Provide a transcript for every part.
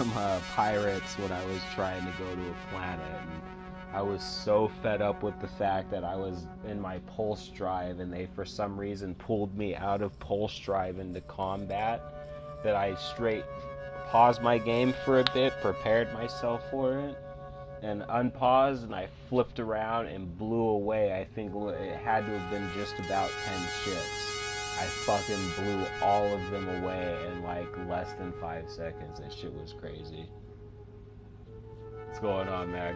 some pirates when I was trying to go to a planet, and I was so fed up with the fact that I was in my pulse drive and they for some reason pulled me out of pulse drive into combat that I straight paused my game for a bit, prepared myself for it, and unpaused, and I flipped around and blew away. I think it had to have been just about 10 ships. I fucking blew all of them away in like less than 5 seconds. That shit was crazy. What's going on, Mac?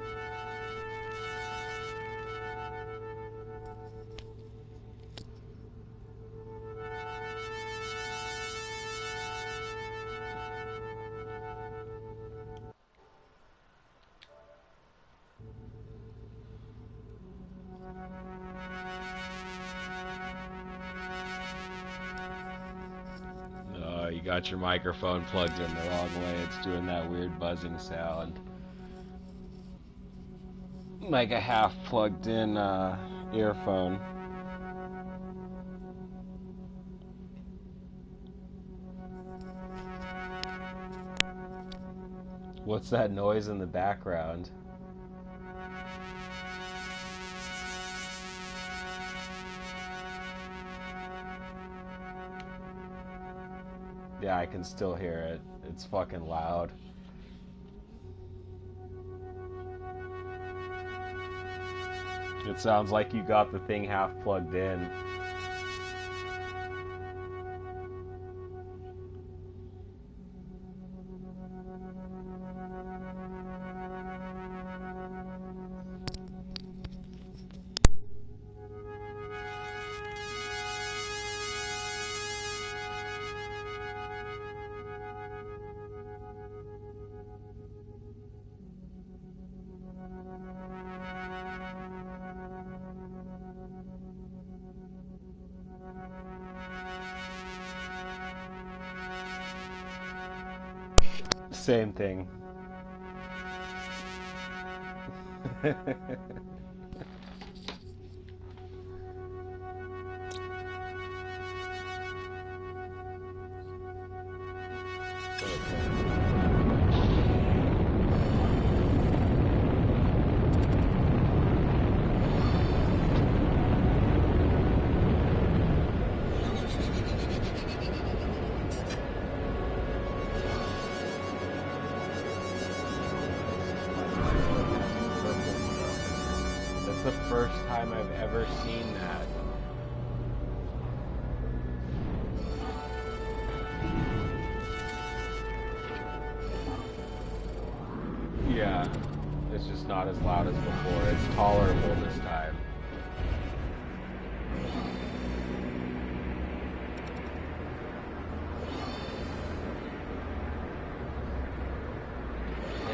Oh, you got your microphone plugged in the wrong way. It's doing that weird buzzing sound. Like a half plugged in earphone. What's that noise in the background? Yeah, I can still hear it. It's fucking loud. It sounds like you got the thing half plugged in. Same thing. That's the first time I've ever seen that. Yeah, it's just not as loud as before. It's tolerable this time.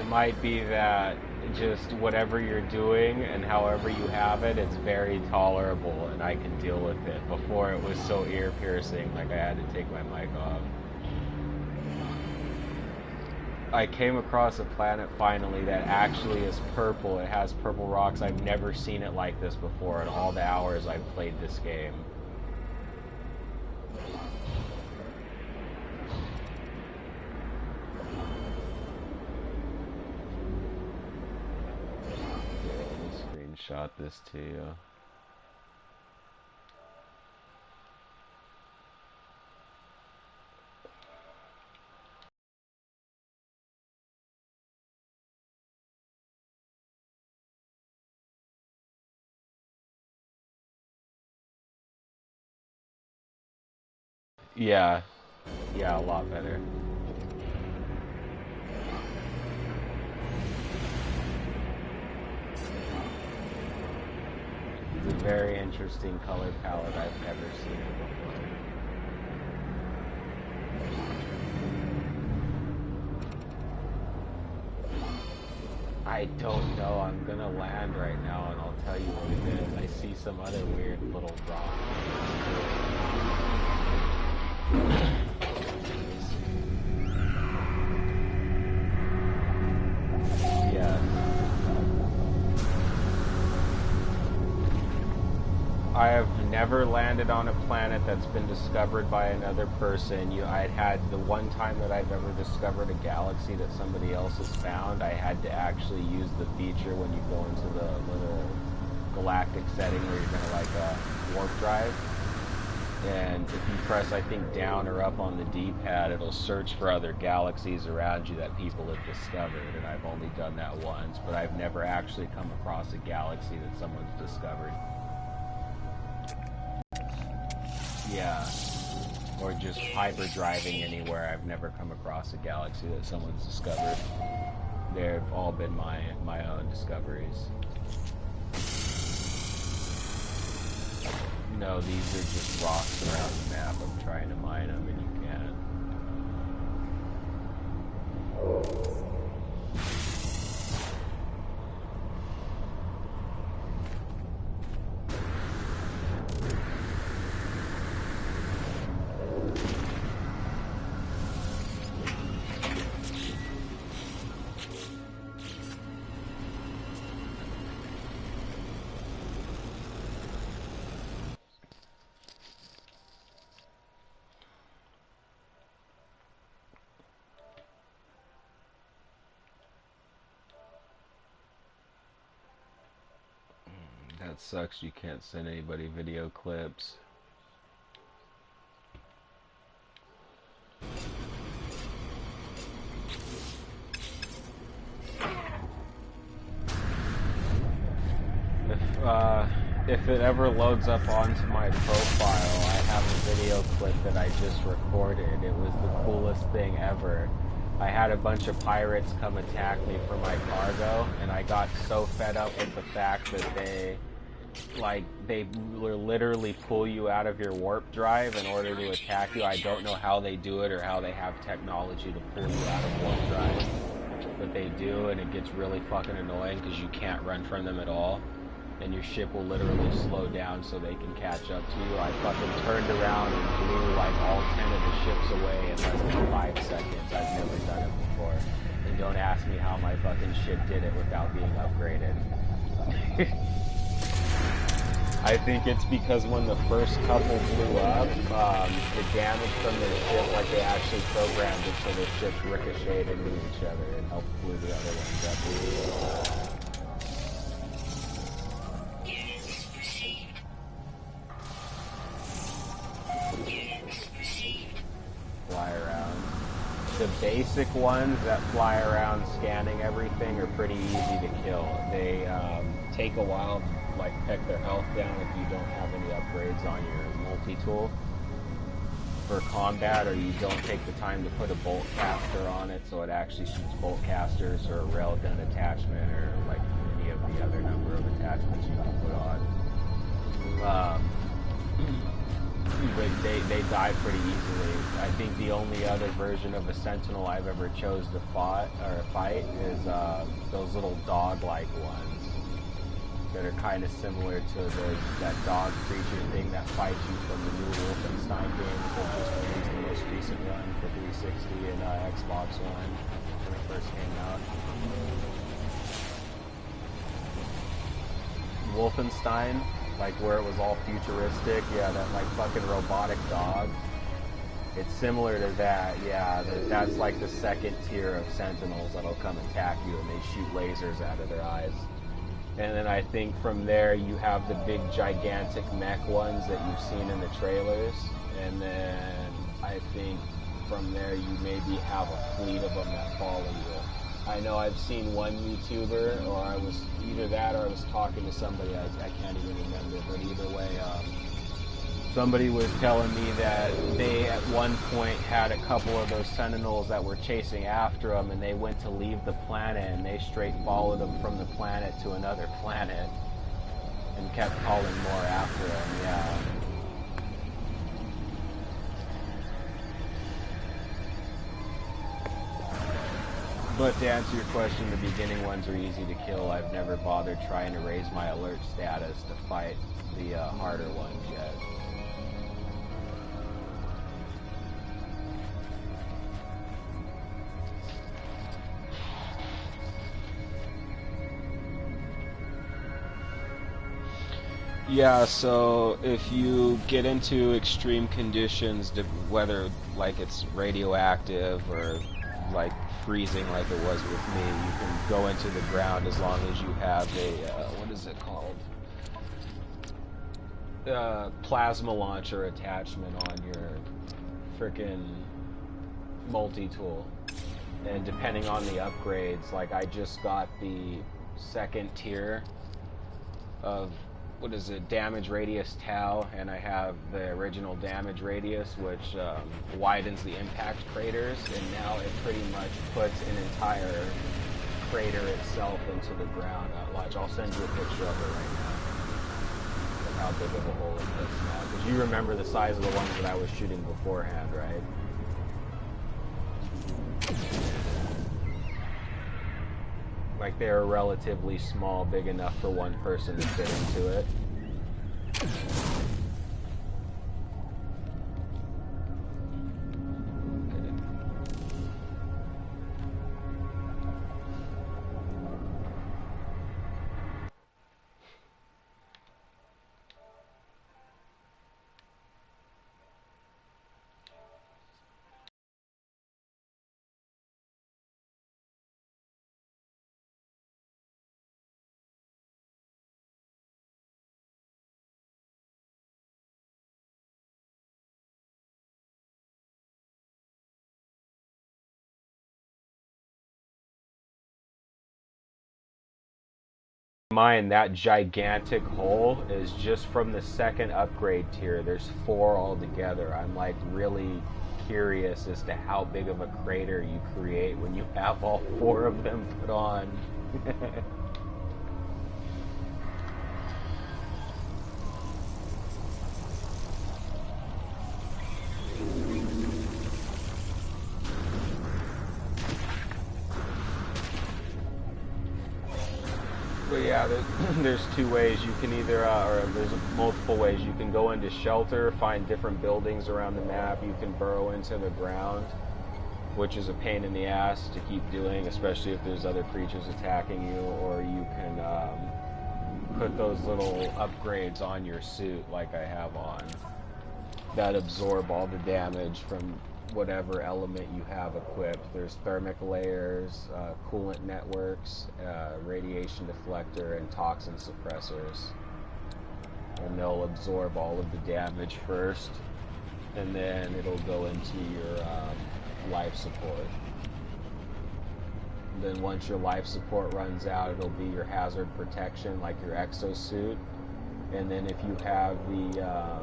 It might be that just whatever you're doing and however you have it, it's very tolerable and I can deal with it. Before it was so ear piercing, like I had to take my mic off. I came across a planet finally that actually is purple. It has purple rocks. I've never seen it like this before in all the hours I've played this game. Screenshot this to you. Yeah, yeah, a lot better. It's a very interesting color palette. I've never seen it before. I don't know. I'm gonna land right now and I'll tell you what it is. I see some other weird little rock. Yeah. I have never landed on a planet that's been discovered by another person. I'd had the one time that I've ever discovered a galaxy that somebody else has found, I had to actually use the feature when you go into the little galactic setting where you're gonna like warp drive. And if you press, I think, down or up on the D-pad, it'll search for other galaxies around you that people have discovered. And I've only done that once, but I've never actually come across a galaxy that someone's discovered. Yeah. Or just hyperdriving anywhere. I've never come across a galaxy that someone's discovered. They've all been my own discoveries. No, these are just rocks around the map. I'm trying to mine them, and you can't. That sucks, you can't send anybody video clips. If it ever loads up onto my profile, I have a video clip that I just recorded. It was the coolest thing ever. I had a bunch of pirates come attack me for my cargo, and I got so fed up with the fact that they literally pull you out of your warp drive in order to attack you. I don't know how they do it or how they have technology to pull you out of warp drive, but they do, and it gets really fucking annoying because you can't run from them at all, and your ship will literally slow down so they can catch up to you. I fucking turned around and blew like all 10 of the ships away in less than 5 seconds. I've never done it before. And don't ask me how my fucking ship did it without being upgraded. I think it's because when the first couple blew up, the damage from their ship, like they actually programmed it so their ships ricocheted into each other and helped blow the other ones up. Fly around. The basic ones that fly around scanning everything are pretty easy to kill. They take a while to like peck their health down if you don't have any upgrades on your multi-tool for combat, or you don't take the time to put a bolt caster on it so it actually shoots bolt casters, or a railgun attachment, or like any of the other number of attachments you can put on. But they die pretty easily. I think the only other version of a Sentinel I've ever chose to fight is those little dog-like ones that are kind of similar to that dog creature thing that fights you from the new Wolfenstein game that just released, the most recent one for 360 and Xbox One when it first came out. Wolfenstein, like where it was all futuristic, yeah, that like fucking robotic dog. It's similar to that, yeah. That's like the second tier of Sentinels that'll come attack you, and they shoot lasers out of their eyes. And then I think from there you have the big gigantic mech ones that you've seen in the trailers, and then I think from there you maybe have a fleet of them that follow you. I know I've seen one YouTuber, or I was either that or I was talking to somebody, I can't even remember, but either way, somebody was telling me that they at one point had a couple of those Sentinels that were chasing after them, and they went to leave the planet, and they straight followed them from the planet to another planet, and kept calling more after them, yeah. But to answer your question, the beginning ones are easy to kill. I've never bothered trying to raise my alert status to fight the harder ones yet. Yeah, so if you get into extreme conditions, whether like it's radioactive or like freezing like it was with me, you can go into the ground as long as you have a, what is it called? Plasma launcher attachment on your frickin' multi-tool. And depending on the upgrades, like I just got the second tier of, what is it, damage radius tau, and I have the original damage radius, which widens the impact craters, and now it pretty much puts an entire crater itself into the ground. Watch, I'll send you a picture of it right now, of how big of a hole it puts now. Because you remember the size of the ones that I was shooting beforehand, right? Like they're relatively small, big enough for one person to fit into it. Mine, that gigantic hole is just from the second upgrade tier. There's 4 altogether. I'm like really curious as to how big of a crater you create when you have all 4 of them put on. But yeah, there's 2 ways. You can either, or there's multiple ways. You can go into shelter, find different buildings around the map. You can burrow into the ground, which is a pain in the ass to keep doing, especially if there's other creatures attacking you. Or you can put those little upgrades on your suit, like I have on, that absorb all the damage from whatever element you have equipped. There's thermic layers, coolant networks, radiation deflector, and toxin suppressors. And they'll absorb all of the damage first, and then it'll go into your life support. Then once your life support runs out, it'll be your hazard protection, like your exosuit. And then if you have the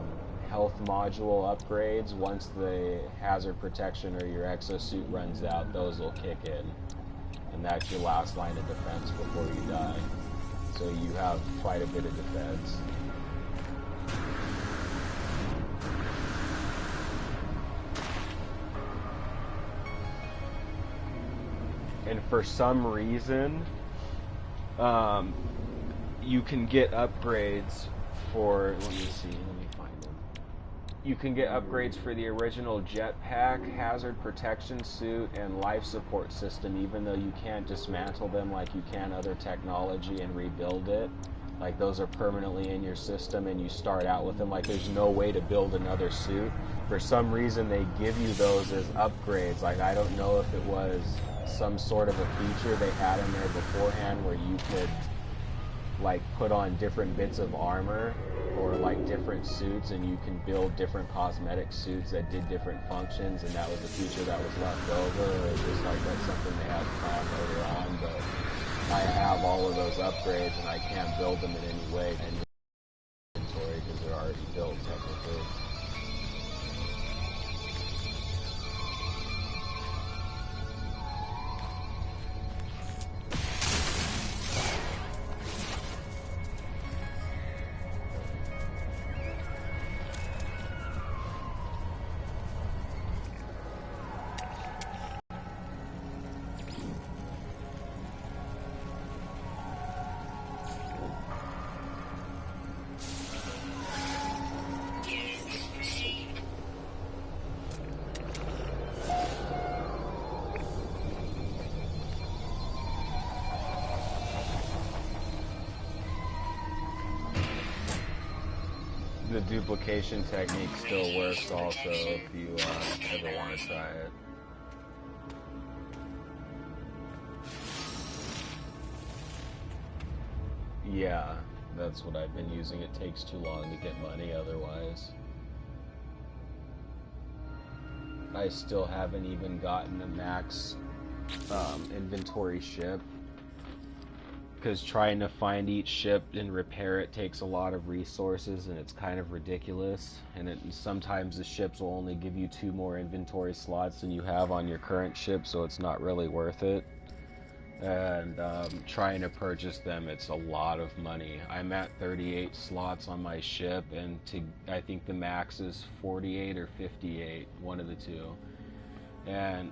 health module upgrades, once the hazard protection or your exosuit runs out, those will kick in. And that's your last line of defense before you die. So you have quite a bit of defense. And for some reason, you can get upgrades for, let me find them. You can get upgrades for the original jetpack, hazard protection suit, and life support system, even though you can't dismantle them like you can other technology and rebuild it. Like, those are permanently in your system and you start out with them. Like, there's no way to build another suit. For some reason, they give you those as upgrades. Like, I don't know if it was some sort of a feature they had in there beforehand where you could like put on different bits of armor or like different suits, and you can build different cosmetic suits that did different functions, and that was a feature that was left over, or just like that's something they had planned later on. But I have all of those upgrades and I can't build them in any way in inventory because they're already built technically. duplication technique still works also if you ever want to try it. Yeah, that's what I've been using. It takes too long to get money otherwise. I still haven't even gotten a max inventory ship, because trying to find each ship and repair it takes a lot of resources, and it's kind of ridiculous. And sometimes the ships will only give you 2 more inventory slots than you have on your current ship, so it's not really worth it. And trying to purchase them, it's a lot of money. I'm at 38 slots on my ship, and I think the max is 48 or 58, one of the two. And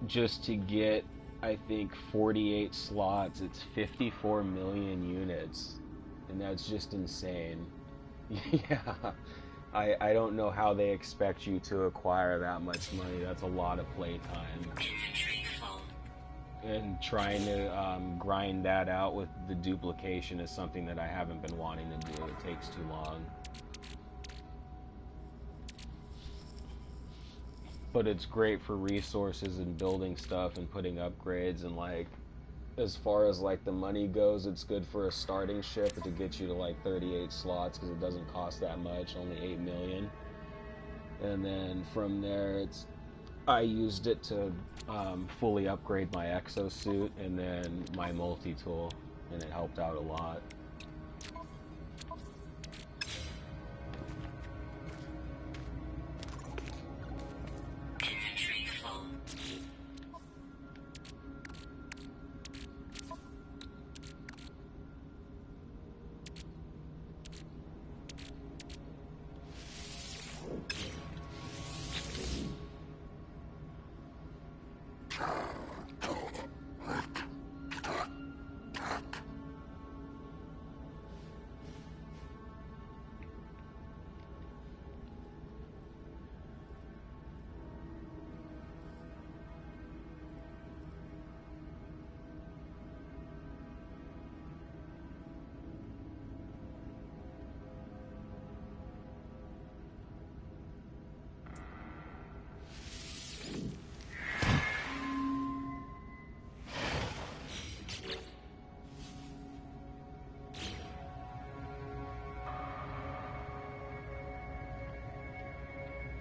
just to get, I think, 48 slots, it's 54 million units, and that's just insane. Yeah, I don't know how they expect you to acquire that much money. That's a lot of playtime. And trying to grind that out with the duplication is something that I haven't been wanting to do. It takes too long. But it's great for resources and building stuff and putting upgrades, and like, as far as like the money goes, it's good for a starting ship to get you to like 38 slots, because it doesn't cost that much, only 8 million. And then from there, I used it to fully upgrade my exosuit and then my multi-tool, and it helped out a lot.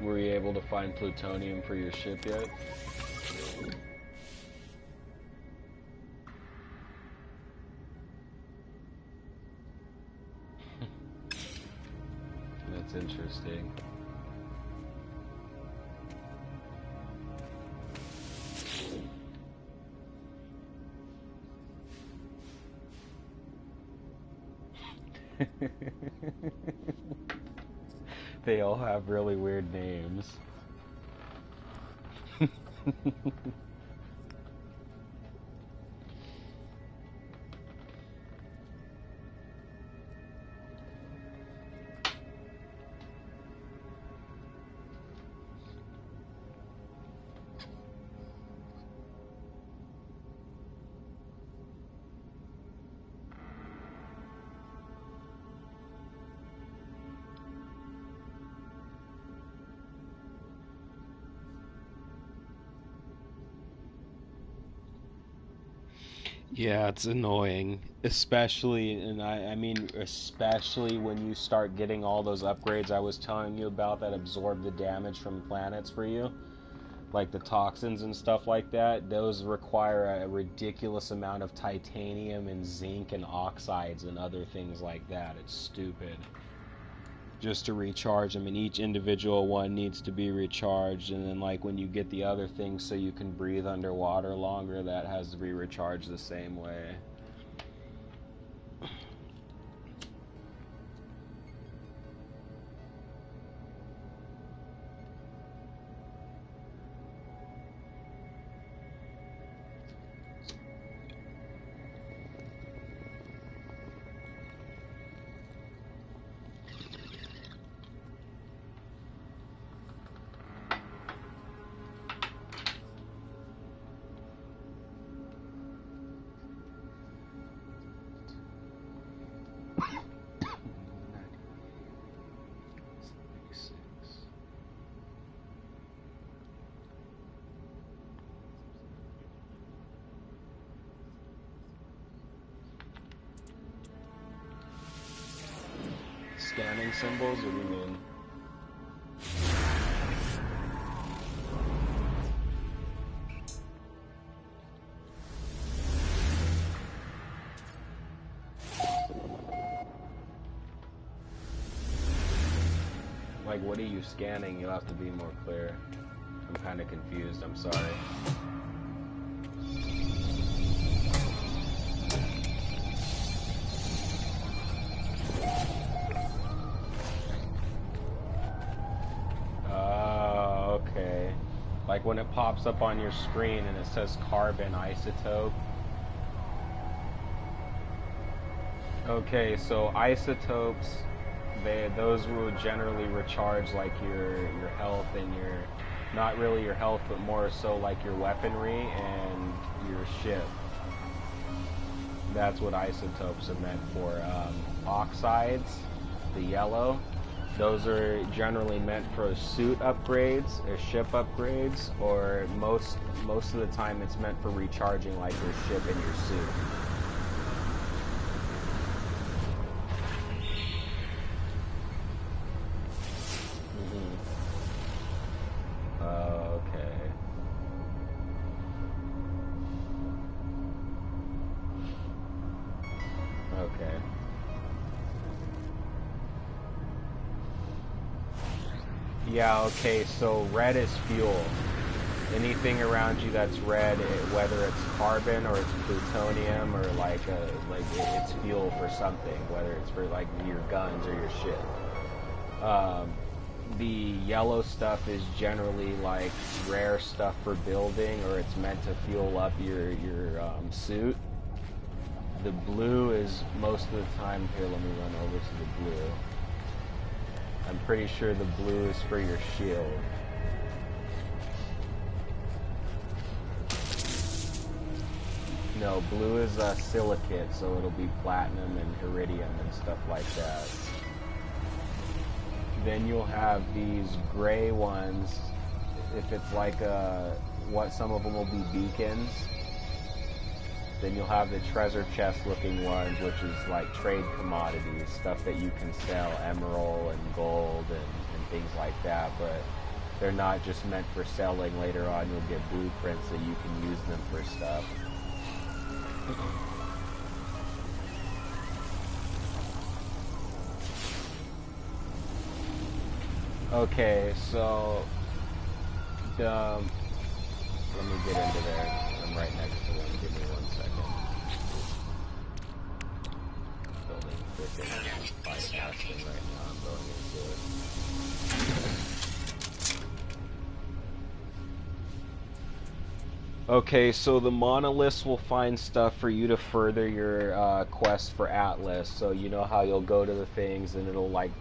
Were you able to find plutonium for your ship yet? That's interesting. They all have really weird names. Yeah, it's annoying, especially, and I mean, especially when you start getting all those upgrades I was telling you about that absorb the damage from planets for you, like the toxins and stuff like that. Those require a ridiculous amount of titanium and zinc and oxides and other things like that. It's stupid. Just to recharge them, and each individual one needs to be recharged, and then like when you get the other things so you can breathe underwater longer, that has to be recharged the same way. scanning symbols? What do you mean? Like, what are you scanning? You'll have to be more clear. I'm kind of confused, I'm sorry. Oh, okay. Like when it pops up on your screen and it says carbon isotope. Okay, so isotopes, those will generally recharge like your health and your, not really your health, but more so like your weaponry and your ship. That's what isotopes are meant for. Oxides, the yellow, those are generally meant for suit upgrades or ship upgrades, or most of the time it's meant for recharging like your ship and your suit. Yeah, okay, so red is fuel. Anything around you that's red, whether it's carbon or it's plutonium or it's fuel for something, whether it's for like your guns or your ship. The yellow stuff is generally like rare stuff for building, or it's meant to fuel up your suit. The blue is most of the time, here, let me run over to the blue. I'm pretty sure the blue is for your shield. No, blue is silicate, so it'll be platinum and iridium and stuff like that. Then you'll have these gray ones, if it's like some of them will be beacons. Then you'll have the treasure chest looking ones, which is like trade commodities, stuff that you can sell, emerald and gold and things like that, but they're not just meant for selling. Later on you'll get blueprints so you can use them for stuff. Okay, so let me get into there. I'm right next to them. Give me 1 second. Building quick and bypassing right now. I'm going into it. Okay, so the monoliths will find stuff for you to further your quest for Atlas. So you know how you'll go to the things and it'll like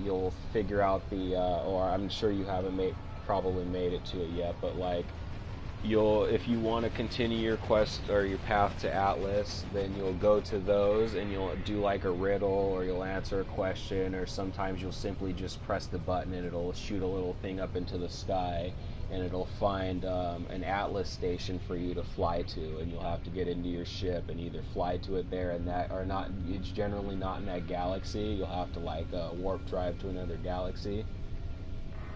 you'll figure out the or I'm sure you haven't probably made it to it yet, but like if you want to continue your quest or your path to Atlas, then you'll go to those and you'll do like a riddle, or you'll answer a question, or sometimes you'll simply just press the button and it'll shoot a little thing up into the sky and it'll find an Atlas station for you to fly to, and you'll have to get into your ship and either fly to it there and that, or not. It's generally not in that galaxy. You'll have to like warp drive to another galaxy.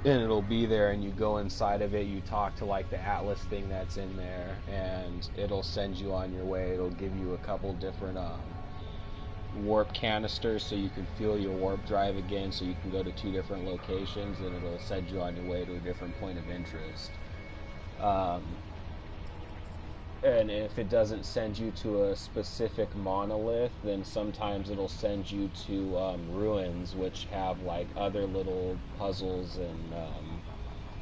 And it'll be there, and you go inside of it, you talk to like the Atlas thing that's in there, and it'll send you on your way. It'll give you a couple different warp canisters so you can fuel your warp drive again, so you can go to 2 different locations, and it'll send you on your way to a different point of interest. And if it doesn't send you to a specific monolith, then sometimes it'll send you to ruins, which have like other little puzzles and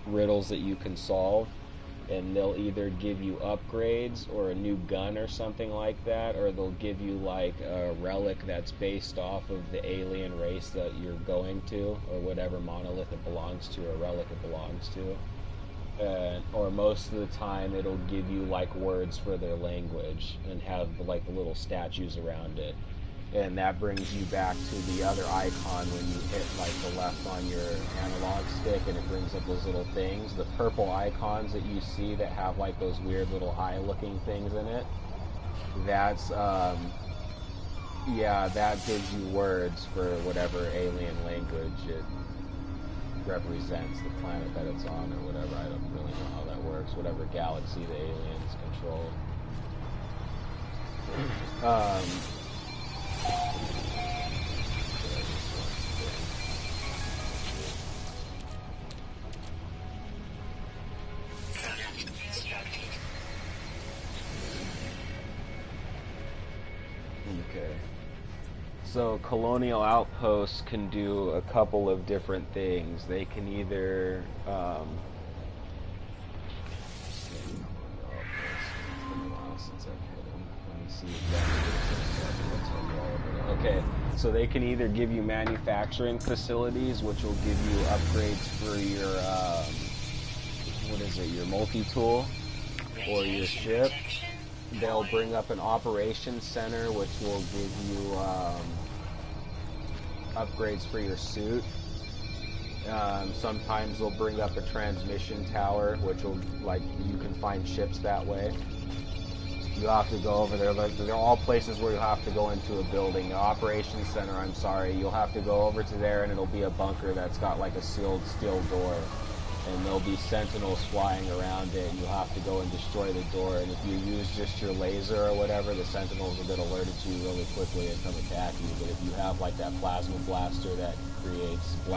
riddles that you can solve. And they'll either give you upgrades or a new gun or something like that, or they'll give you like a relic that's based off of the alien race that you're going to, or whatever monolith it belongs to, or relic it belongs to. Or most of the time it'll give you like words for their language and have like the little statues around it, and that brings you back to the other icon when you hit like the left on your analog stick, and it brings up those little things, the purple icons that you see that have like those weird little eye looking things in it. That's Yeah, that gives you words for whatever alien language it represents, the planet that it's on or whatever. I don't really know how that works. Whatever galaxy the aliens control. Okay. So colonial outposts can do a couple of different things. They can either okay, so they can either give you manufacturing facilities, which will give you upgrades for your what is it, your multi-tool or your ship. They'll bring up an operations center, which will give you upgrades for your suit. Sometimes they'll bring up a transmission tower, which will, like, you can find ships that way. You have to go over there. They're all places where you have to go into a building. The operations center, I'm sorry, you'll have to go over to there, and it'll be a bunker that's got like a sealed steel door. And there'll be sentinels flying around it, and you'll have to go and destroy the door. And if you use just your laser or whatever, the sentinels will get alerted to you really quickly and come attack you. But if you have like that plasma blaster that creates the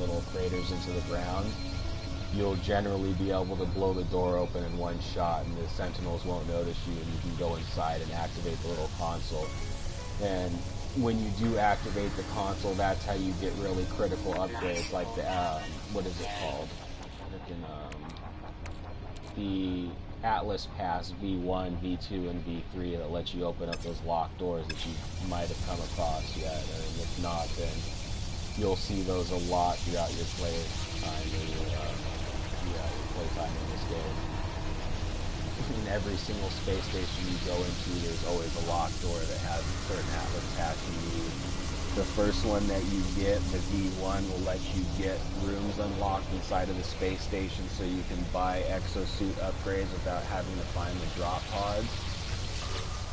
little craters into the ground, you'll generally be able to blow the door open in one shot, and the sentinels won't notice you, and you can go inside and activate the little console. And when you do activate the console, that's how you get really critical upgrades, like the what is it called? The Atlas Pass V1, V2, and V3 that lets you open up those locked doors that you might have come across yet, and if not, then you'll see those a lot throughout your playtime in this game. In every single space station you go into, there's always a locked door that has a certain Atlas Pass you need. The first one that you get, the V1, will let you get rooms unlocked inside of the space station so you can buy exosuit upgrades without having to find the drop pods.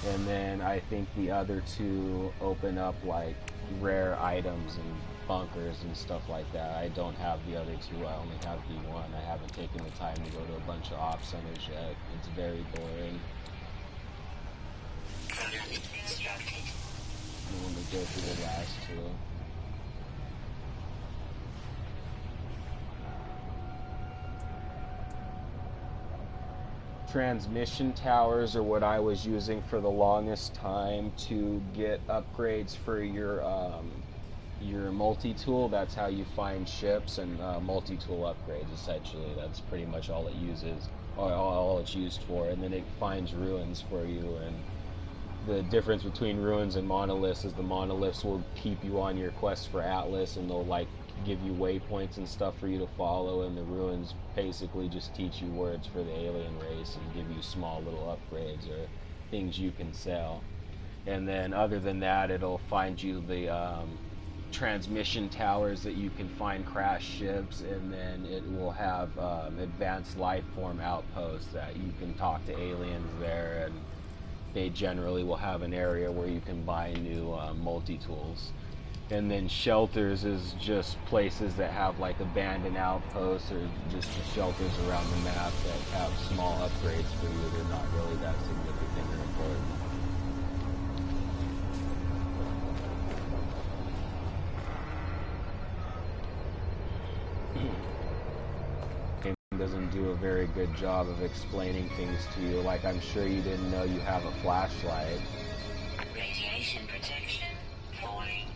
And then I think the other two open up like rare items and bunkers and stuff like that. I don't have the other two, I only have V1. I haven't taken the time to go to a bunch of op centers yet. It's very boring. When we go through the last two. Transmission towers are what I was using for the longest time to get upgrades for your multi-tool. That's how you find ships and multi-tool upgrades, essentially. That's pretty much all it uses, all it's used for. And then it finds ruins for you, and the difference between ruins and monoliths is the monoliths will keep you on your quest for Atlas, and they'll like give you waypoints and stuff for you to follow, and the ruins basically just teach you words for the alien race and give you small little upgrades or things you can sell. And then other than that, it'll find you the transmission towers that you can find crashed ships, and then it will have advanced life form outposts that you can talk to aliens there, and they generally will have an area where you can buy new multi-tools. And then shelters is just places that have like abandoned outposts or just the shelters around the map that have small upgrades for you. They're not really that significant or important. Doesn't do a very good job of explaining things to you. Like, I'm sure you didn't know you have a flashlight. Radiation protection falling.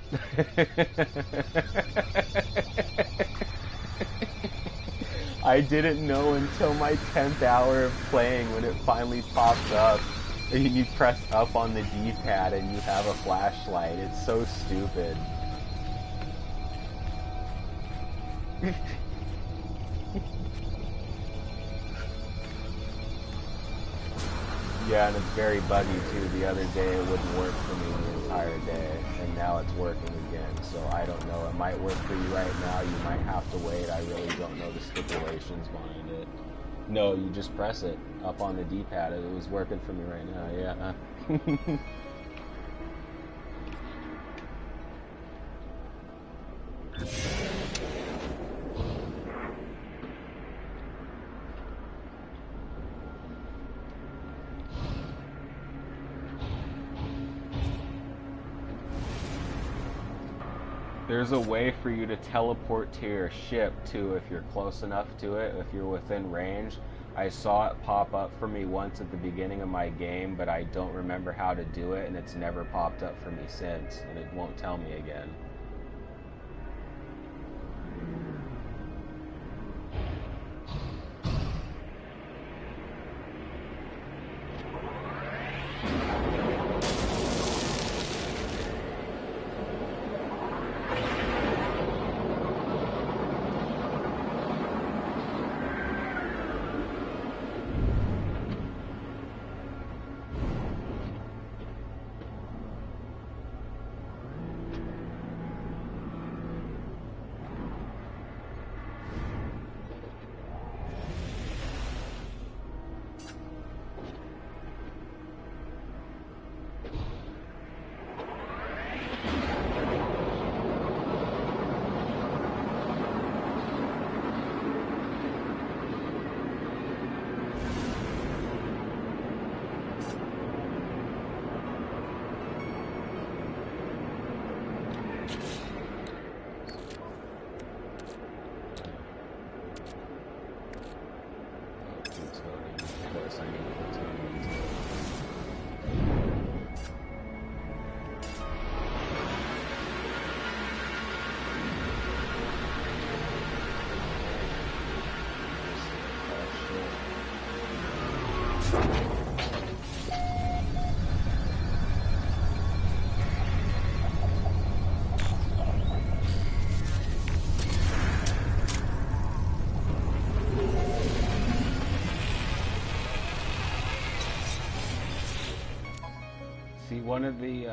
I didn't know until my 10th hour of playing when it finally popped up and you press up on the D-pad and you have a flashlight. It's so stupid. Yeah, and it's very buggy too. The other day it wouldn't work for me the entire day, and now it's working again. So I don't know. It might work for you right now. You might have to wait. I really don't know the stipulations behind it. No, you just press it up on the D-pad. It was working for me right now. Yeah. There's a way for you to teleport to your ship too if you're close enough to it, if you're within range. I saw it pop up for me once at the beginning of my game, but I don't remember how to do it, and it's never popped up for me since, and it won't tell me again. See, one of the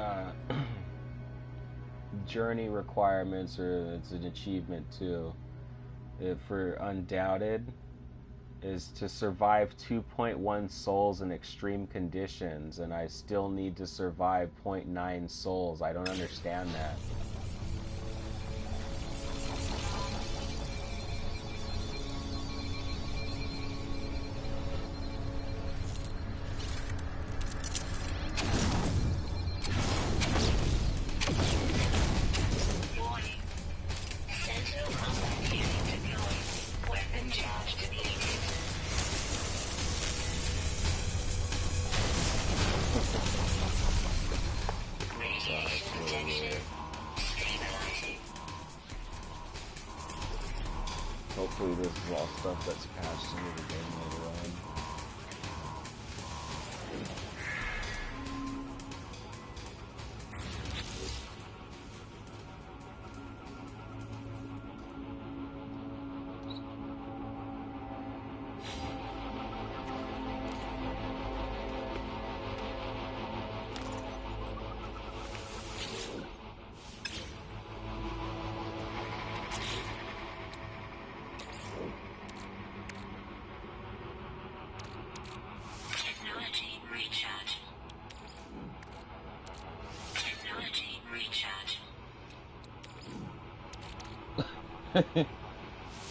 journey requirements, or it's an achievement too, for Undoubted, is to survive 2.1 souls in extreme conditions, and I still need to survive zero point 0.9 souls. I don't understand that. Hopefully this is all stuff that's patched into the game later on.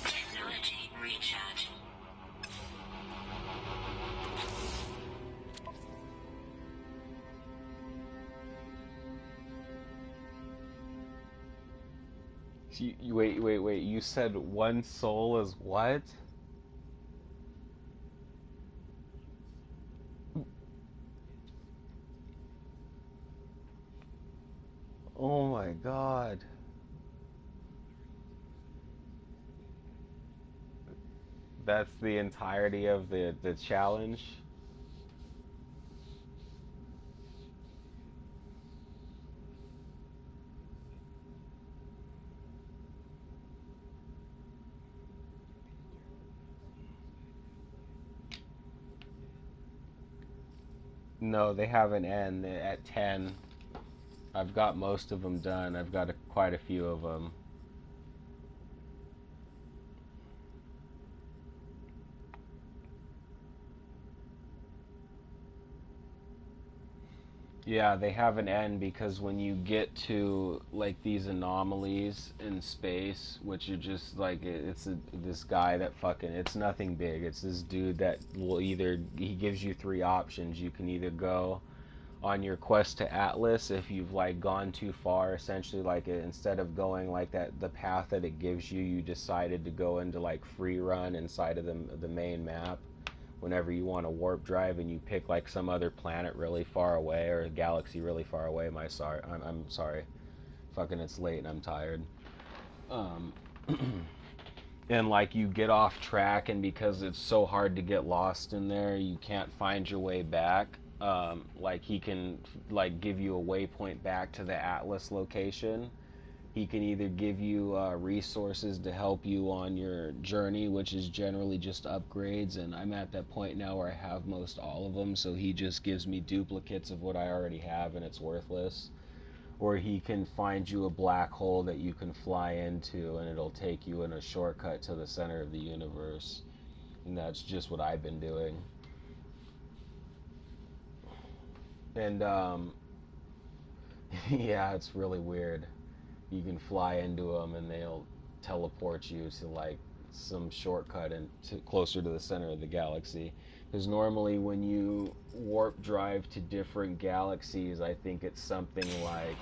Technology recharge. Wait. You said one soul is what? Oh my god. That's the entirety of the challenge? No, they have an end at 10. I've got most of them done. I've got quite a few of them. Yeah, they have an end because when you get to like these anomalies in space, which are just like this guy that fucking, it's nothing big. It's this dude that will either, he gives you three options. You can either go on your quest to Atlas, if you've like gone too far, essentially, like instead of going like that, the path that it gives you, you decided to go into like free run inside of the main map. Whenever you want to warp drive and you pick like some other planet really far away or a galaxy really far away, I'm sorry, fucking it's late and I'm tired. And like you get off track, and because it's so hard to get lost in there, you can't find your way back. Like he can like give you a waypoint back to the Atlas location. He can either give you resources to help you on your journey, which is generally just upgrades, and I'm at that point now where I have most all of them, so he just gives me duplicates of what I already have and it's worthless. Or he can find you a black hole that you can fly into, and it'll take you in a shortcut to the center of the universe. And that's just what I've been doing. And yeah, it's really weird. You can fly into them and they'll teleport you to like some shortcut and closer to the center of the galaxy. Because normally when you warp drive to different galaxies, I think it's something like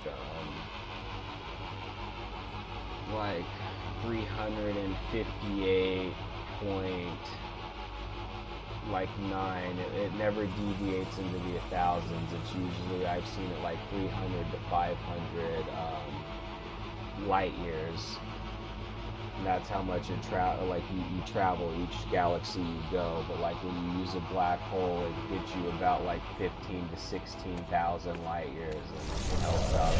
358 point like 9. It never deviates into the thousands. It's usually, I've seen it like 300 to 500 light years. And that's how much it you travel each galaxy you go. But like when you use a black hole, it gets you about like 15 to 16,000 light years, and it helps out a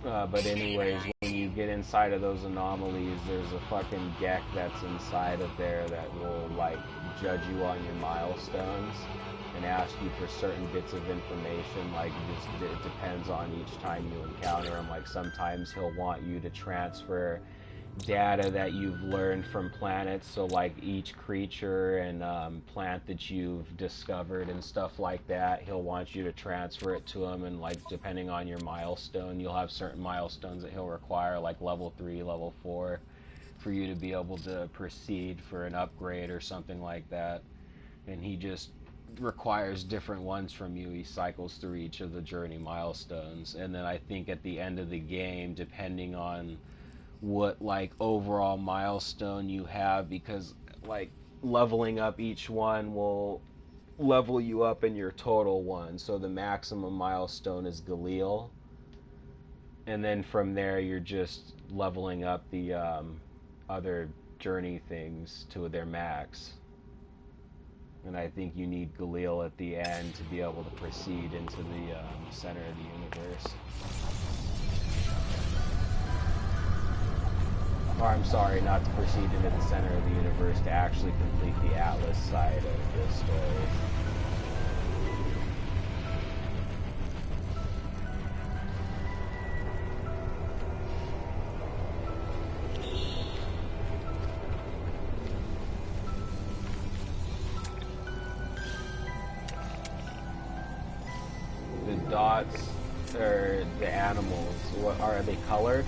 lot. But anyways, when you get inside of those anomalies, there's a fucking Gek that's inside of there that will like judge you on your milestones and ask you for certain bits of information. Like it depends on each time you encounter him. Like sometimes he'll want you to transfer data that you've learned from planets, so like each creature and plant that you've discovered and stuff like that, he'll want you to transfer it to him. And like depending on your milestone, you'll have certain milestones that he'll require, like level 3, level 4, for you to be able to proceed for an upgrade or something like that. And he just requires different ones from you. He cycles through each of the journey milestones, and then I think at the end of the game, depending on what like overall milestone you have, because like leveling up each one will level you up in your total one. So the maximum milestone is Galil, and then from there you're just leveling up the other journey things to their max. And I think you need Galil at the end to be able to proceed into the center of the universe. Or I'm sorry, not to proceed into the center of the universe, to actually complete the Atlas side of the story. The dots, or the animals, what are they colored?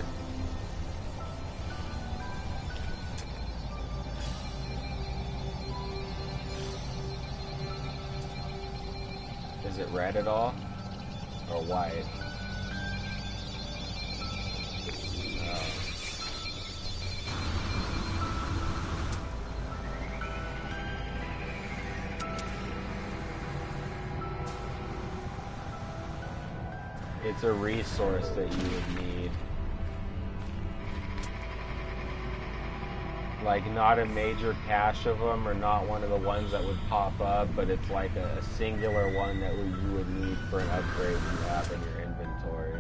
Is it red at all? Or white? It's a resource that you would need. Like, not a major cache of them, or not one of the ones that would pop up, but it's like a singular one that you would need for an upgrade you have in your inventory.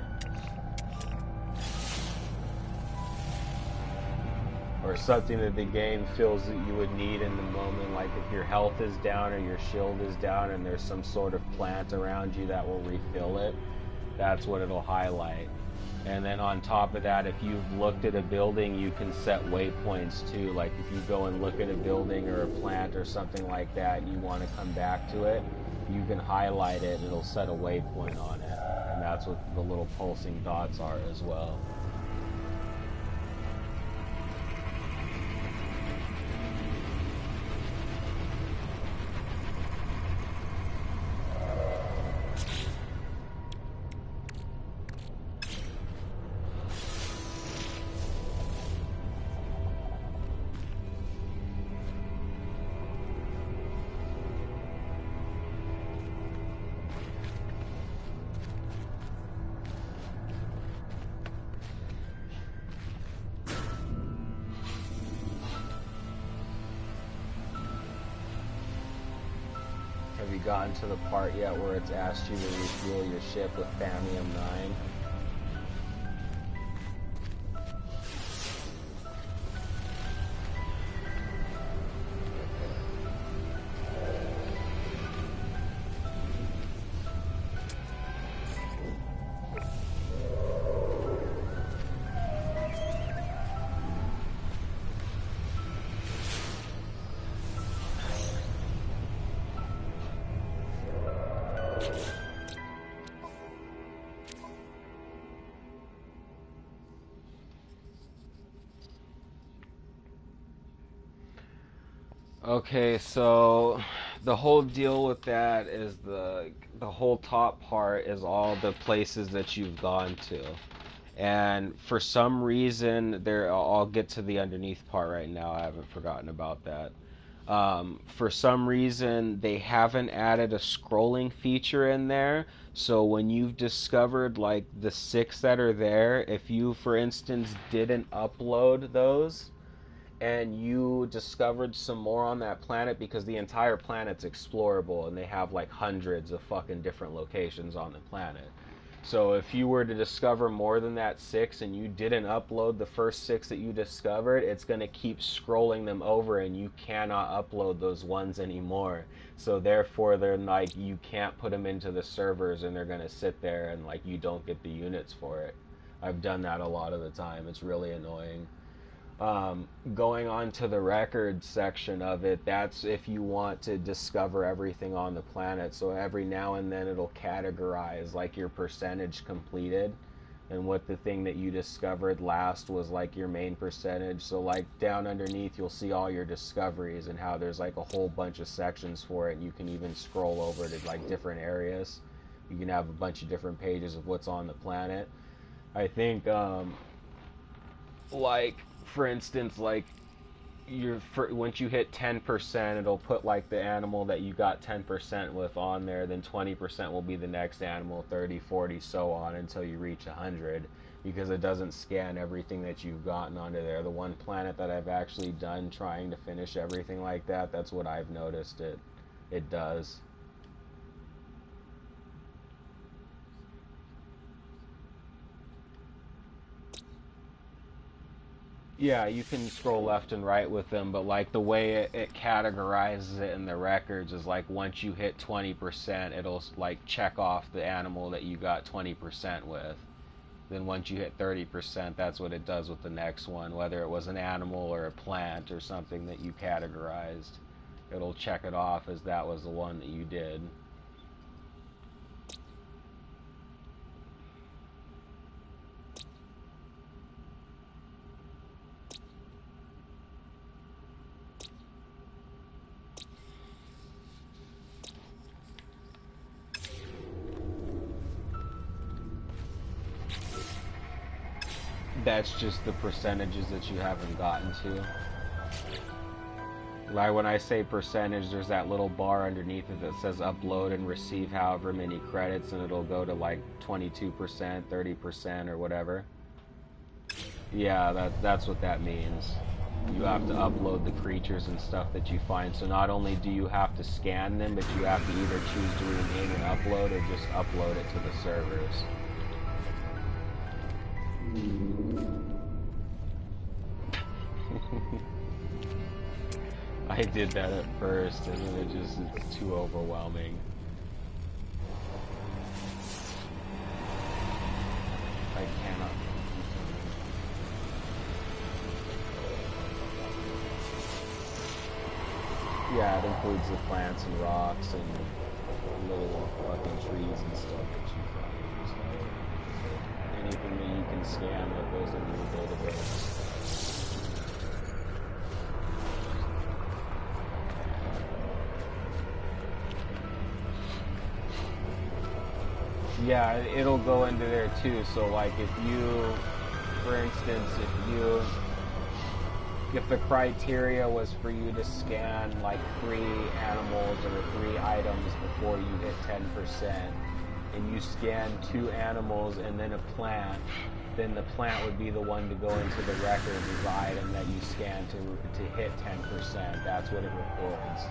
Or something that the game feels that you would need in the moment, like if your health is down or your shield is down and there's some sort of plant around you that will refill it. That's what it'll highlight. And then on top of that, if you've looked at a building, you can set waypoints too. Like if you go and look at a building or a plant or something like that and you want to come back to it, you can highlight it and it'll set a waypoint on it. And that's what the little pulsing dots are as well. Have you gotten to the part yet where it's asked you to refuel your ship with Thamium 9? Okay, so the whole deal with that is the whole top part is all the places that you've gone to. And for some reason, I'll get to the underneath part right now. I haven't forgotten about that. For some reason, they haven't added a scrolling feature in there. So when you've discovered like the 6 that are there, if you, for instance, didn't upload those, and you discovered some more on that planet, because the entire planet's explorable and they have like hundreds of fucking different locations on the planet. So if you were to discover more than that 6 and you didn't upload the first 6 that you discovered, it's going to keep scrolling them over and you cannot upload those ones anymore. So therefore they're like, you can't put them into the servers and they're going to sit there and like you don't get the units for it. I've done that a lot of the time. It's really annoying. Going on to the records section of it, that's if you want to discover everything on the planet. So every now and then it'll categorize like your percentage completed and what the thing that you discovered last was like your main percentage. So like down underneath you'll see all your discoveries and how there's like a whole bunch of sections for it, and you can even scroll over to like different areas. You can have a bunch of different pages of what's on the planet. I think like for instance, like once you hit 10%, it'll put like the animal that you got 10% with on there. Then 20% will be the next animal, 30, 40, so on until you reach 100, because it doesn't scan everything that you've gotten onto there. The one planet that I've actually done trying to finish everything like that, that's what I've noticed it does. Yeah, you can scroll left and right with them, but like the way it categorizes it in the records is like once you hit 20%, it'll like check off the animal that you got 20% with. Then once you hit 30%, that's what it does with the next one, whether it was an animal or a plant or something that you categorized. It'll check it off as that was the one that you did. That's just the percentages that you haven't gotten to. Like when I say percentage, there's that little bar underneath it that says upload and receive however many credits, and it'll go to like 22%, 30%, or whatever. Yeah, that's what that means. You have to upload the creatures and stuff that you find. So not only do you have to scan them, but you have to either choose to rename and upload or just upload it to the servers. I did that at first, and then it's too overwhelming. I cannot. Yeah, it includes the plants and rocks and little fucking trees and stuff that you find. So anything that you can scan that goes into the database. Yeah, it'll go into there too. So like if you, for instance, if the criteria was for you to scan like 3 animals or 3 items before you hit 10%, and you scan 2 animals and then a plant, then the plant would be the one to go into the record as the item that you scan to hit 10%. That's what it records.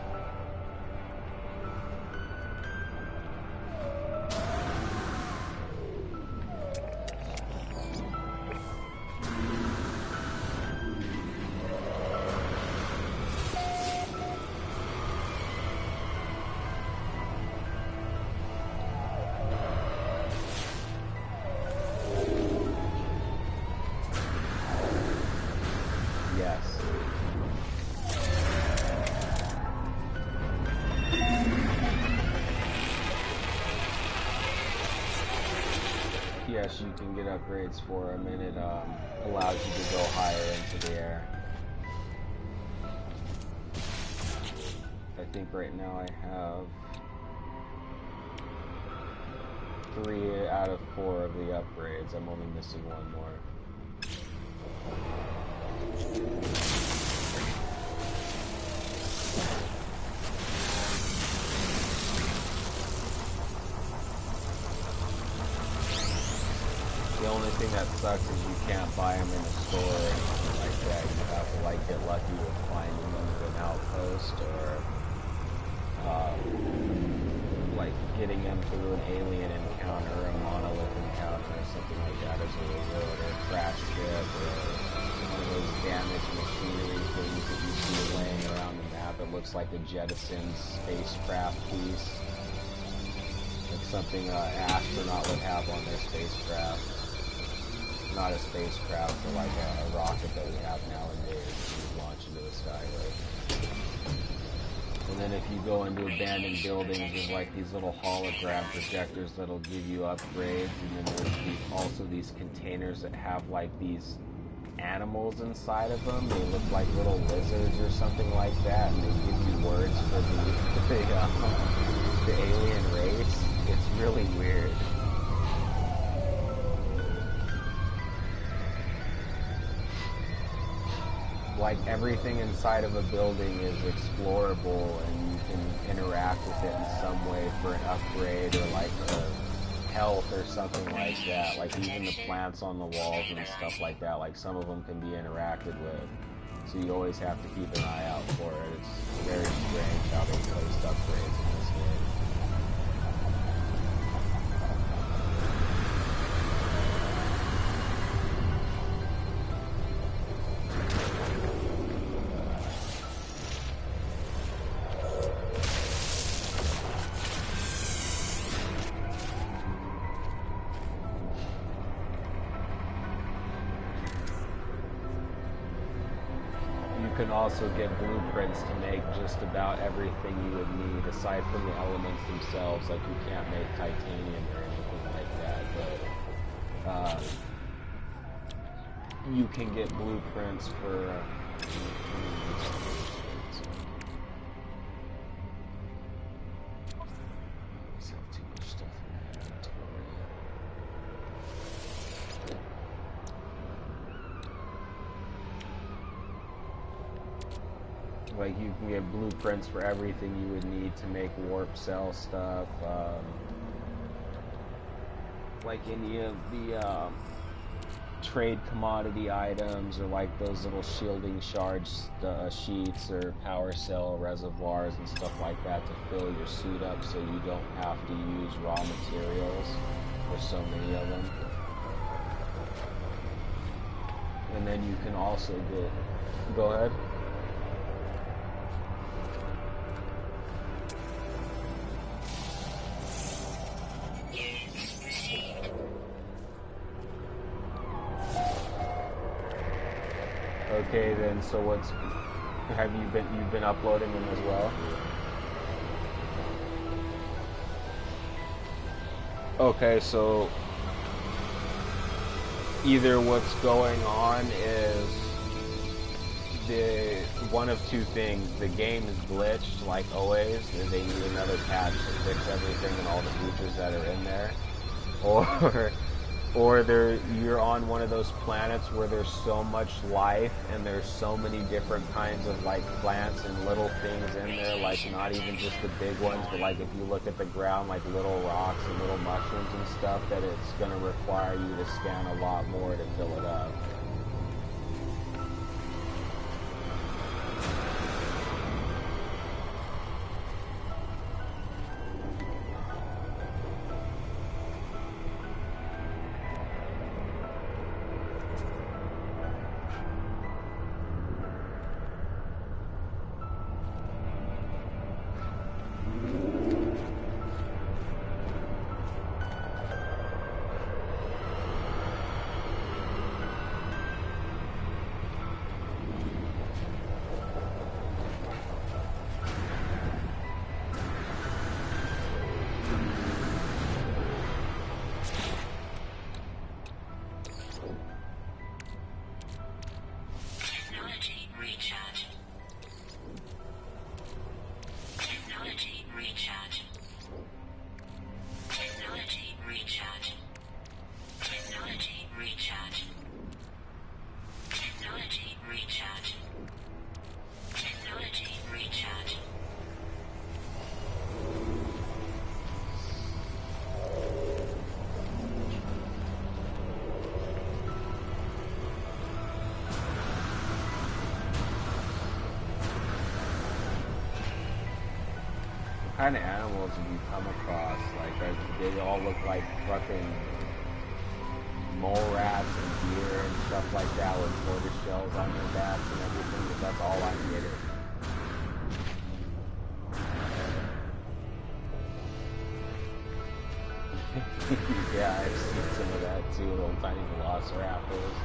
Yes, you can get upgrades for them, and it allows you to go higher into the air. I think right now I have 3 out of 4 of the upgrades. I'm only missing 1 more. The only thing that sucks is you can't buy them in a store or anything like that. You have to like get lucky with finding them at an outpost or like getting them through an alien encounter, a monolith encounter, or something like that as a reward, or a crash ship, or one of those damaged machinery things that you see laying around the map. It looks like a Jetsons spacecraft piece, like something an astronaut would have on their spacecraft. Not a spacecraft, but like a rocket that we have nowadays that you launch into the sky with. And then if you go into abandoned buildings, there's like these little hologram projectors that'll give you upgrades, and then there's also these containers that have like these animals inside of them. They look like little lizards or something like that, and they give you words for the alien race. It's really weird. Like everything inside of a building is explorable, and you can interact with it in some way for an upgrade or like a health or something like that. Like even the plants on the walls and stuff like that, like some of them can be interacted with. So you always have to keep an eye out for it. It's very strange how they placed upgrades in this game. You can also get blueprints to make just about everything you would need, aside from the elements themselves. Like you can't make titanium or anything like that, but you can get blueprints for like you can get blueprints for everything you would need to make warp cell stuff, like any of the trade commodity items, or like those little shielding shards sheets or power cell reservoirs and stuff like that to fill your suit up so you don't have to use raw materials. There's so many of them. And then you can also get, go ahead. Okay, then. So you've been uploading them as well? Okay, so either what's going on is one of two things: the game is glitched like always, and they need another patch to fix everything and all the features that are in there, or you're on one of those planets where there's so much life and there's so many different kinds of like plants and little things in there, like not even just the big ones, but like if you look at the ground, like little rocks and little mushrooms and stuff, that it's going to require you to scan a lot more to fill it up. kind of animals have you come across? Like, they all look like fucking mole rats and deer and stuff like that with tortoise shells on their backs and everything, but that's all I'm getting. Yeah, I've seen some of that too, little tiny velociraptors.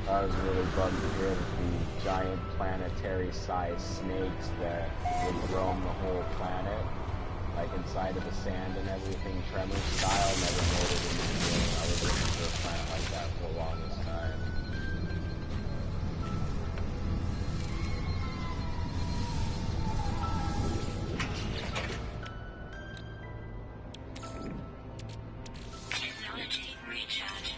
I was really bummed to hear that the giant planetary-sized snakes that would roam the whole planet, like inside of the sand and everything, Tremor style, never made it into the game. I was looking for a planet like that for the longest time. Technology recharge.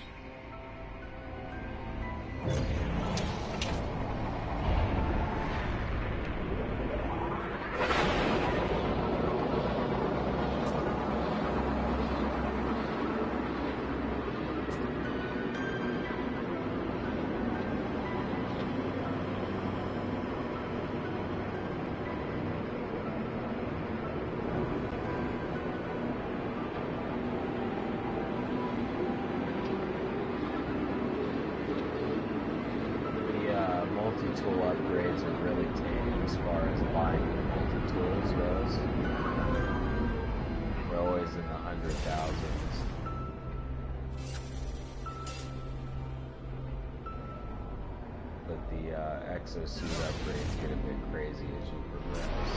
Multi-tool upgrades are really tame as far as buying multi-tools goes. They're always in the 100,000s. But the exosuit upgrades get a bit crazy as you progress.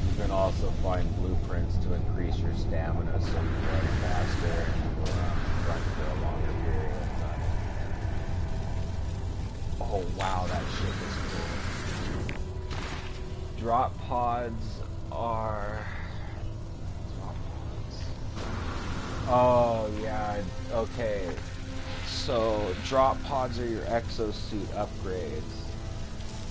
You can also find blueprints to increase your stamina so you run faster and run for a longer period of time. Oh wow, that shit is cool. Drop pods are... Oh yeah, okay. So drop pods are your exosuit upgrades.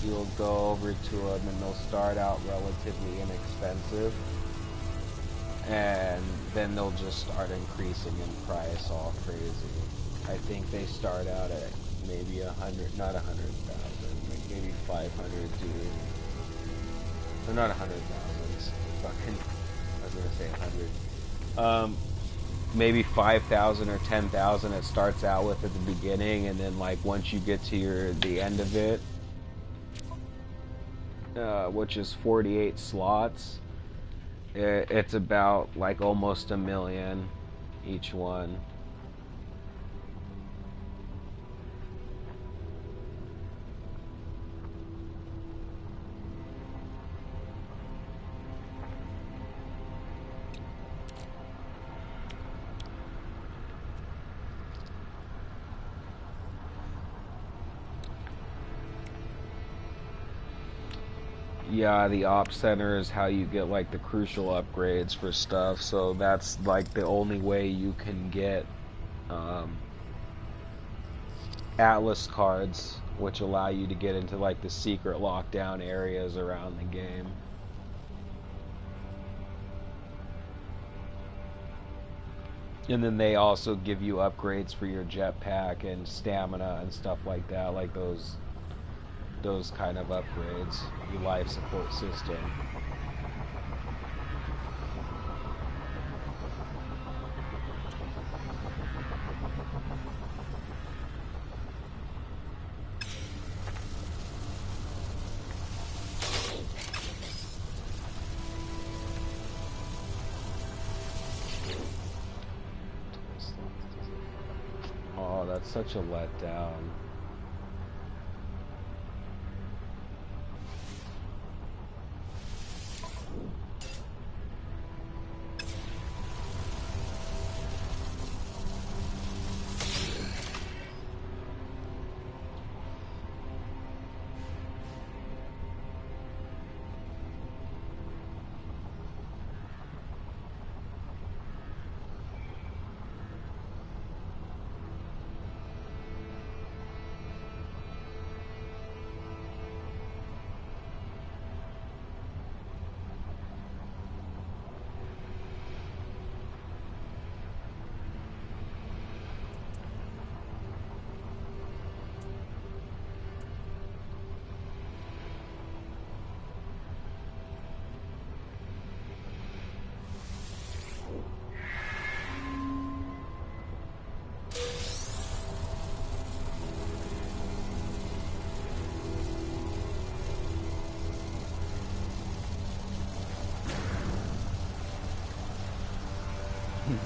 You'll go over to them and they'll start out relatively inexpensive, and then they'll just start increasing in price all crazy. I think they start out at maybe 100, not 100,000, like maybe 500 to, or not 100,000, fucking, I was gonna say 100. Maybe 5,000 or 10,000 it starts out with at the beginning, and then like once you get to the end of it, which is 48 slots, it's about like almost $1 million each one. Yeah, the op center is how you get like the crucial upgrades for stuff, so that's like the only way you can get Atlas cards, which allow you to get into like the secret lockdown areas around the game. And then they also give you upgrades for your jetpack and stamina and stuff like that, like those kind of upgrades, your life support system. Oh, that's such a letdown.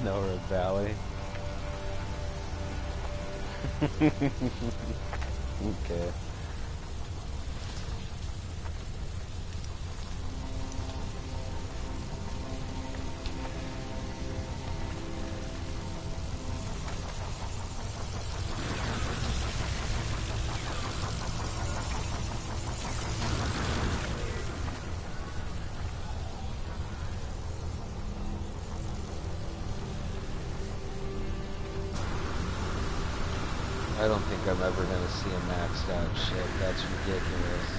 Nowhere Valley. Okay. I don't think I'm ever gonna see a maxed out ship. That's ridiculous.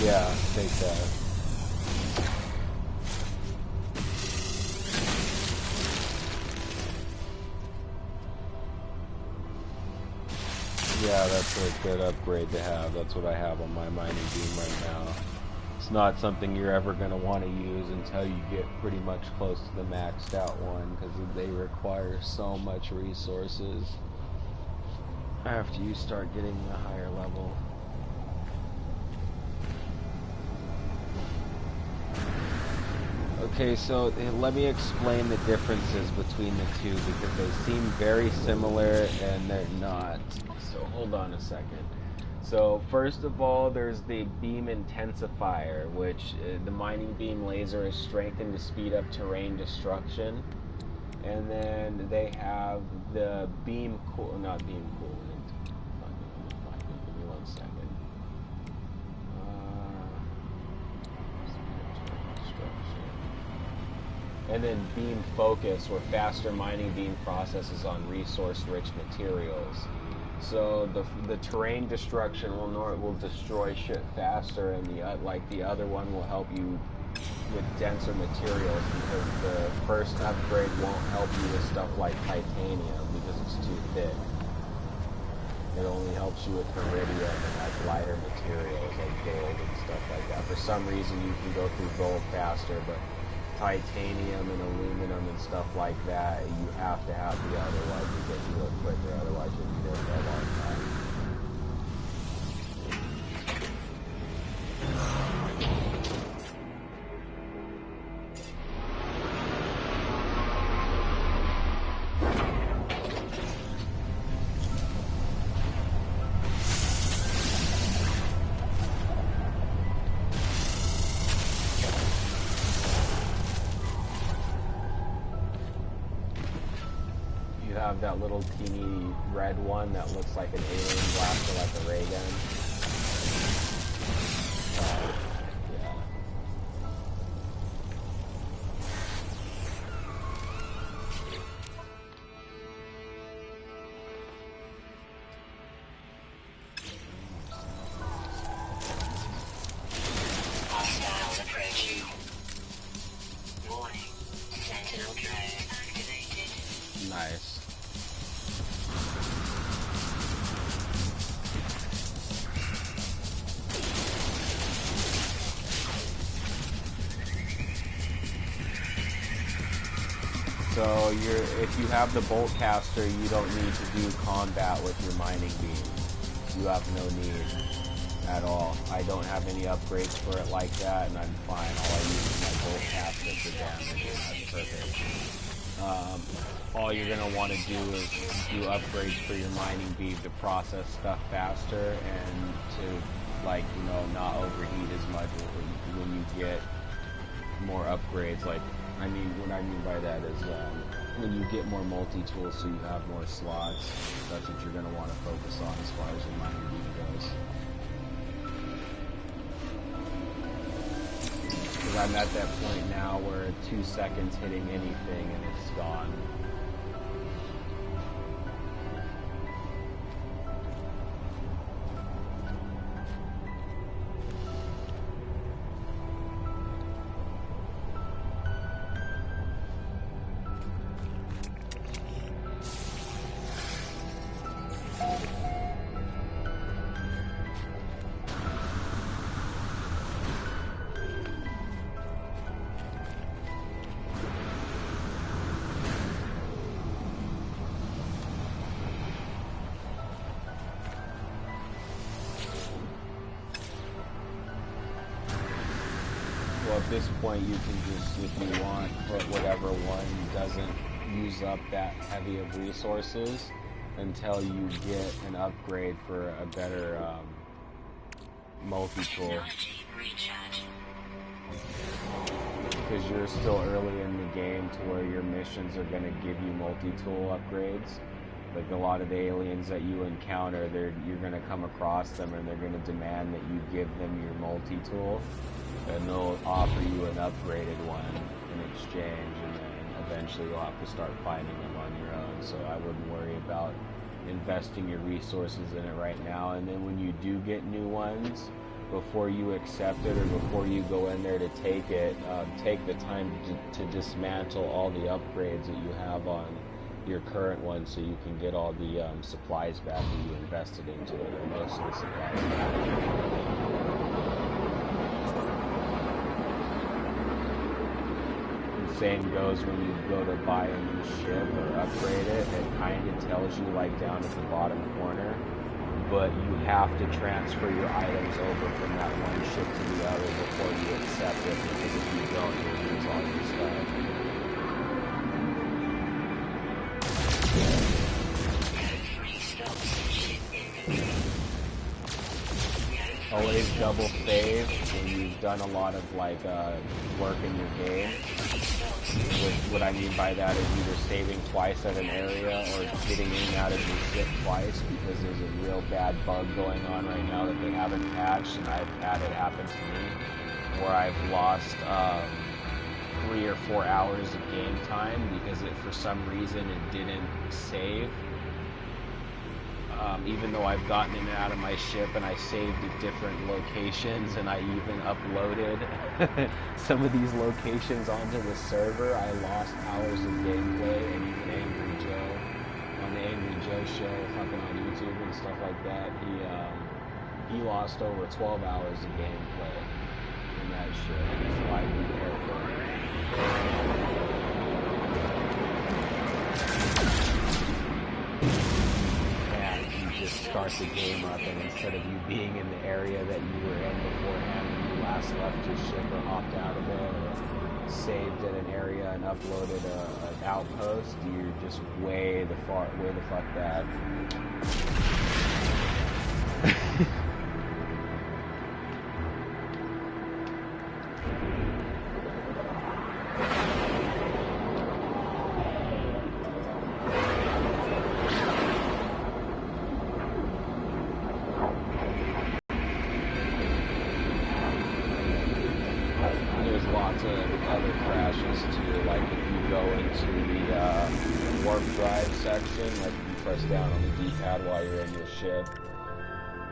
Yeah, take that. Yeah, that's a good upgrade to have. That's what I have on my mining beam right now. It's not something you're ever going to want to use until you get pretty much close to the maxed out one, because they require so much resources after you start getting a higher level. Okay, so let me explain the differences between the two, because they seem very similar and they're not. So hold on a second. So first of all, there's the beam intensifier, which the mining beam laser is strengthened to speed up terrain destruction. And then they have the beam not beam coolant. Give me 1 second. And then beam focus, where faster mining beam processes on resource-rich materials. So the terrain destruction will destroy shit faster, and the other one will help you with denser materials, because the first upgrade won't help you with stuff like titanium because it's too thick. It only helps you with iridium and like lighter materials like gold and stuff like that. For some reason you can go through gold faster, but titanium and aluminum and stuff like that, you have to have the otherwise you get through it quicker, otherwise you'll be there for a long time. That little teeny red one that looks like an alien blaster, like a ray gun. Yeah. Hostiles approaching. Warning. Sentinel drone activated. Nice. So if you have the bolt caster, you don't need to do combat with your mining beam. You have no need at all. I don't have any upgrades for it like that, and I'm fine. All I use is my bolt caster for damage, and that's perfect. All you're gonna want to do is do upgrades for your mining beam to process stuff faster and to, like, not overheat as much when you get more upgrades. Like, I mean, what I mean by that is when you get more multi-tools, so you have more slots, that's what you're going to want to focus on as far as your mining gear goes. Because I'm at that point now where 2 seconds hitting anything and it's gone. At this point, you can just, if you want, put whatever one doesn't use up that heavy of resources until you get an upgrade for a better multi-tool. Because you're still early in the game to where your missions are going to give you multi-tool upgrades. Like a lot of the aliens that you encounter, you're going to come across them and they're going to demand that you give them your multi-tool. And they'll offer you an upgraded one in exchange, and then eventually you'll have to start finding them on your own. So I wouldn't worry about investing your resources in it right now. And then when you do get new ones, before you accept it or before you go in there to take it, take the time to dismantle all the upgrades that you have on your current one, so you can get all the supplies back that you invested into it, or most of the supplies back. Same goes when you go to buy a new ship or upgrade it. It kind of tells you like down at the bottom corner, but you have to transfer your items over from that one ship to the other before you accept it, because if you don't, you'll lose all your stuff. Always double save when you've done a lot of like work in your game. What I mean by that is either saving twice at an area or getting in and out of your ship twice, because there's a real bad bug going on right now that they haven't patched, and I've had it happen to me where I've lost 3 or 4 hours of game time because for some reason it didn't save. Even though I've gotten in and out of my ship and I saved at different locations, and I even uploaded some of these locations onto the server, I lost hours of gameplay. And even Angry Joe, on the Angry Joe show, fucking on YouTube and stuff like that, he lost over 12 hours of gameplay in that ship. So I be careful. Just start the game up, and instead of you being in the area that you were in beforehand when you last left your ship or hopped out of it, or saved at an area and uploaded an outpost, you're just way the fuck back.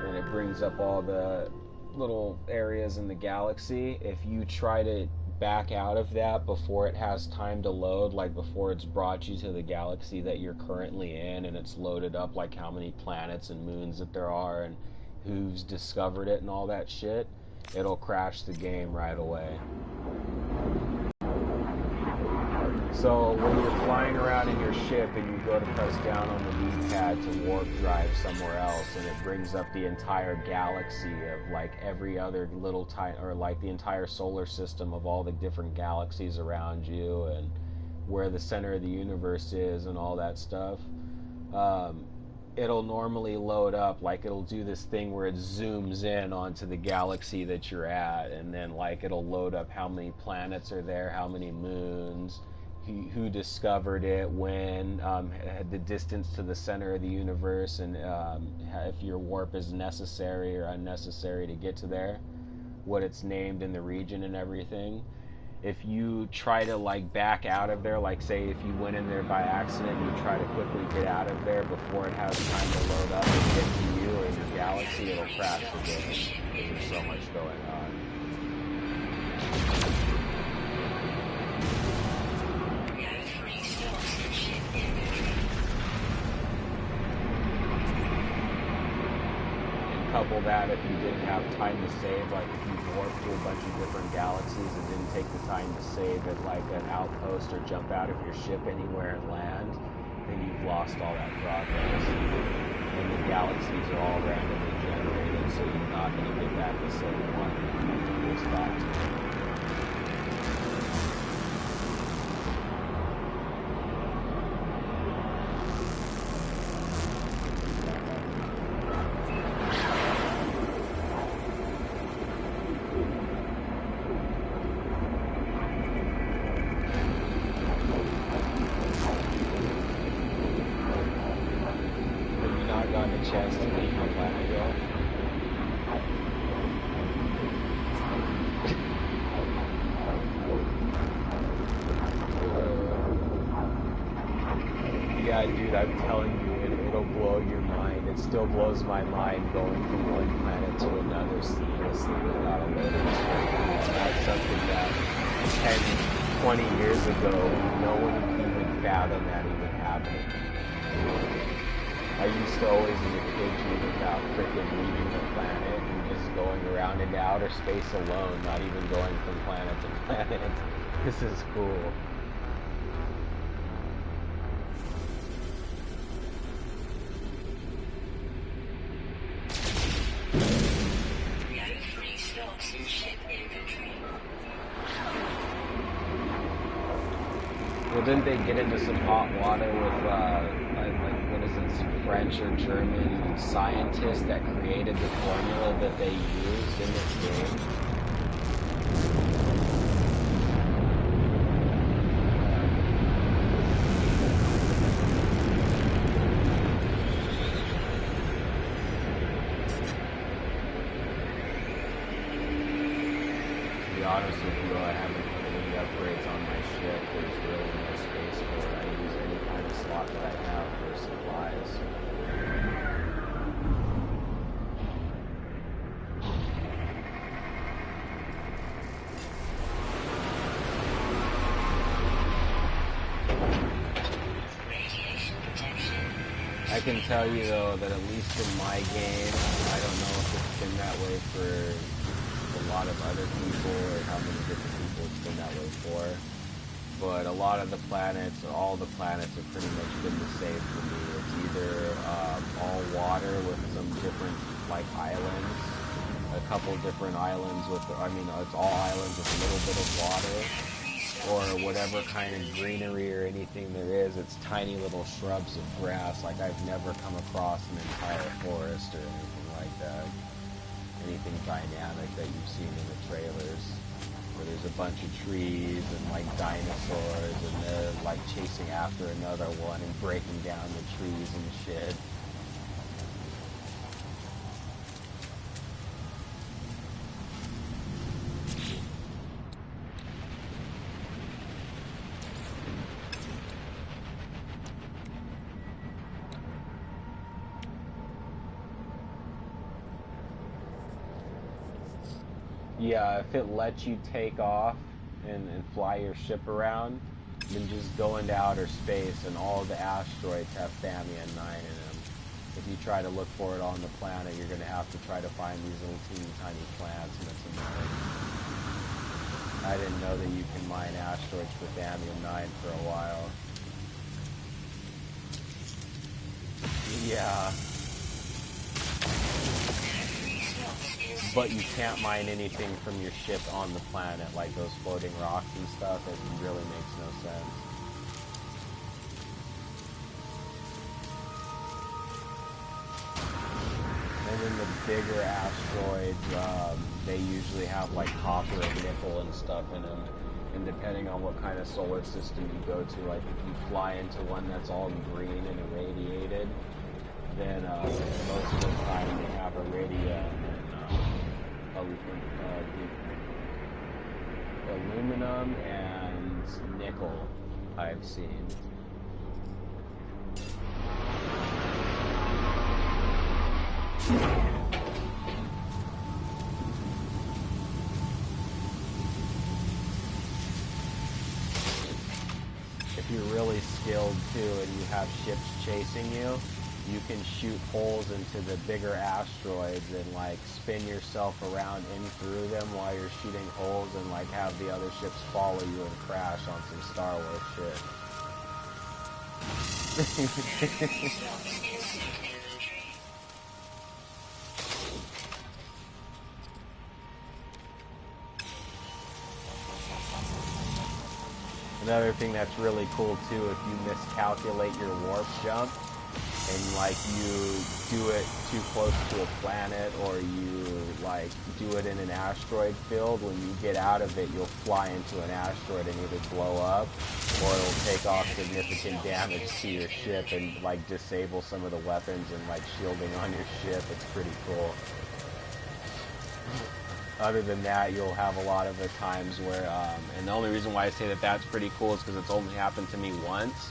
And it brings up all the little areas in the galaxy. If you try to back out of that before it has time to load, like before it's brought you to the galaxy that you're currently in and it's loaded up, like how many planets and moons that there are and who's discovered it and all that shit, it'll crash the game right away. So when you're flying around in your ship and you go to press down on the lead pad to warp drive somewhere else, and it brings up the entire galaxy of like every other little or like the entire solar system of all the different galaxies around you and where the center of the universe is and all that stuff, it'll normally load up, like it'll do this thing where it zooms in onto the galaxy that you're at, and then like it'll load up how many planets are there, how many moons, who discovered it, when, the distance to the center of the universe, and if your warp is necessary or unnecessary to get to there, what it's named in the region and everything. If you try to like back out of there, like say if you went in there by accident and you try to quickly get out of there before it has time to load up and get to you or your galaxy, it'll crash the game. There's so much going on. Couple that if you didn't have time to save, like if you warped to a bunch of different galaxies and didn't take the time to save at like an outpost or jump out of your ship anywhere and land, then you've lost all that progress. And the galaxies are all randomly generated, so you're not going to get back the same one you just got to. Chance to leave my planet yet. Yeah, dude, I'm telling you, it'll blow your mind. It still blows my mind going from one planet to another seamlessly without a loading screen. That's something that 10, 20 years ago, no one could even fathom that even happening. I used to always, as a kid, dream about frickin' leaving the planet and just going around into outer space alone, not even going from planet to planet. This is cool. Well, didn't they get into some hot water with, what is it, some French or German scientists that created the formula that they used in this game? To be honest with you, I haven't put any upgrades on my ship. There's really no space for it. I use any kind of slot that I have for supplies. I can tell you though that at least in my game, I don't know if it's been that way for a lot of other people or how many different people it's been that way for, but a lot of the planets, or all the planets, have pretty much been the same for me. It's either all water with some different like islands, a couple different islands with, it's all islands with a little bit of water, or whatever kind of greenery or anything there is. It's tiny little shrubs of grass. Like I've never come across an entire forest or anything like that. Anything dynamic that you've seen in the trailers, where there's a bunch of trees and like dinosaurs and they're like chasing after another one and breaking down the trees and shit. Yeah, if it lets you take off and fly your ship around, then just go into outer space, and all the asteroids have Thamian 9 in them. If you try to look for it on the planet, you're going to have to try to find these little teeny tiny plants, and it's annoying. I didn't know that you can mine asteroids for Thamian 9 for a while. Yeah. But you can't mine anything from your ship on the planet, like those floating rocks and stuff. It really makes no sense. in the bigger asteroids, they usually have like copper and nickel and stuff in them. And depending on what kind of solar system you go to, like if you fly into one that's all green and irradiated, then most of the time they have iridium and aluminum and nickel, I've seen. If you're really skilled too and you have ships chasing you, you can shoot holes into the bigger asteroids and like spin yourself around in through them while you're shooting holes and like have the other ships follow you and crash on some Star Wars shit. Another thing that's really cool too, if you miscalculate your warp jump and like you do it too close to a planet or you like do it in an asteroid field, when you get out of it you'll fly into an asteroid and either blow up or it'll take off significant damage to your ship and like disable some of the weapons and like shielding on your ship. It's pretty cool. Other than that, you'll have a lot of the times where, and the only reason why I say that that's pretty cool is because it's only happened to me once.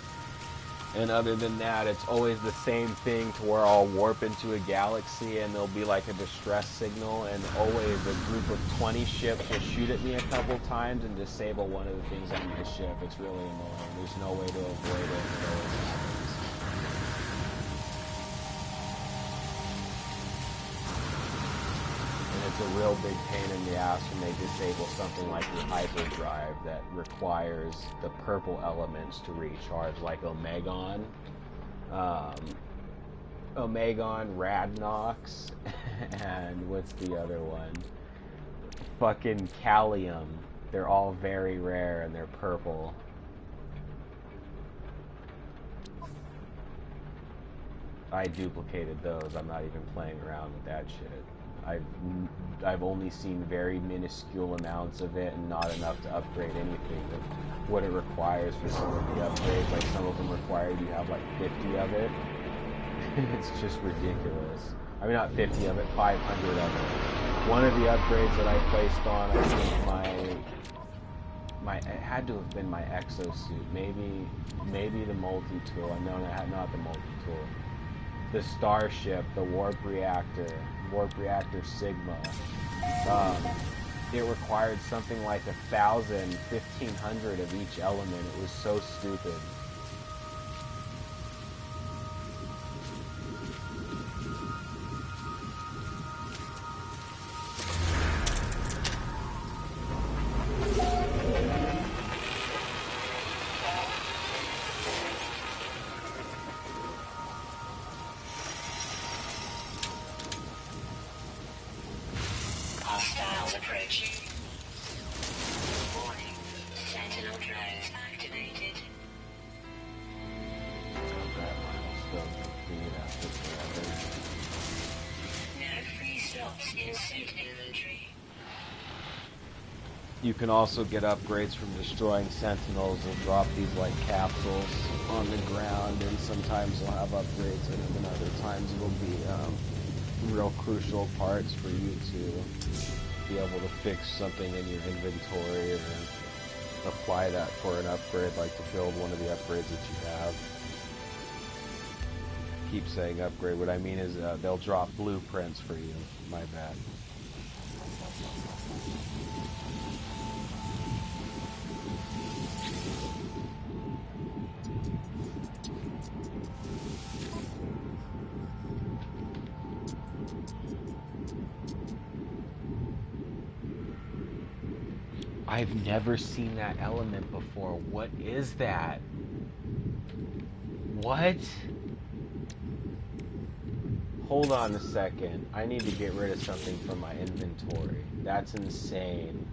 And other than that, it's always the same thing to where I'll warp into a galaxy and there'll be like a distress signal, and always a group of 20 ships will shoot at me a couple times and disable one of the things on my ship. It's really annoying. There's no way to avoid it. It always happens. It's a real big pain in the ass when they disable something like your hyperdrive that requires the purple elements to recharge, like Omegon, Radnox, and what's the other one? Fucking Callium. They're all very rare and they're purple. I duplicated those. I'm not even playing around with that shit. I've only seen very minuscule amounts of it and not enough to upgrade anything of what it requires for some of the upgrades. Like some of them require you have like 50 of it. It's just ridiculous. I mean, not 50 of it, 500 of it. One of the upgrades that I placed on, I think it had to have been my exosuit. Maybe the multi-tool. No, not the multi-tool. The Starship, the Warp Reactor Sigma. It required something like 1,000, 1,500 of each element. It was so stupid. You can also get upgrades from destroying sentinels. They'll drop these like capsules on the ground, and sometimes they'll have upgrades in them, and other times it'll be real crucial parts for you to be able to fix something in your inventory or apply that for an upgrade, like to build one of the upgrades that you have. Keep saying upgrade. What I mean is they'll drop blueprints for you. My bad. I've never seen that element before. What is that? What? Hold on a second. I need to get rid of something from my inventory. That's insane.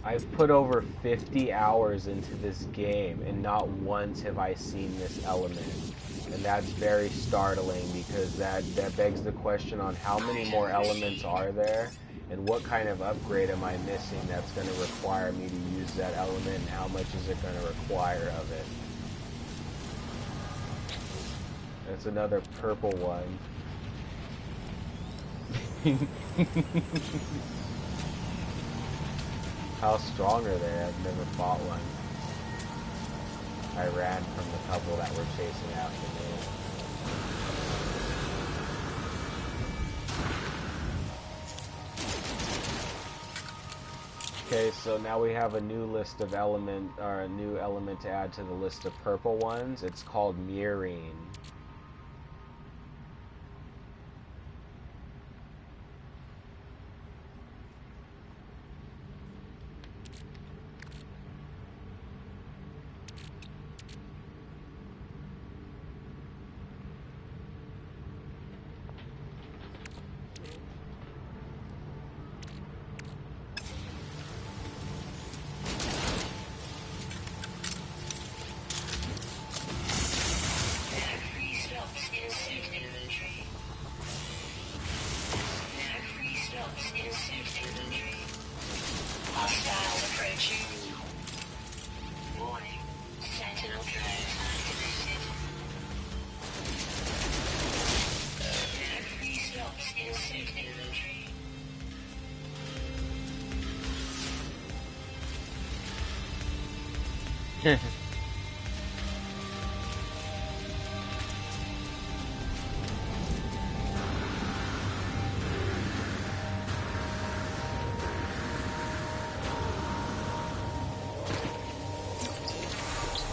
I've put over 50 hours into this game, and not once have I seen this element. And that's very startling, because that begs the question on how many more elements are there, and what kind of upgrade am I missing that's going to require me to use that element, and how much is it going to require of it. That's another purple one. How strong are they? I've never fought one. I ran from the couple that were chasing after me. Okay, so now we have a new list of a new element to add to the list of purple ones. It's called mirroring.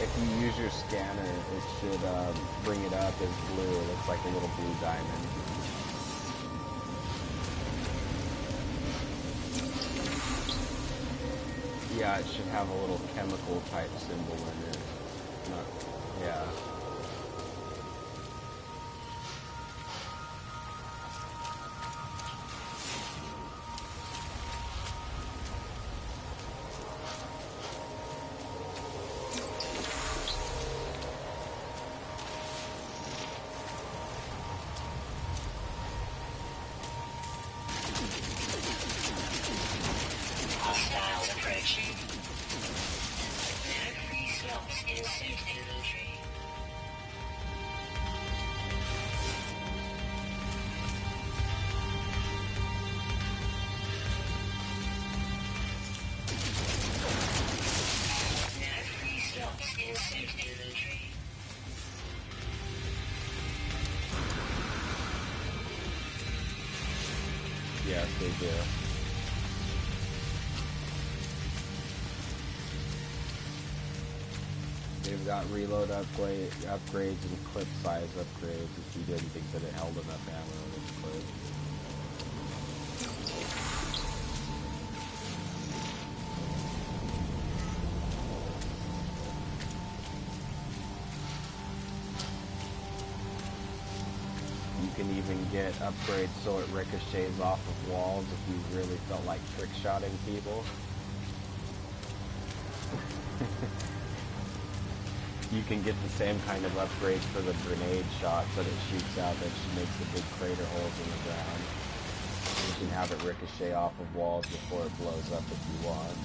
If you use your scanner, it should bring it up as blue. It looks like a little blue diamond. Yeah, it should have a little chemical type symbol in it. Yeah. Yes, they do. They've got reload upgrades and clip size upgrades if you didn't think that it held enough ammo in its clip. You can even get upgrades so it ricochets off of walls if you really felt like trick-shotting people. You can get the same kind of upgrades for the grenade shot, but it shoots out that makes the big crater holes in the ground. You can have it ricochet off of walls before it blows up if you want.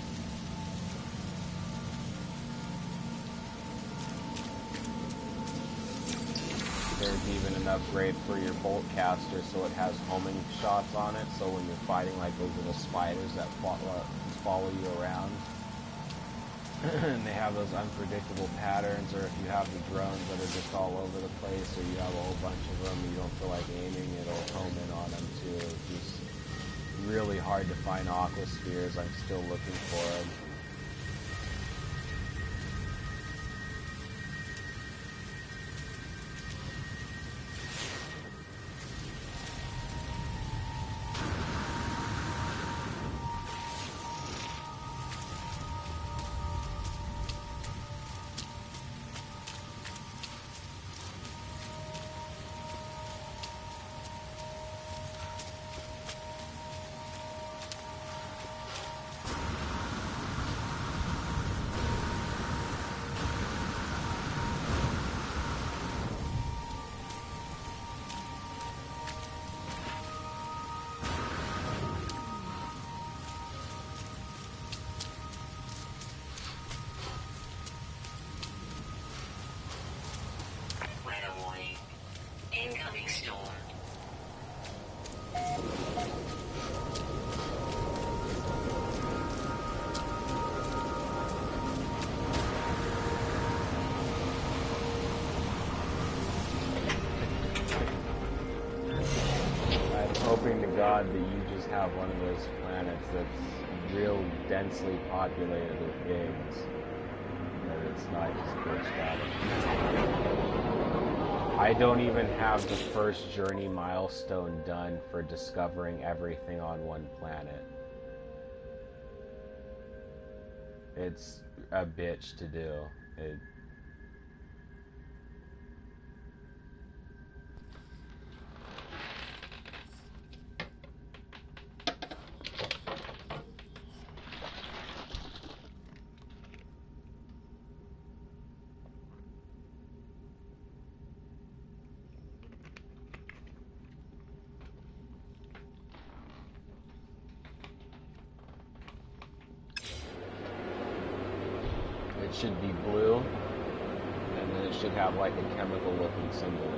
There's even an upgrade for your bolt caster so it has homing shots on it, so when you're fighting like those little spiders that follow you around, and they have those unpredictable patterns, or if you have the drones that are just all over the place, or you have a whole bunch of them and you don't feel like aiming, it'll home in on them too. It's just really hard to find aquaspheres. I'm still looking for them. hoping to God that you just have one of those planets that's real densely populated with gigs. That it's not just glitched out. I don't even have the first journey milestone done for discovering everything on one planet. It's a bitch to do. It should be blue, and then it should have like a chemical looking symbol.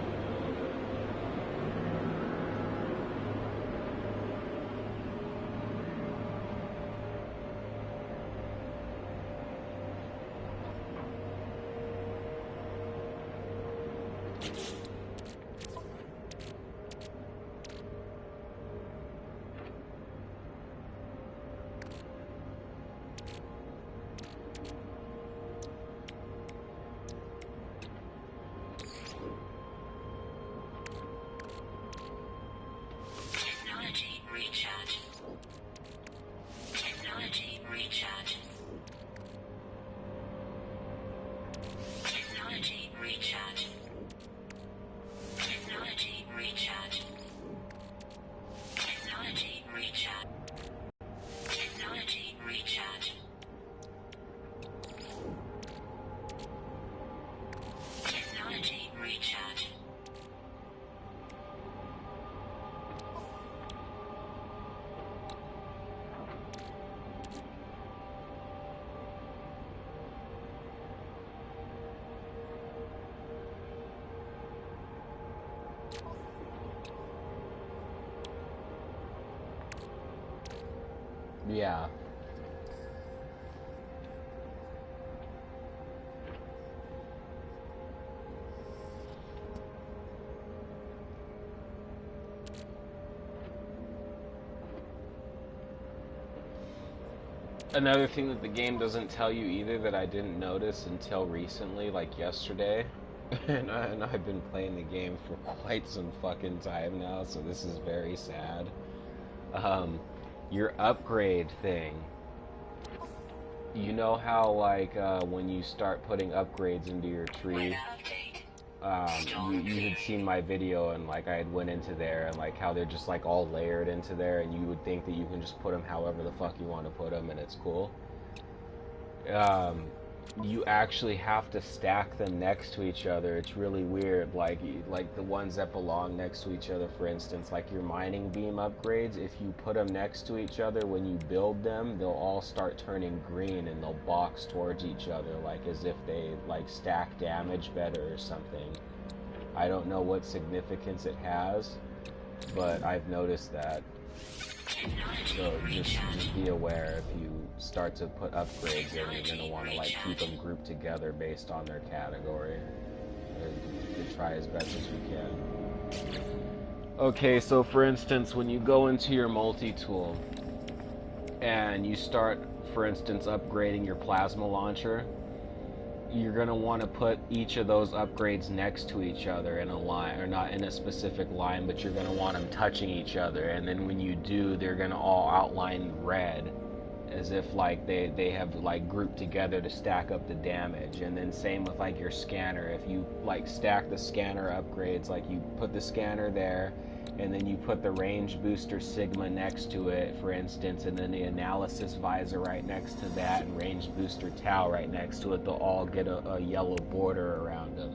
Yeah. Another thing that the game doesn't tell you either that I didn't notice until recently, like yesterday, and I've been playing the game for quite some fucking time now, so this is very sad. Your upgrade thing. You know how, like, when you start putting upgrades into your tree, you had seen my video and, like, I had went into there and, like, how they're just, like, all layered into there, and you would think that you can just put them however the fuck you want to put them and it's cool. You actually have to stack them next to each other. It's really weird. Like the ones that belong next to each other, for instance, like your mining beam upgrades, if you put them next to each other when you build them, they'll all start turning green and they'll box towards each other, like as if they like stack damage better or something. I don't know what significance it has, but I've noticed that. So just be aware if you start to put upgrades in, you're going to want to like keep them grouped together based on their category. You try as best as you can. Okay, so for instance, when you go into your multi-tool and you start, for instance, upgrading your plasma launcher, you're going to want to put each of those upgrades next to each other in a line, or not in a specific line, but you're going to want them touching each other, and then when you do, they're going to all outline red, as if like they have like grouped together to stack up the damage. And then same with like your scanner. If you like stack the scanner upgrades, like you put the scanner there, and then you put the range booster sigma next to it, for instance, and then the analysis visor right next to that, and range booster tau right next to it, they'll all get a yellow border around them,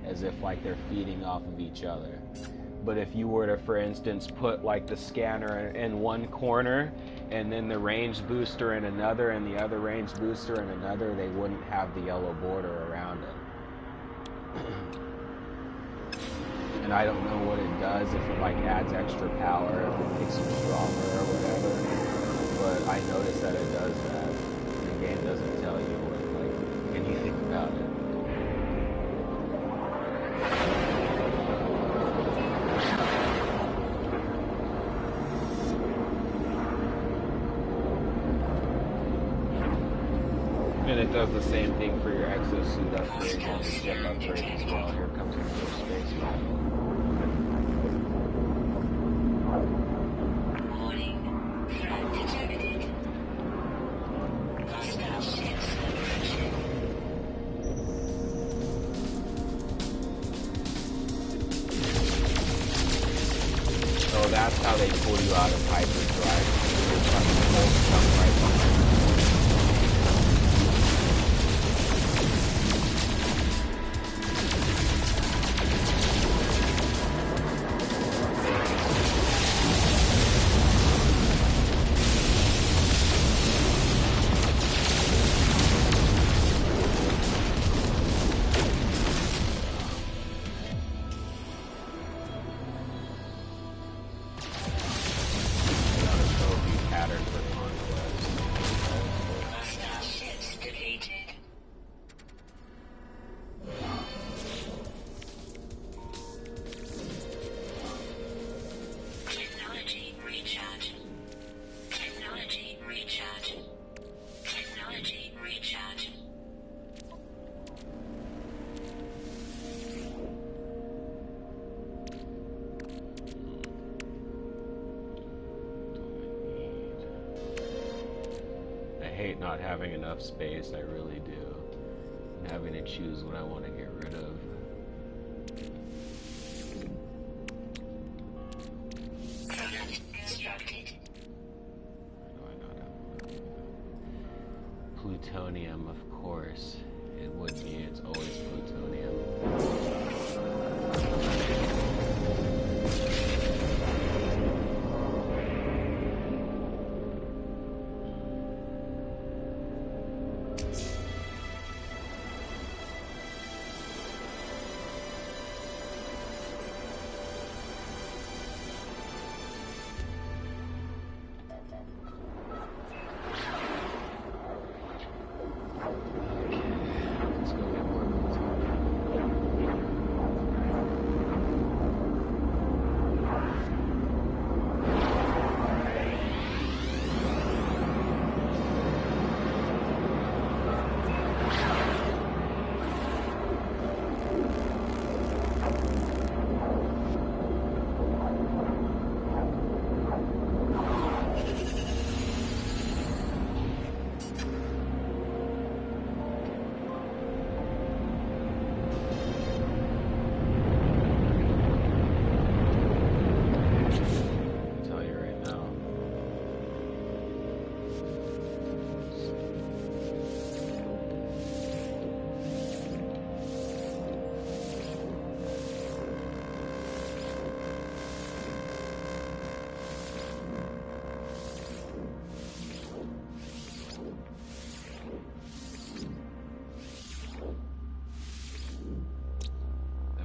as if like they're feeding off of each other. But if you were to, for instance, put like the scanner in one corner, and then the range booster in another, and the other range booster in another, they wouldn't have the yellow border around it. And I don't know what it does, if it like adds extra power, if it makes you stronger or whatever, but I noticed that it does that. The game doesn't tell you like anything about it. It does the same thing for your exosuit upgrades and your ship upgrades as well. Here comes your first space battle. Warning. Threat detected. Hostile ships approaching. So that's how they pull you out of hyperdrive. You're trying to hold stuff right behind you. Not having enough space, I really do. And having to choose what I want to get rid of. Constructed. Why do I not have plutonium? Of course, it would be. It's always plutonium.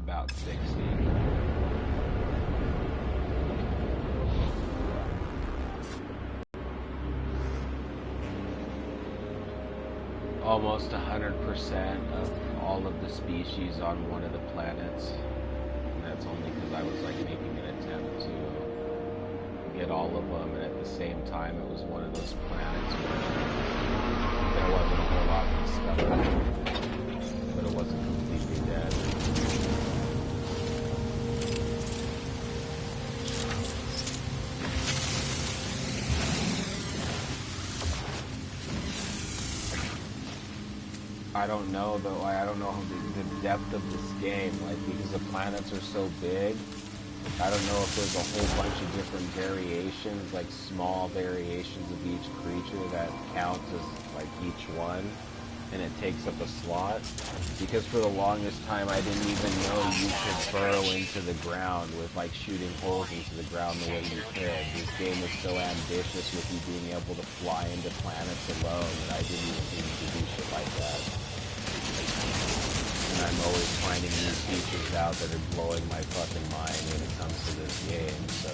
About 60. Almost 100% of all of the species on one of the planets. And that's only because I was like making an attempt to get all of them, and at the same time it was one of those planets where there wasn't a whole lot discovered, but it wasn't completely dead. I don't know though. I don't know the depth of this game, like because the planets are so big. I don't know if there's a whole bunch of different variations, like small variations of each creature that counts as like each one, and it takes up a slot. Because for the longest time, I didn't even know you could burrow into the ground with like shooting holes into the ground the way you could. This game is so ambitious with you being able to fly into planets alone that I didn't even think you could do shit like that. And I'm always finding new features out that are blowing my fucking mind when it comes to this game, so...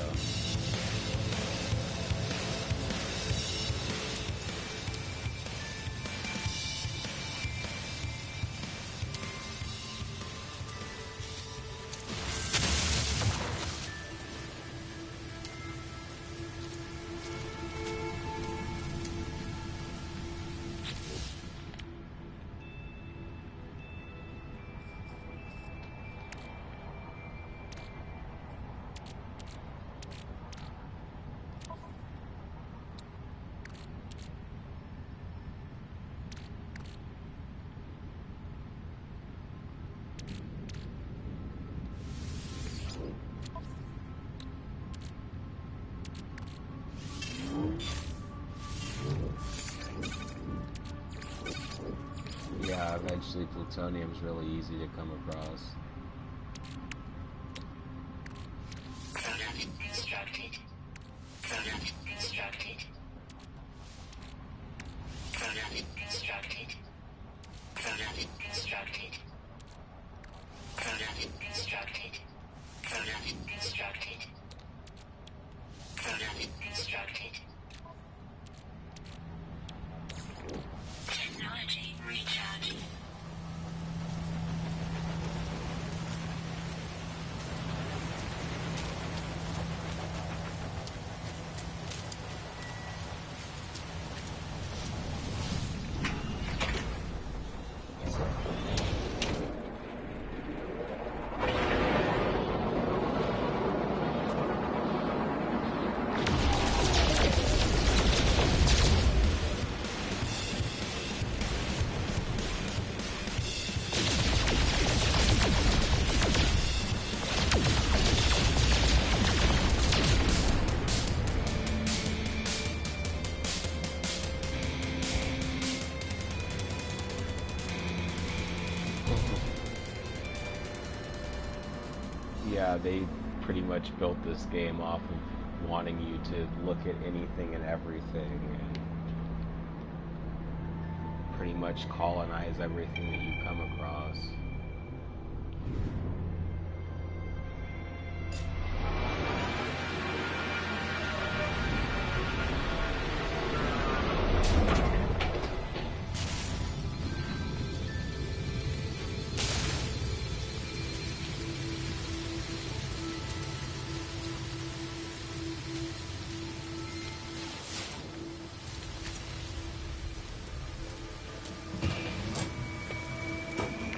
Eventually, plutonium's really easy to come across. Product constructed. Product constructed. Product constructed. Product constructed. Product constructed. Product constructed. Product constructed. Technology recharge. Yeah, they pretty much built this game off of wanting you to look at anything and everything and pretty much colonize everything that you come across.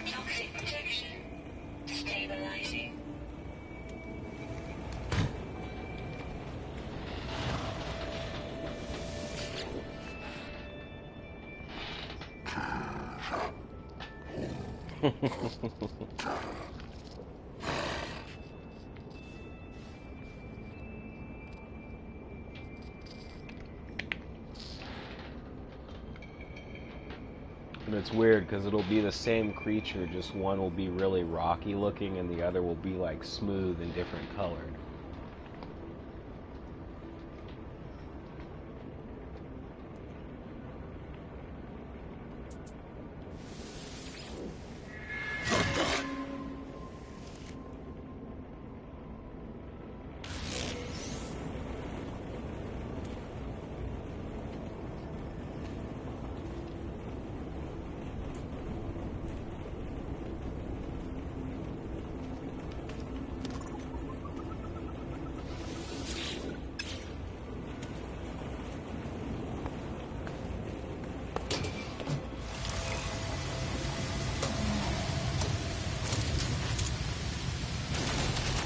Toxic protection. Stabilizing. And it's weird because it'll be the same creature, just one will be really rocky looking and the other will be like smooth and different colored.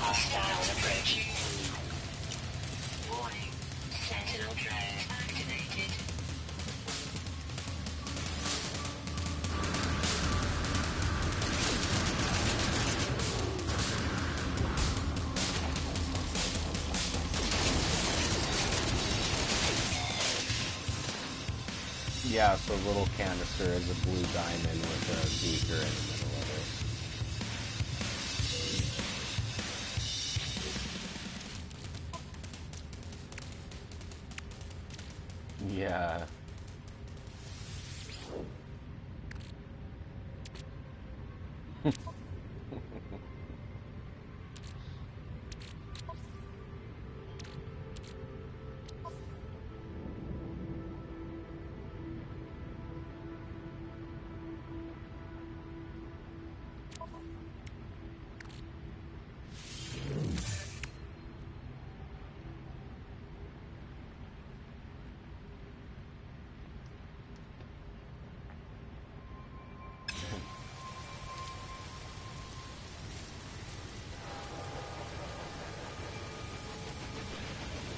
Hostile approaching. Warning. Sentinel drone activated. Yeah, so the little canister is a blue diamond with a beaker in the middle of it. Yeah.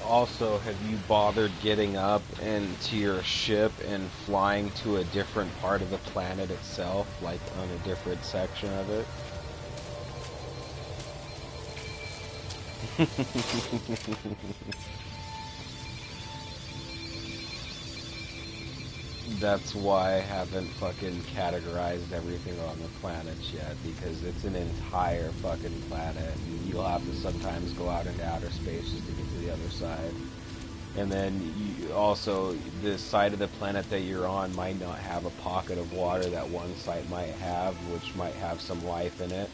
Also, have you bothered getting up into your ship and flying to a different part of the planet itself, like on a different section of it? That's why I haven't fucking categorized everything on the planets yet, because it's an entire fucking planet, and you'll have to sometimes go out into outer space just to get to the other side. And then you also, the side of the planet that you're on might not have a pocket of water that one site might have, which might have some life in it.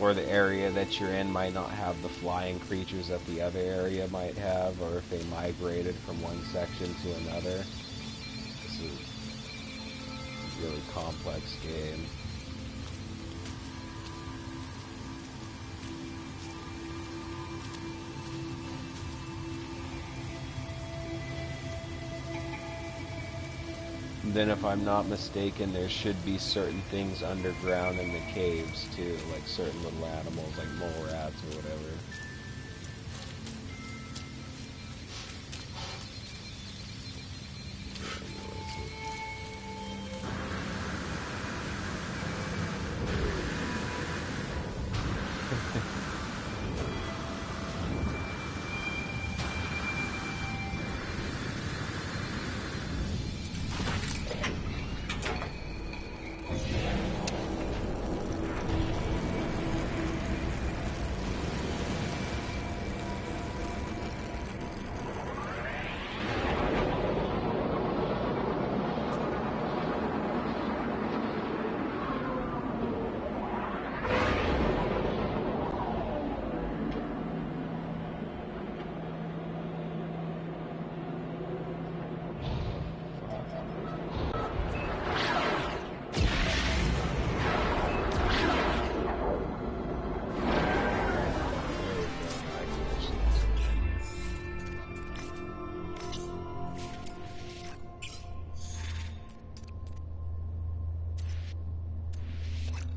Or the area that you're in might not have the flying creatures that the other area might have, or if they migrated from one section to another. This is a really complex game. Then if I'm not mistaken, there should be certain things underground in the caves too, like certain little animals like mole rats or whatever.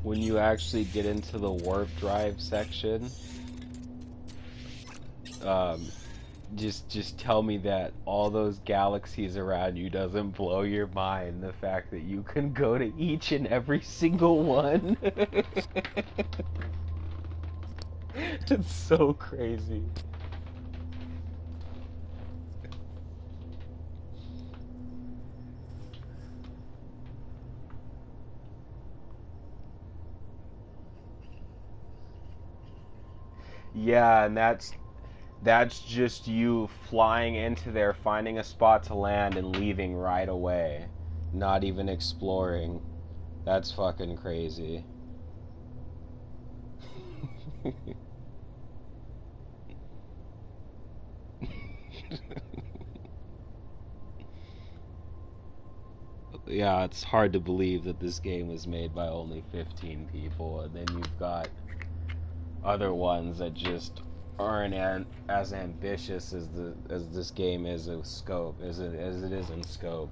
When you actually get into the warp drive section, um, just tell me that all those galaxies around you doesn't blow your mind. The fact that you can go to each and every single one. It's so crazy. Yeah, and that's just you flying into there, finding a spot to land, and leaving right away. Not even exploring. That's fucking crazy. Yeah, it's hard to believe that this game was made by only 15 people, and then you've got other ones that just aren't as ambitious as this game is of scope, as it is in scope.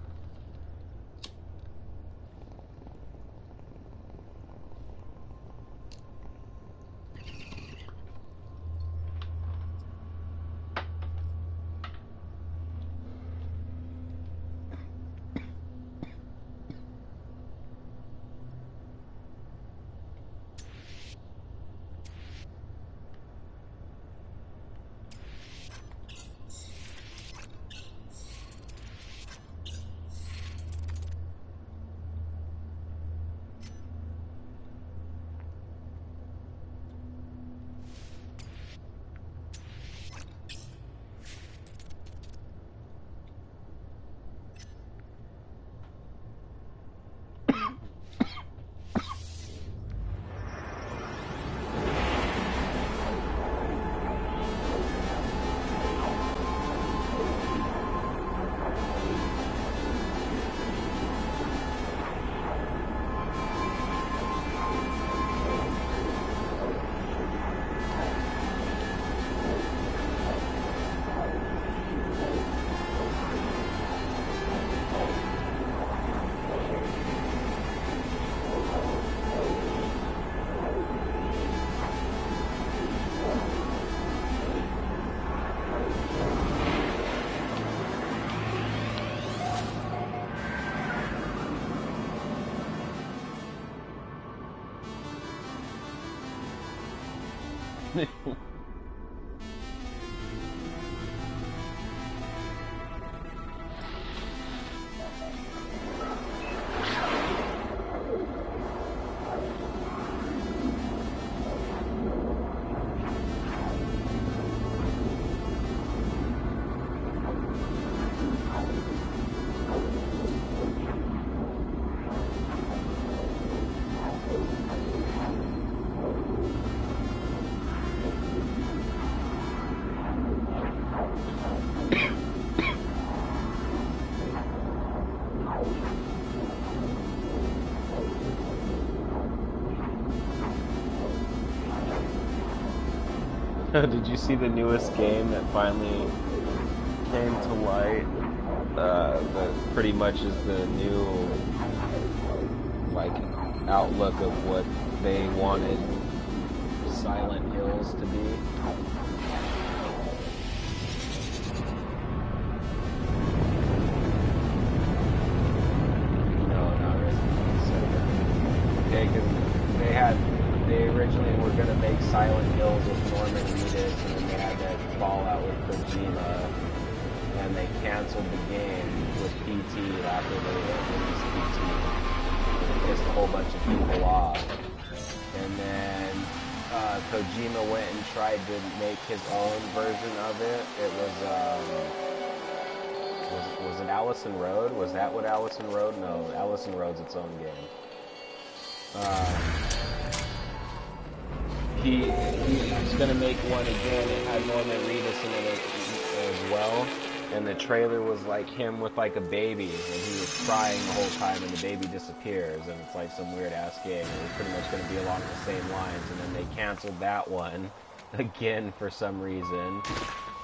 Did you see the newest game that finally came to light? That pretty much is the new like outlook of what they wanted Silent Hills to be. No, not Resident Evil 7. Okay, because they originally were gonna make Silent Hills with Norman Reedus, and then they had that fallout with Kojima, and they canceled the game with PT after they released PT. They pissed a whole bunch of people off. And then Kojima went and tried to make his own version of it. It was it Allison Road? Was that what Allison Road? No, Allison Road's its own game. He was gonna make one again. It had Norman Reedus in it as well. And the trailer was like him with like a baby, and he was crying the whole time, and the baby disappears, and it's like some weird ass game. It was pretty much going to be along the same lines, and then they canceled that one again for some reason.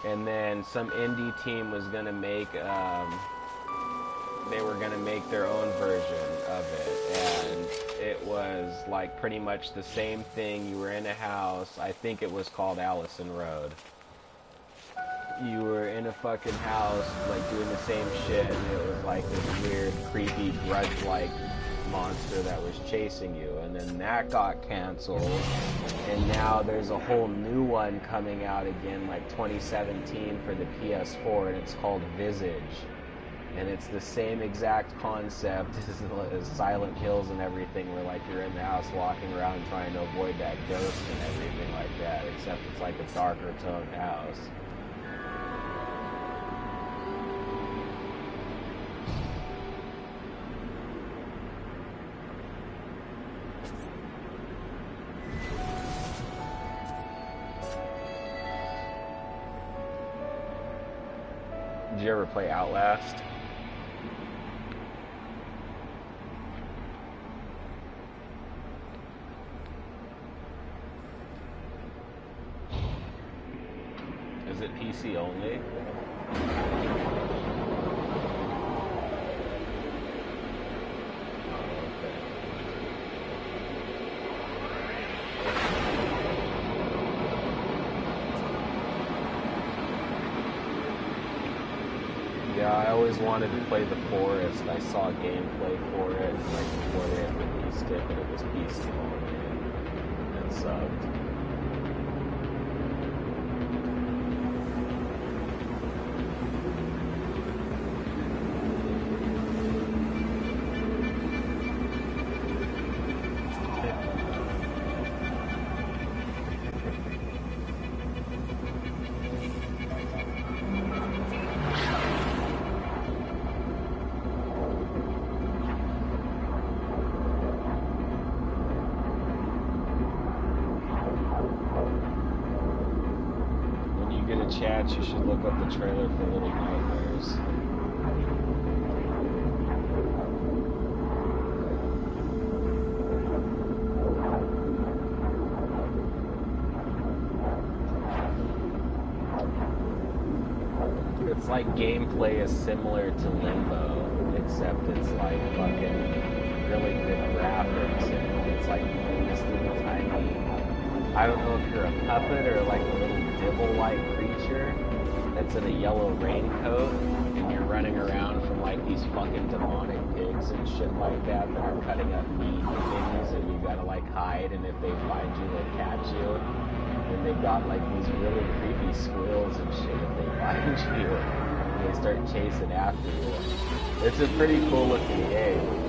And then some indie team was going to make, they were going to make their own version of it, and it was like pretty much the same thing. You were in a house. I think it was called Allison Road. You were in a fucking house, like, doing the same shit, and it was like this weird, creepy, grudge-like monster that was chasing you, and then that got canceled, and now there's a whole new one coming out again, like 2017 for the PS4, and it's called Visage, and it's the same exact concept as Silent Hills and everything, where, like, you're in the house walking around trying to avoid that ghost and everything like that, except it's like a darker toned house. Did you ever play Outlast? Is it PC only? Yeah, I always wanted to play The Forest. I saw gameplay for it, like before they had released it, but it was PC only, and it sucked. Chance, you should look up the trailer for Little Nightmares. It's like gameplay is similar to Limbo, except it's like fucking really good graphics, and it's like this little tiny, I don't know if you're a puppet or like a little devil-like creature that's in a yellow raincoat, and you're running around from like these fucking demonic pigs and shit like that that are cutting up meat and things, and you gotta like hide, and if they find you, they'll catch you. And they've got like these really creepy squirrels and shit if they find you, and they start chasing after you. It's a pretty cool looking game.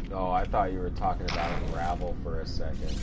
Oh, I thought you were talking about Unravel for a second.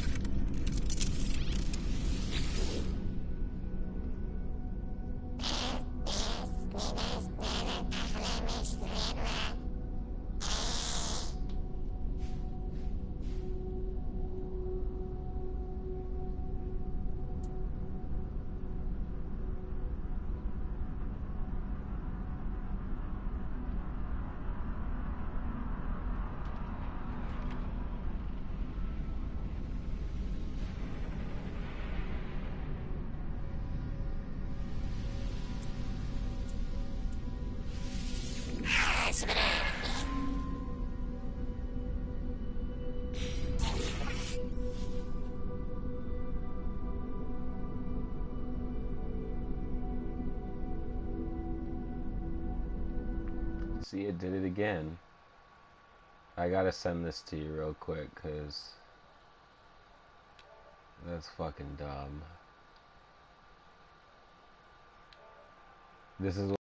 See, it did it again. I gotta send this to you real quick, cause that's fucking dumb. This is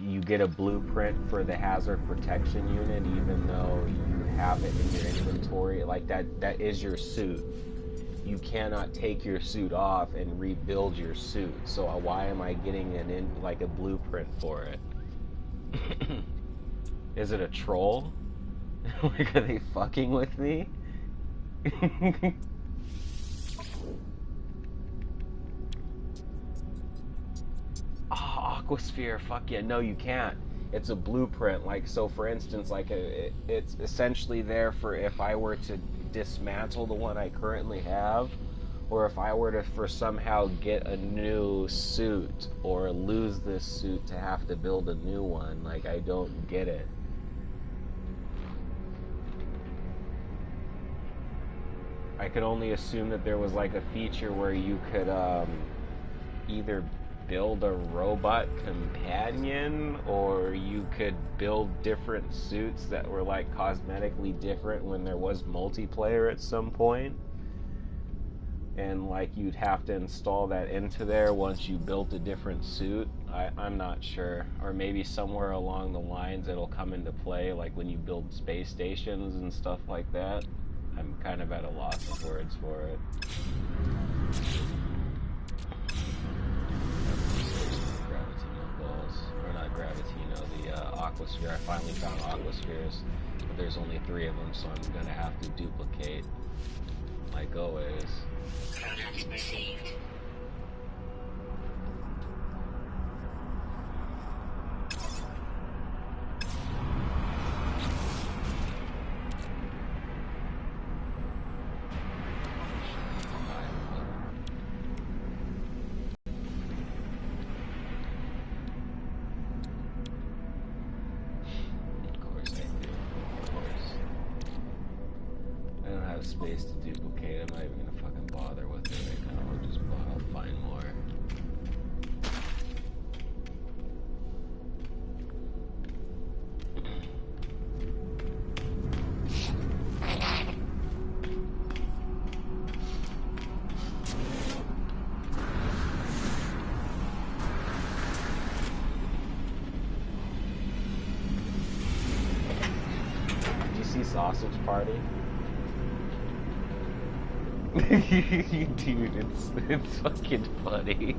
you get a blueprint for the hazard protection unit even though you have it in your inventory. Like that is your suit. You cannot take your suit off and rebuild your suit. So why am I getting like a blueprint for it? Is it a troll? Like, are they fucking with me? Oh, Aquasphere, fuck yeah. No, you can't. It's a blueprint. Like, so for instance, like, it's essentially there for if I were to dismantle the one I currently have, or if I were to for somehow get a new suit, or lose this suit to have to build a new one. Like, I don't get it. I could only assume that there was like a feature where you could either build a robot companion, or you could build different suits that were like cosmetically different when there was multiplayer at some point. And like you'd have to install that into there once you built a different suit. I'm not sure. Or maybe somewhere along the lines it'll come into play, like when you build space stations and stuff like that. I'm kind of at a loss of words for it. Gravitino balls. Or not Gravitino, the Aquasphere. I finally found Aquaspheres, but there's only 3 of them, so I'm gonna have to duplicate, like always. Product received. Space to duplicate. I'm not even gonna fucking bother with it right now. I'll find more. Did you see Sausage Party? Dude, it's fucking funny.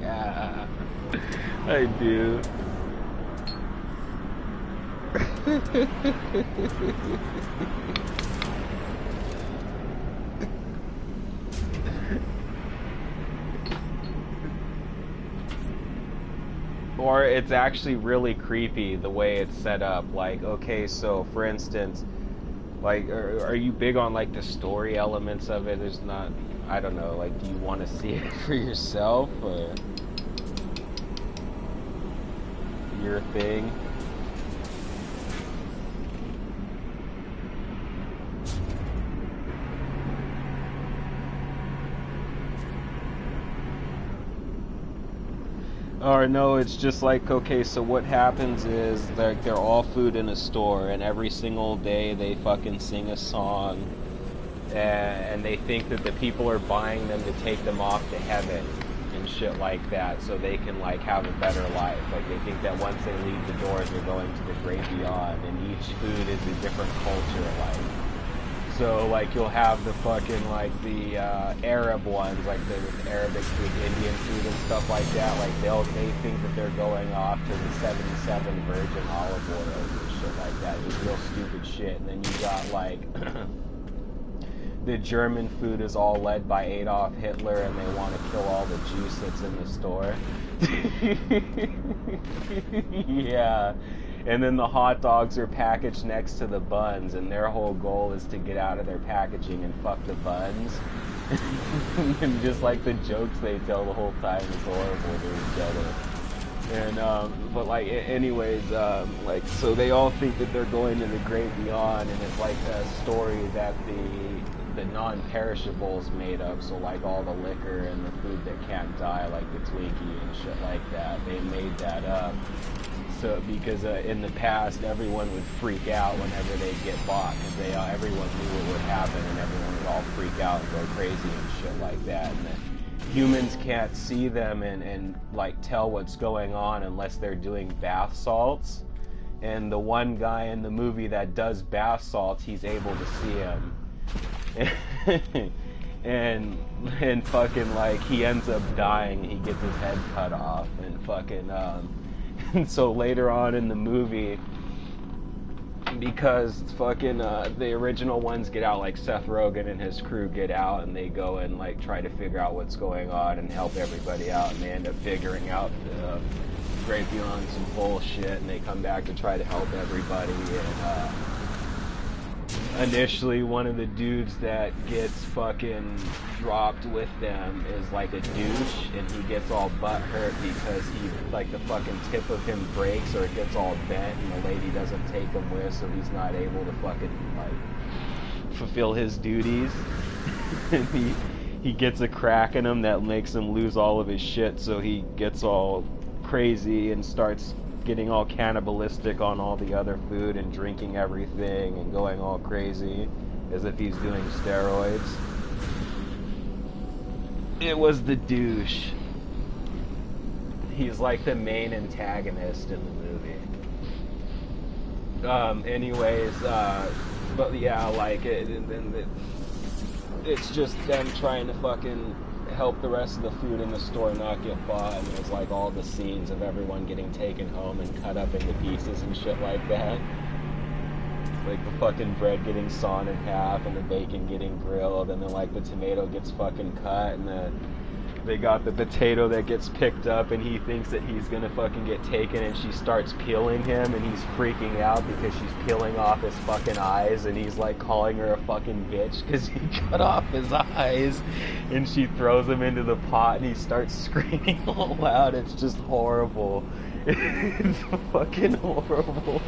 Yeah, I do. Or it's actually really creepy the way it's set up. Like, okay, so for instance, like, are you big on like the story elements of it? There's not, I don't know, like, do you want to see it for yourself, or your thing? Or no, it's just like, okay, so what happens is they're all food in a store, and every single day they fucking sing a song, and they think that the people are buying them to take them off to heaven and shit like that, so they can like have a better life. Like they think that once they leave the doors, they're going to the great beyond, and each food is a different culture. Like, so like you'll have the fucking like the Arab ones, like the Arabic food, Indian food and stuff like that. Like they think that they're going off to the 77 virgin olive oils and shit like that. It's real stupid shit. And then you got like the German food is all led by Adolf Hitler, and they want to kill all the juice that's in the store. Yeah. And then the hot dogs are packaged next to the buns, and their whole goal is to get out of their packaging and fuck the buns. And just like the jokes they tell the whole time is horrible to each other. And but like anyways, like so they all think that they're going to the great beyond, and it's like a story that the non-perishables made up. So like all the liquor and the food that can't die, like the Twinkie and shit like that, they made that up. So because in the past everyone would freak out whenever they get bought, because they everyone knew what would happen, and everyone would all freak out and go crazy and shit like that. And then humans can't see them and like tell what's going on unless they're doing bath salts. And the one guy in the movie that does bath salts, he's able to see him. and fucking like he ends up dying. He gets his head cut off, and fucking and so later on in the movie, because fucking the original ones get out, like Seth Rogen and his crew get out, and they go and like try to figure out what's going on and help everybody out, and they end up figuring out the Great Beyond some bullshit, and they come back to try to help everybody. And initially one of the dudes that gets fucking dropped with them is like a douche, and he gets all butthurt because he, like, the fucking tip of him breaks or it gets all bent, and the lady doesn't take him with, so he's not able to fucking like fulfill his duties. And he gets a crack in him that makes him lose all of his shit, so he gets all crazy and starts getting all cannibalistic on all the other food and drinking everything and going all crazy as if he's doing steroids. It was the douche. He's like the main antagonist in the movie. Anyways, but yeah, like it's just them trying to fucking help the rest of the food in the store not get bought, and there's like all the scenes of everyone getting taken home and cut up into pieces and shit like that. Like the fucking bread getting sawn in half and the bacon getting grilled, and then like the tomato gets fucking cut, and they got the potato that gets picked up, and he thinks that he's gonna fucking get taken, and she starts peeling him, and he's freaking out because she's peeling off his fucking eyes, and he's like calling her a fucking bitch because he cut off his eyes, and she throws him into the pot, and he starts screaming all loud. It's just horrible. It's fucking horrible.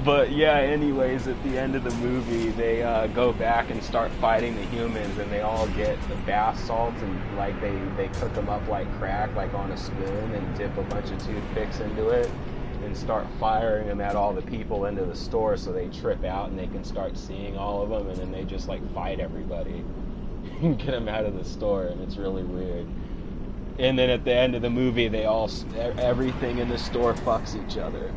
But yeah, anyways, at the end of the movie, they go back and start fighting the humans, and they all get the bath salts, and like they cook them up like crack, like on a spoon, and dip a bunch of toothpicks into it, and start firing them at all the people into the store, so they trip out and they can start seeing all of them, and then they just like fight everybody and get them out of the store, and it's really weird. And then at the end of the movie, everything in the store fucks each other.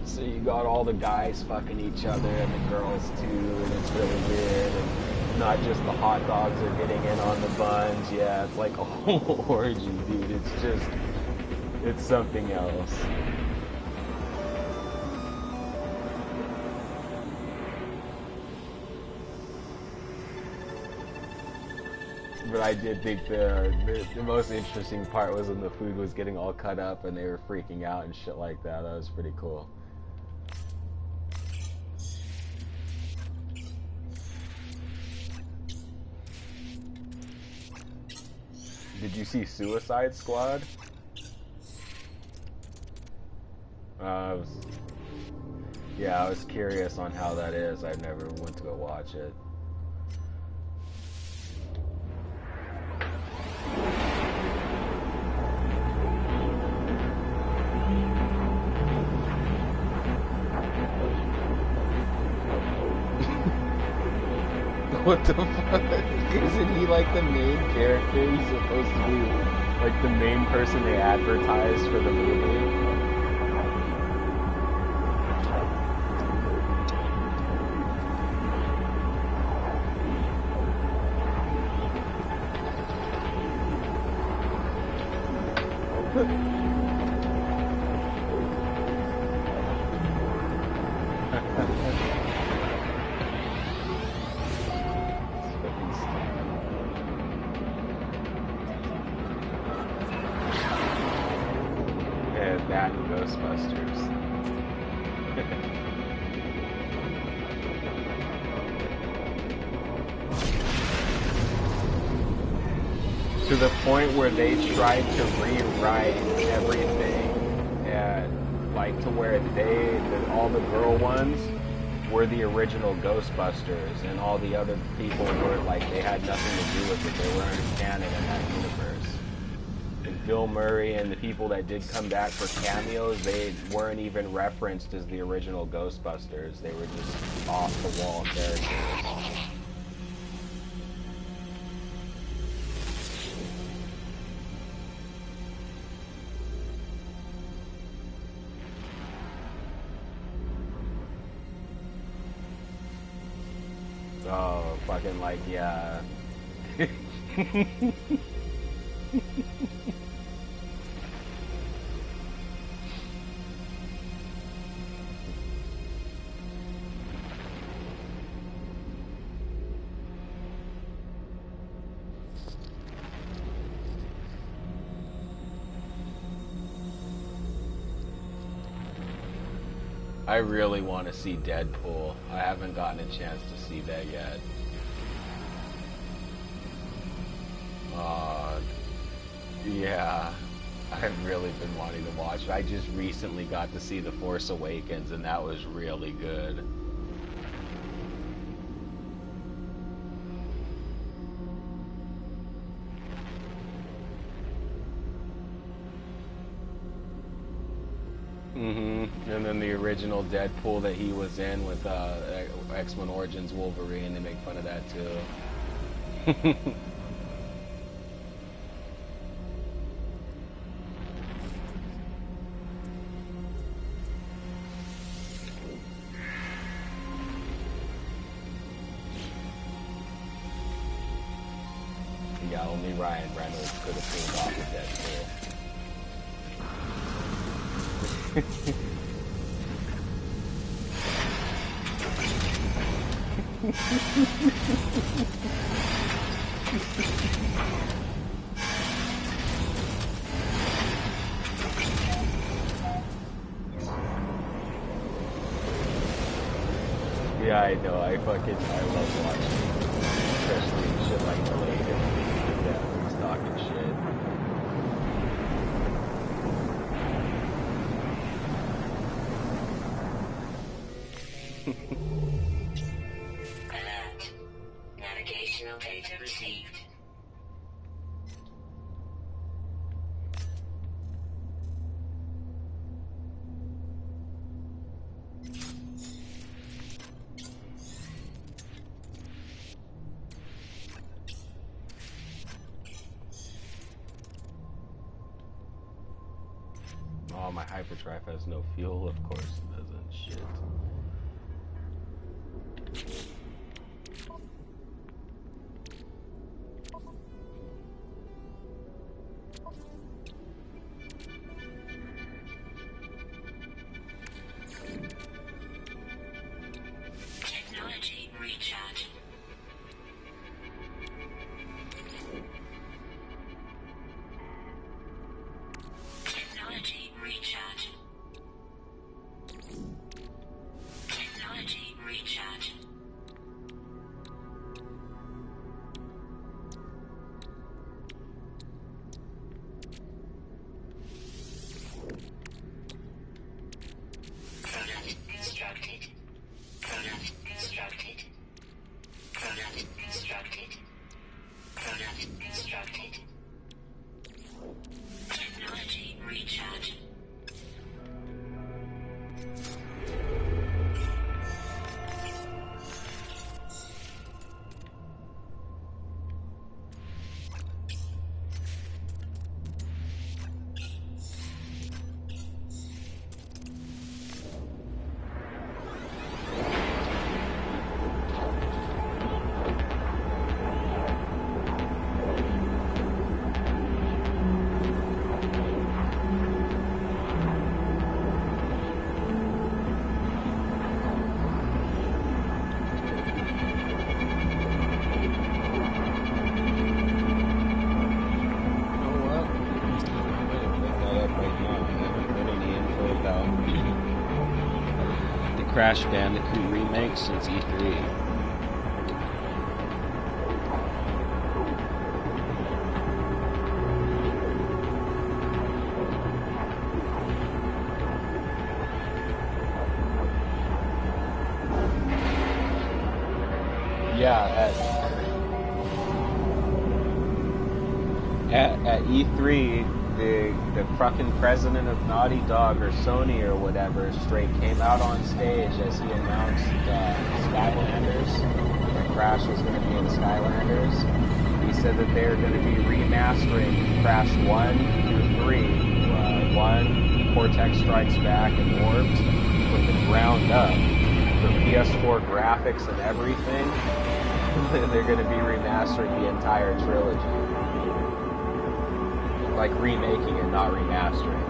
So you got all the guys fucking each other and the girls too, and it's really weird. And not just the hot dogs are getting in on the buns. Yeah, it's like a whole orgy, dude. It's something else. But I did think the most interesting part was when the food was getting all cut up and they were freaking out and shit like that. That was pretty cool. Did you see Suicide Squad? I was curious on how that is. I never went to go watch it. What the fuck? Isn't he like the main character? He's supposed to be like the main person they advertised for the movie. That and Ghostbusters. to the point where they tried to rewrite everything, and like to where all the girl ones were the original Ghostbusters, and all the other people were like they had nothing to do with it. They weren't canon in that universe. And Bill Murray and the people that did come back for cameos, they weren't even referenced as the original Ghostbusters. They were just off the wall characters. Oh, fucking like, yeah. I really want to see Deadpool. I haven't gotten a chance to see that yet. Yeah, I've really been wanting to watch it. I just recently got to see The Force Awakens, and that was really good. And then the original Deadpool that he was in with X-Men Origins Wolverine, they make fun of that too. Yeah, only Ryan Reynolds could have pulled off a Deadpool. Yeah, I know. I love watching, especially shit like Blade and things like that, where he's talking shit. Alert. Navigational data received. Oh, my hyperdrive has no fuel. Of course it doesn't. Shit. Technology recharging. Technology recharging. Technology recharging. Product constructed. Product constructed. Product constructed. Product constructed. Technology recharging. Crash Bandicoot remake since E3. Yeah, at E3, the fucking president of Naughty Dog or Sony or whatever straight came out on stage as he announced Skylanders. That Crash was going to be in Skylanders. He said that they were going to be remastering Crash 1 through 3. 1, Cortex Strikes Back, and Warped from the ground up. For PS4 graphics and everything, they're going to be remastering the entire trilogy. Like remaking it, not remastering.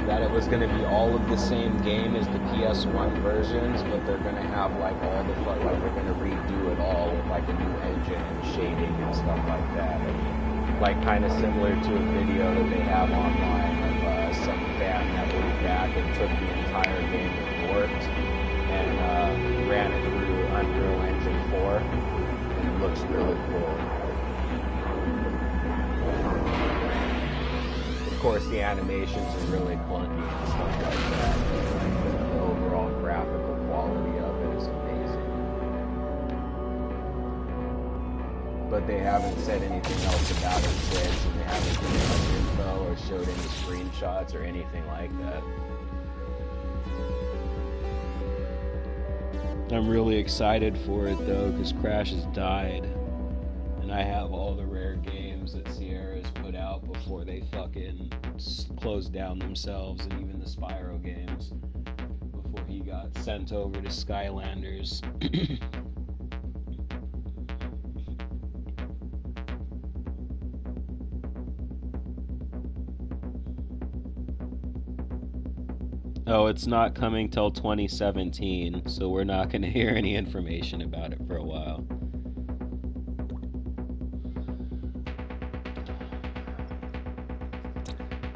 That it was going to be all of the same game as the PS1 versions, but they're going to have like all the like they're going to redo it all with like a new engine and shading and stuff like that. Like kind of similar to a video that they have online of some fan that went back and took the entire game and Warped and ran it through Unreal Engine 4, and it looks really cool. Of course, the animations are really clunky and stuff like that, but like the overall graphical quality of it is amazing. But they haven't said anything else about it since, and they haven't given much info or showed any screenshots or anything like that. I'm really excited for it though, because Crash has died, and I have all the rare games that Sierra's put out before they fucking closed down themselves, and even the Spyro games before he got sent over to Skylanders. Oh, it's not coming till 2017, so we're not going to hear any information about it for a while.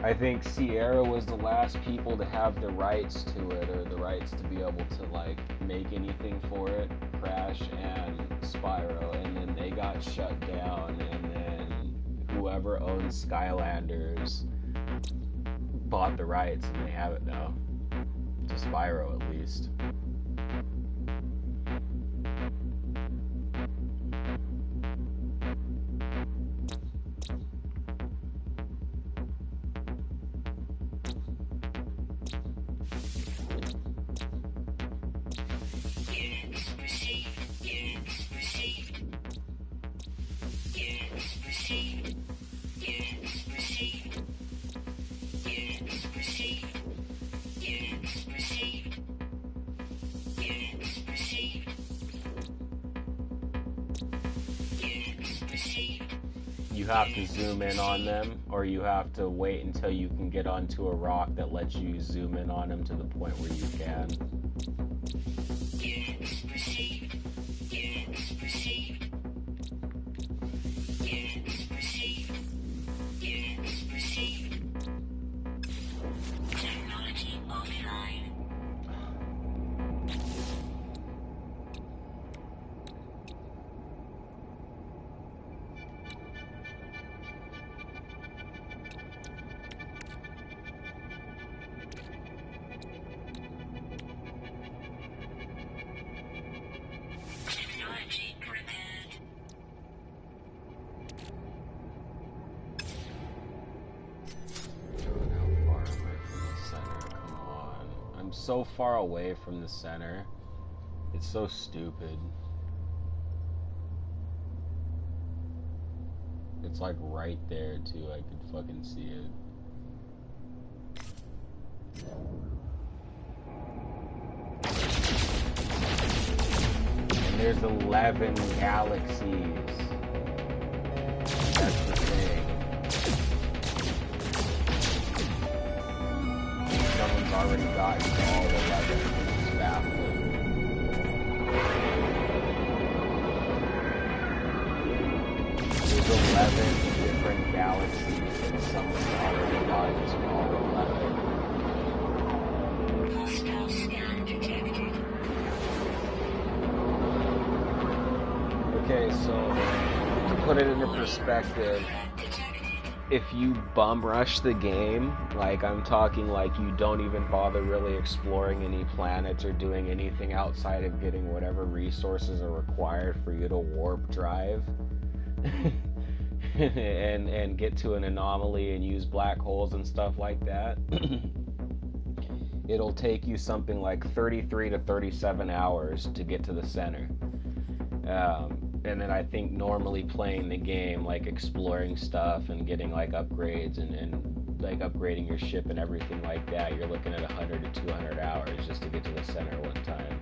I think Sierra was the last people to have the rights to it, or the rights to be able to like make anything for it, Crash and Spyro, and then they got shut down, and then whoever owns Skylanders bought the rights, and they have it now. To Spyro, at least. Units received. Units received. Units received. Units received. Units received. Units received. Units received. Units received. You have to zoom in on them, or you have to wait until you can get onto a rock that lets you zoom in on them to the point where you can. Units received. Units received. Units received. Units received. Technology offline. Technology prepared. God, how far am I from the center? Come on. I'm so far away from the center. It's so stupid. It's like right there too. I could fucking see it. And there's 11 galaxies. That's the thing. Someone's already gotten to all 11, which is baffling. There's 11 different galaxies, and someone's already gotten to all 11. Hostile scan detected. Okay, so to put it into perspective, Threat detected. if you bum rush the game, like I'm talking like you don't even bother really exploring any planets or doing anything outside of getting whatever resources are required for you to warp drive and get to an anomaly and use black holes and stuff like that, it'll take you something like 33 to 37 hours to get to the center. And then I think normally playing the game, like exploring stuff and getting like upgrades and like upgrading your ship and everything like that, you're looking at 100 to 200 hours just to get to the center one time.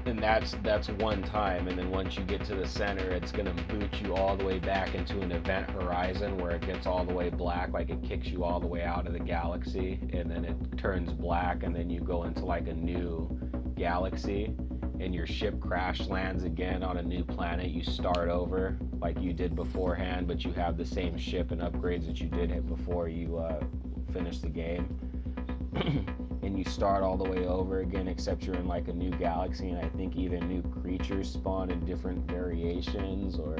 And that's one time, and then once you get to the center, it's gonna boot you all the way back into an event horizon where it gets all the way black, like it kicks you all the way out of the galaxy, and then it turns black, and then you go into like a new galaxy, and your ship crash lands again on a new planet. You start over like you did beforehand, but you have the same ship and upgrades that you did before you finished the game. And you start all the way over again, except you're in like a new galaxy, and I think even new creatures spawn in different variations, or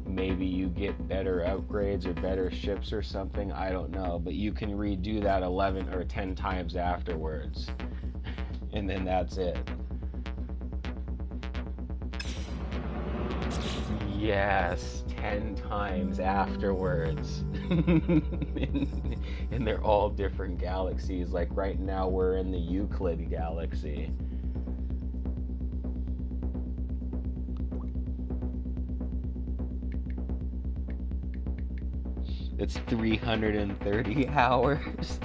maybe you get better upgrades or better ships or something. I don't know, but you can redo that 11 or 10 times afterwards, and then that's it. Yes, 10 times afterwards. And they're all different galaxies. Like right now we're in the Euclid galaxy. It's 330 hours.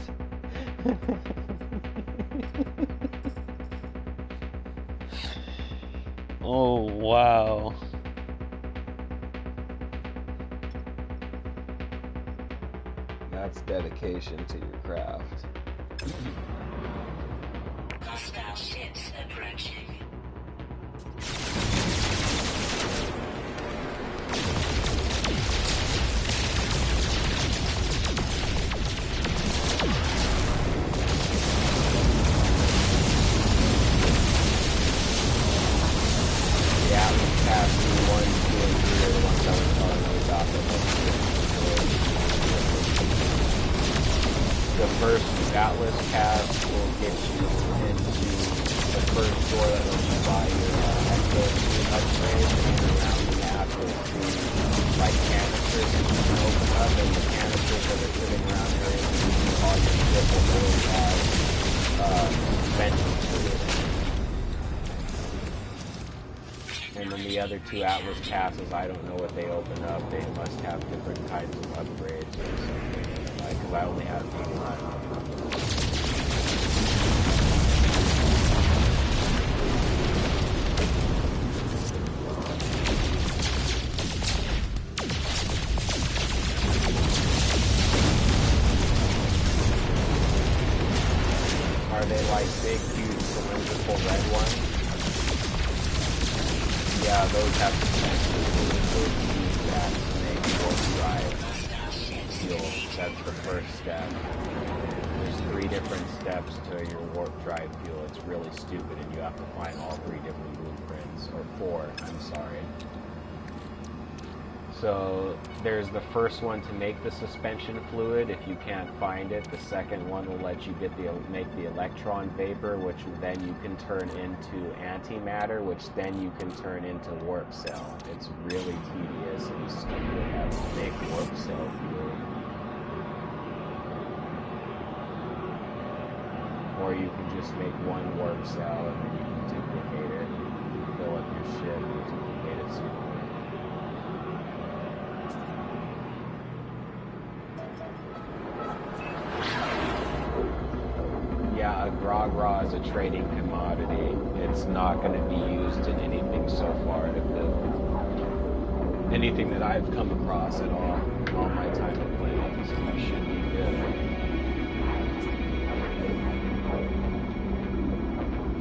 Oh, wow. That's dedication to your craft. Hostile ships approaching. The Atlas Pass 1, 2, and 3 are the ones I was talking about. The first Atlas Pass will get you into the first door that lets you buy your exo upgrade, and around the map you'll see like canisters that you can open up, and the canisters that are sitting around areas that you can call your ship will always have suspension fluid. And then the other two Atlas passes, I don't know what they open up. They must have different kinds of upgrades or something. Because I only have one. Are they like big, huge, cylindrical red ones? Yeah, those have potential to use that to make warp drive fuel. That's the first step. There's 3 different steps to your warp drive fuel. It's really stupid, and you have to find all 3 different blueprints. Or 4, I'm sorry. So there's the first one to make the suspension fluid. If you can't find it, the second one will let you make the electron vapor, which then you can turn into antimatter, which then you can turn into warp cell. It's really tedious and stupid having to make warp cell fuel. Or you can just make one warp cell and then you can duplicate it, fill up your ship, and duplicate it some more. Yeah, a Gragra is a trading commodity. It's not going to be used in anything so far. Anything that I've come across at all my time of playing, so you should be good.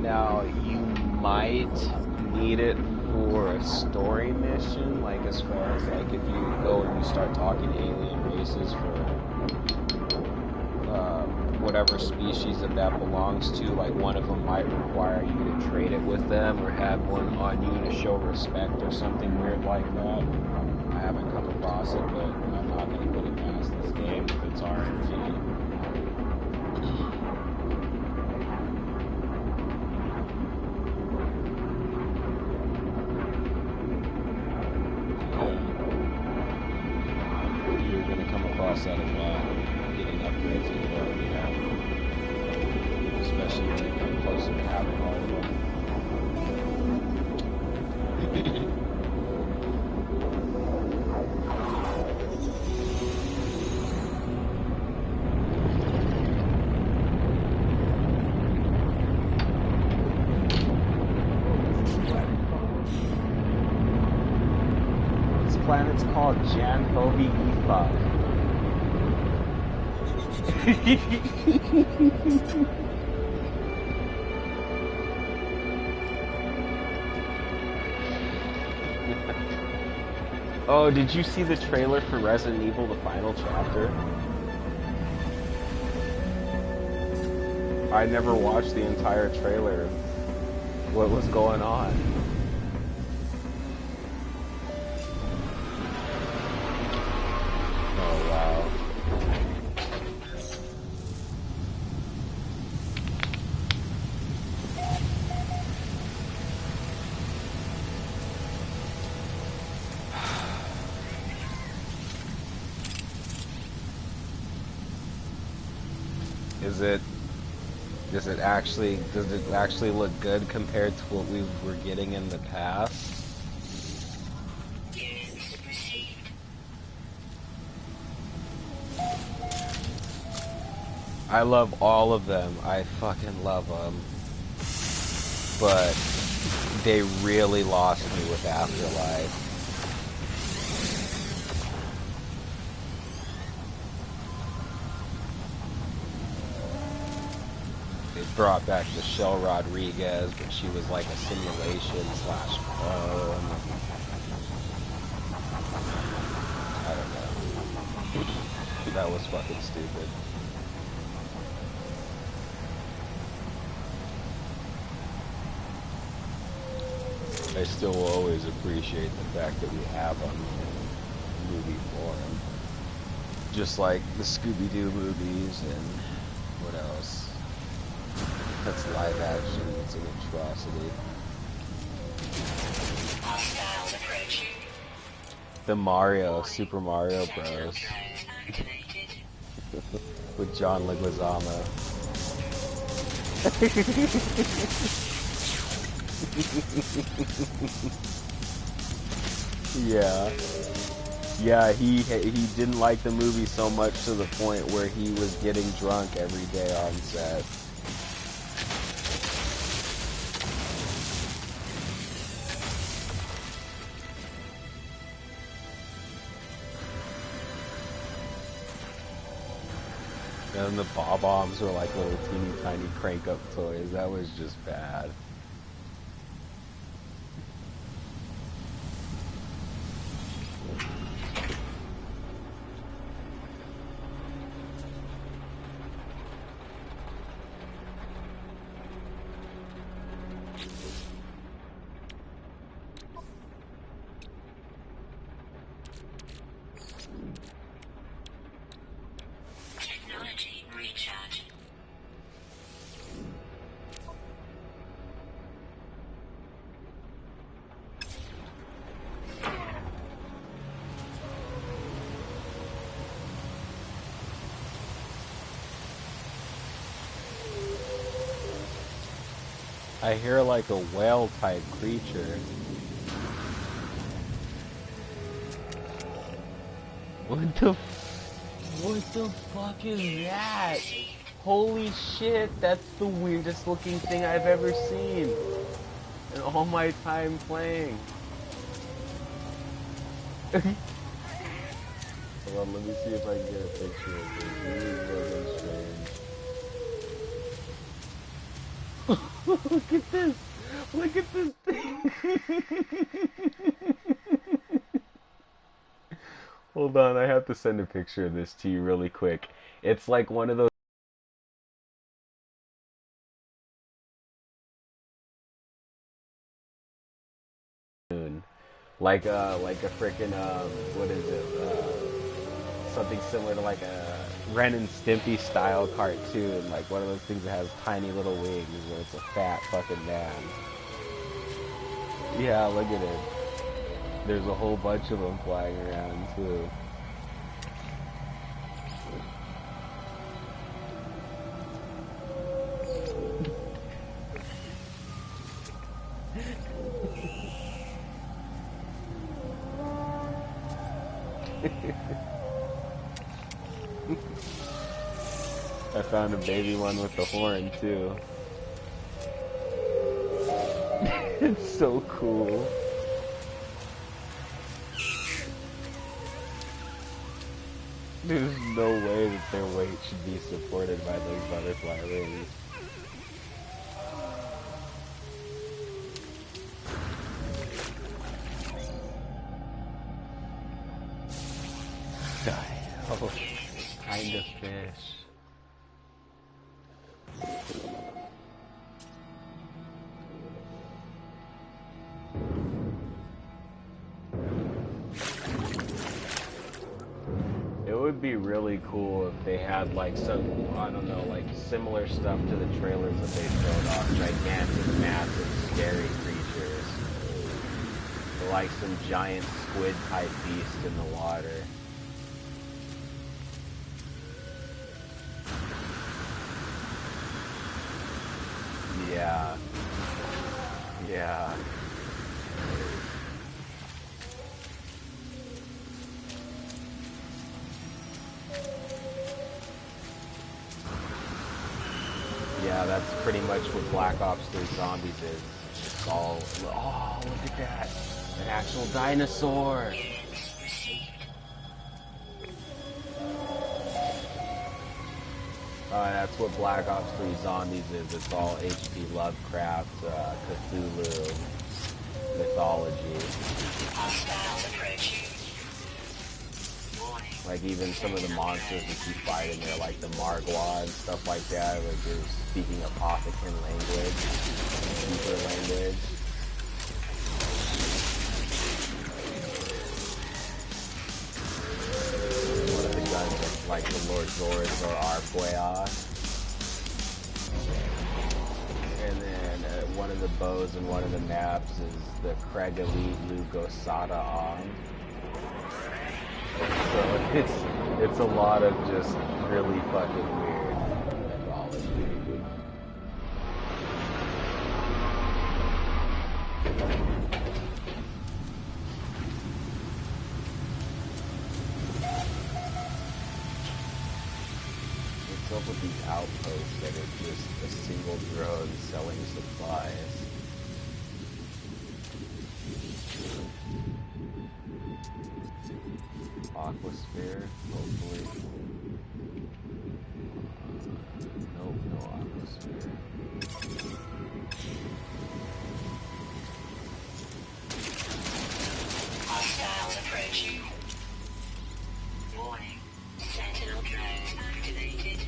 Now, you might need it for a story mission, like as far as like if you go and you start talking to alien races for whatever species that belongs to, like one of them might require you to trade it with them or have one on you to show respect or something weird like that. I haven't come across it, but I'm not going to put it past this game if it's RNG. You're going to come across that a lot, getting upgrades that you already have, especially when you come closer to having all of them. This planet's called Jan Hovi Ifak. Oh, did you see the trailer for Resident Evil, the final chapter? I never watched the entire trailer. What was going on? Oh, wow. Is it does it actually look good compared to what we were getting in the past? Units received. I love all of them. I fucking love them. But they really lost me with Afterlife. They brought back Michelle Rodriguez, but she was like a simulation slash clone. I don't know. That was fucking stupid. I still will always appreciate the fact that we have them in movie form. Just like the Scooby-Doo movies and what else? That's live action, it's an atrocity. Hostiles approaching. The Super Mario Sentinel Bros. drones activated. With John Leguizamo. Yeah. Yeah, he didn't like the movie so much to the point where he was getting drunk every day on set. And the bob-ombs were like little teeny tiny crank-up toys. That was just bad. Technology recharge. I hear like a whale type creature. What the fuck is that? Holy shit, that's the weirdest looking thing I've ever seen in all my time playing. Hold on, let me see if I can get a picture of this. This is fucking strange. Look at this! Look at this thing! Hold on, I have to send a picture of this to you really quick. It's like one of those like a freaking what is it? Something similar to like a Ren and Stimpy style cartoon, like one of those things that has tiny little wings where it's a fat fucking man. Yeah, look at it. There's a whole bunch of them flying around too. I found a baby one with the horn too. It's so cool. There's no way that their weight should be supported by those butterfly wings. Oh, kind of fish. It would be really cool if they had like some, I don't know, like similar stuff to the trailers that they showed off. Gigantic, massive, scary creatures. Like some giant squid type beast in the water. Yeah. Yeah. Yeah, that's pretty much what Black Ops 3 Zombies is. It's all, oh, look at that. An actual dinosaur. That's what Black Ops 3 Zombies is. It's all H.P. Lovecraft, Cthulhu mythology. Like even some of the monsters that you fight in there, like the Margwa and stuff like that, like you're speaking Apothecan language, Super language. One of the guns that's like the Lord Zords or Arquea. And then one of the bows in one of the maps is the Craig Elite Lugosada On. So it's a lot of just really fucking weird mythology. What's up with these outposts that are just a single drone selling supplies? Aquasphere, hopefully. Nope, no aquasphere. Hostiles approaching. Warning. Sentinel drone activated.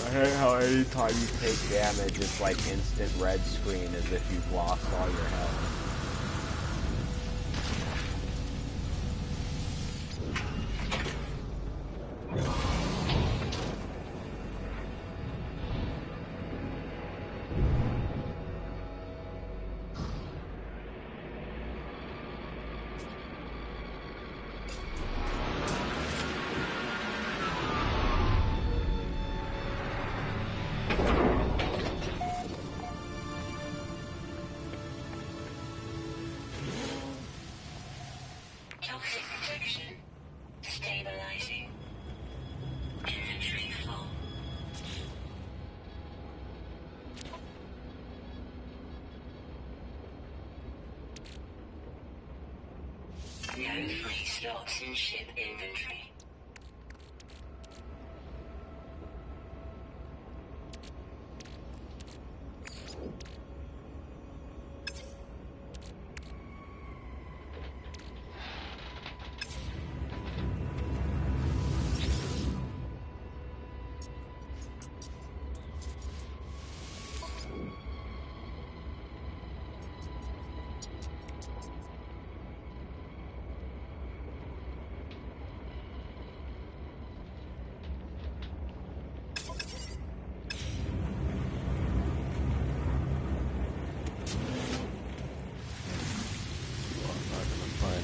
I hate how anytime you take damage, it's like instant red screen as if you've lost all your health. Toxic protection. Stabilizing. Inventory full. No free slots in ship inventory.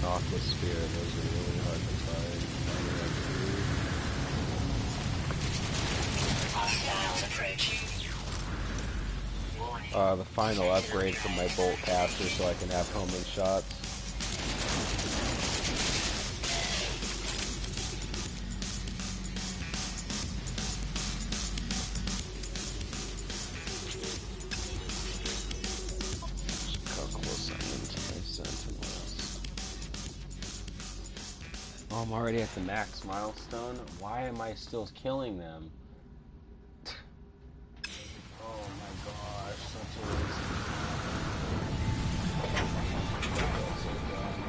aqua sphere. Those are really hard to find. Hostiles approaching. Warning. The final upgrade for my bolt caster so I can have homing shots. Oh, I'm already at the max milestone. Why am I still killing them? Oh my gosh, such a waste. That's so dumb.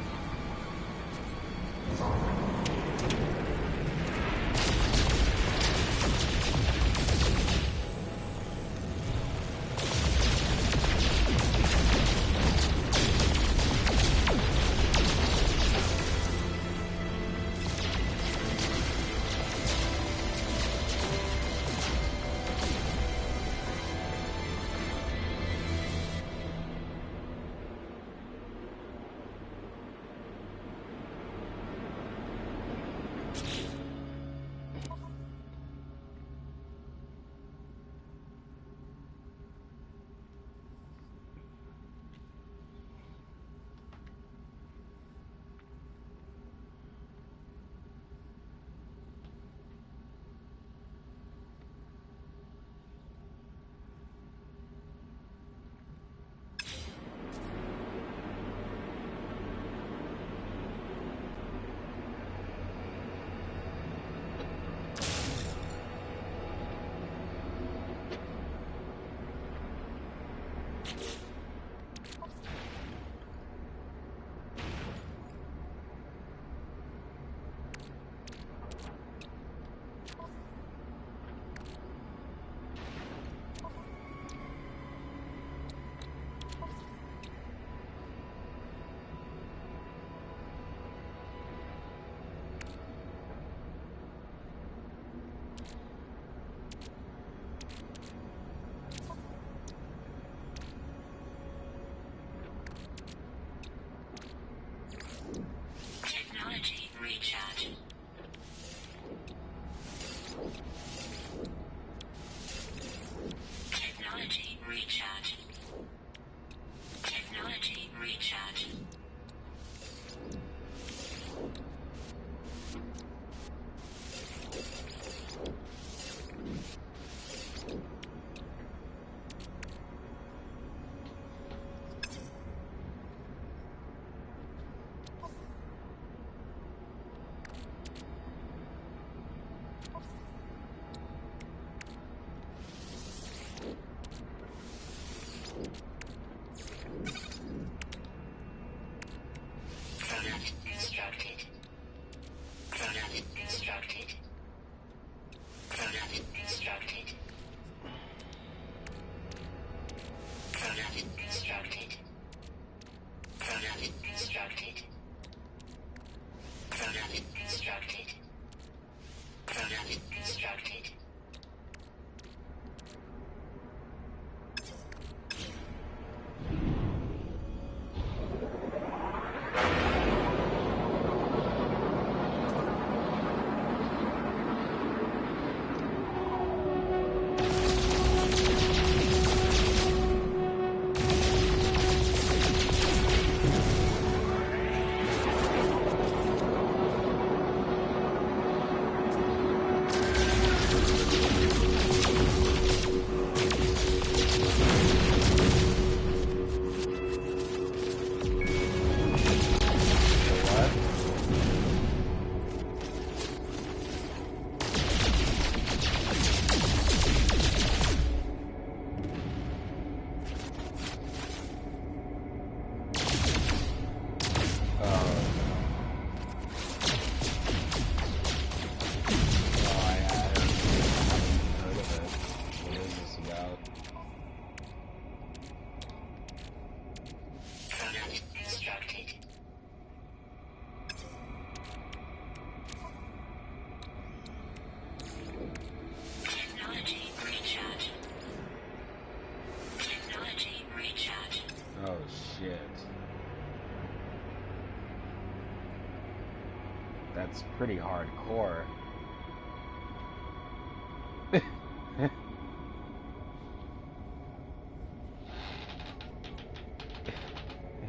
that's pretty hardcore.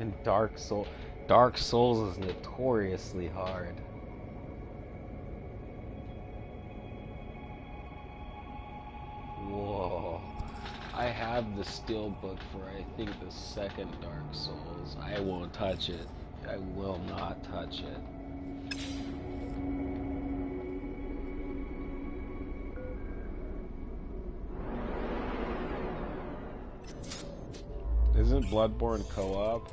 And Dark Souls is notoriously hard. Whoa. I have the steelbook for, I think, the second Dark Souls. I won't touch it. I will not touch it. Isn't Bloodborne co-op?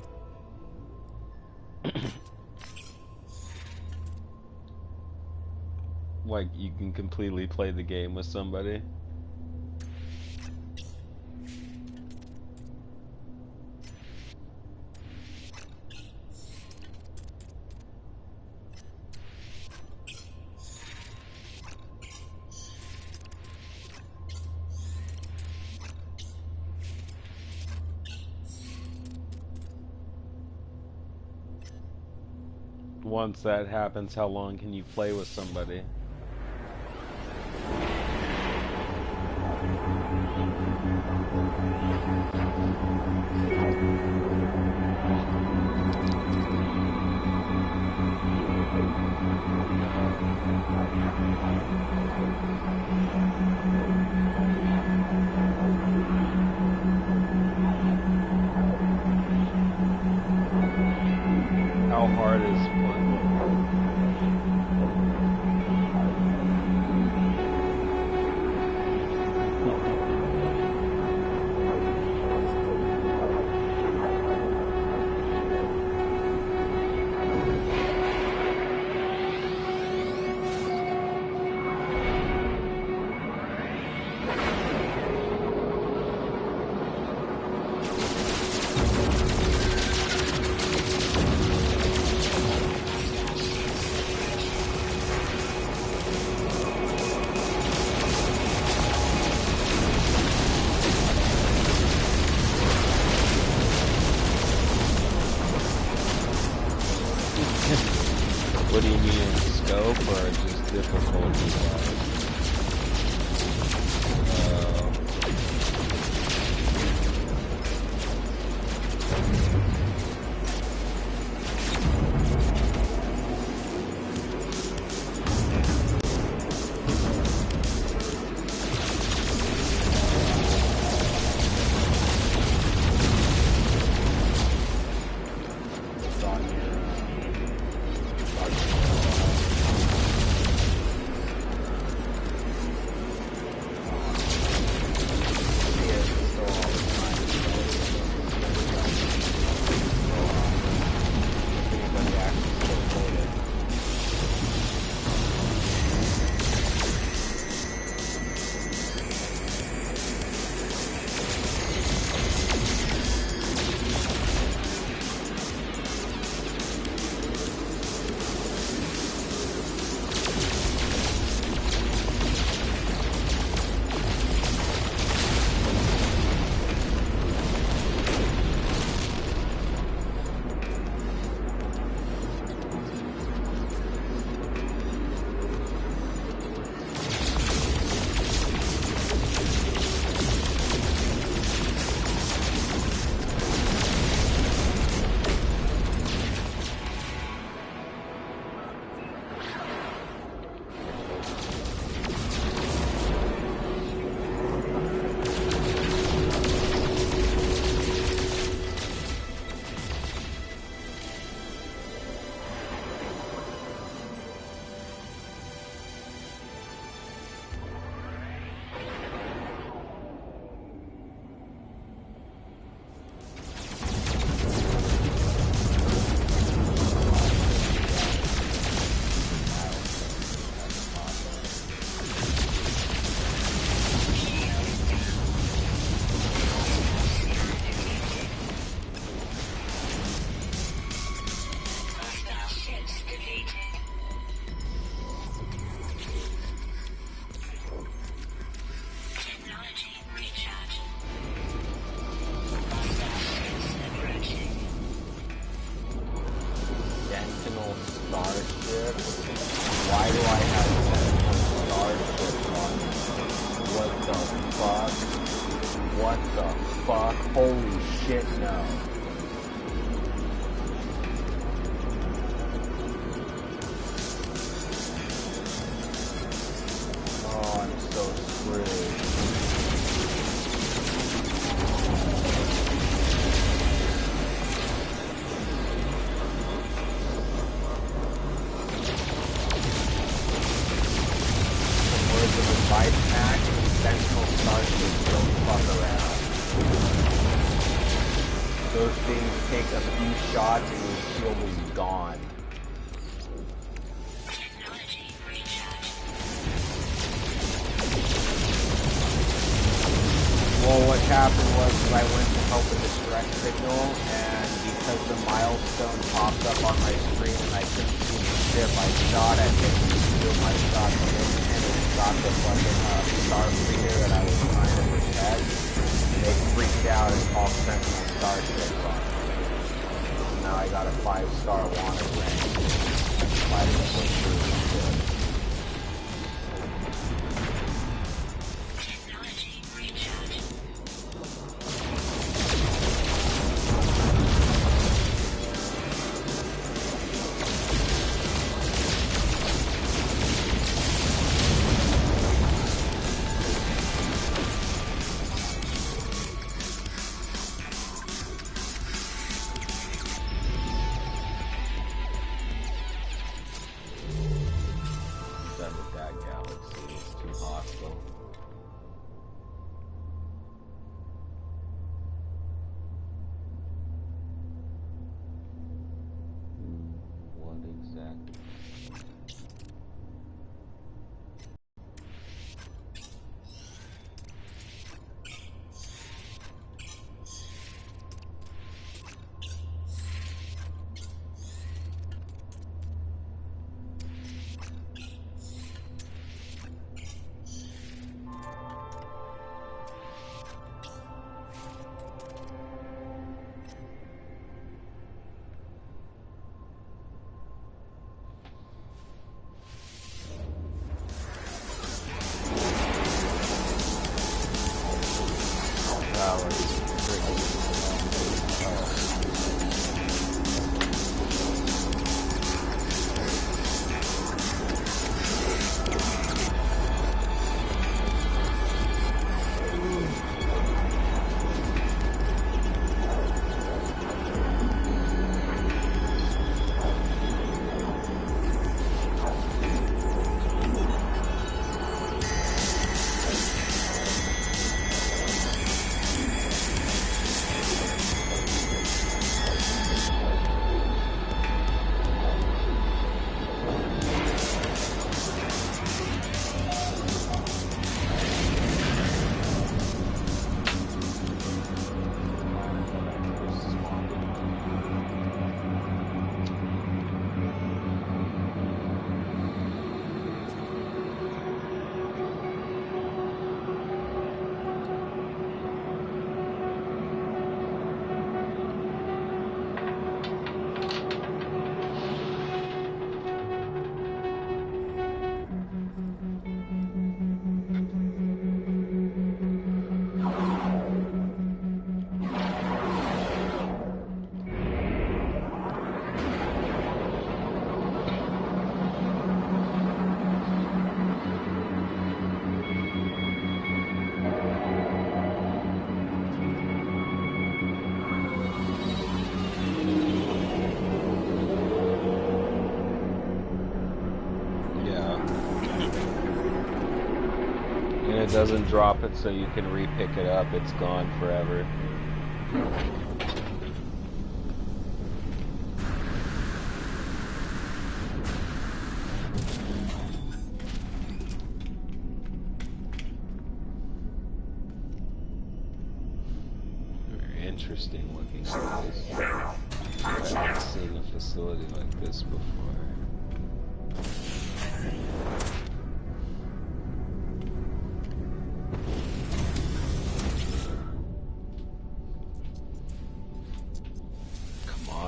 Like, you can completely play the game with somebody? Once that happens, how long can you play with somebody? How hard is What do you mean, in scope or just difficulty wise? Start starship? Why do I have multiple starships on me? What the fuck? Holy shit, no. Oh, I'm so screwed. Life pack and Sentinel starships don't fuck around. Those things take a few shots and your shield is gone. Technology recharge. Well, what happened was I went to help with the direct signal, and because the milestone popped up on my screen and I couldn't see the ship, I shot at it and sealed my shot and it got the fucking star freeder that I was trying to protect. And they freaked out and called Sentinel starships on me. Now I got a 5-star wanted rank. Fighting for through the ship. Technology recharge. Done with that galaxy. It's too hostile. What exactly? That was freaking it doesn't drop it so you can re-pick it up, it's gone forever. Very interesting looking place. I've not seen a facility like this before.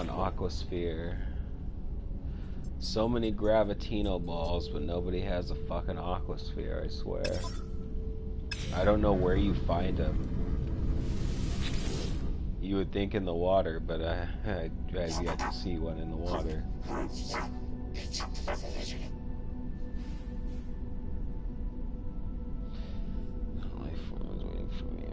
Aquasphere. So many Gravitino balls, but nobody has a fucking Aquasphere, I swear. I don't know where you find them. You would think in the water, but I've yet to see one in the water. Life form is waiting for me.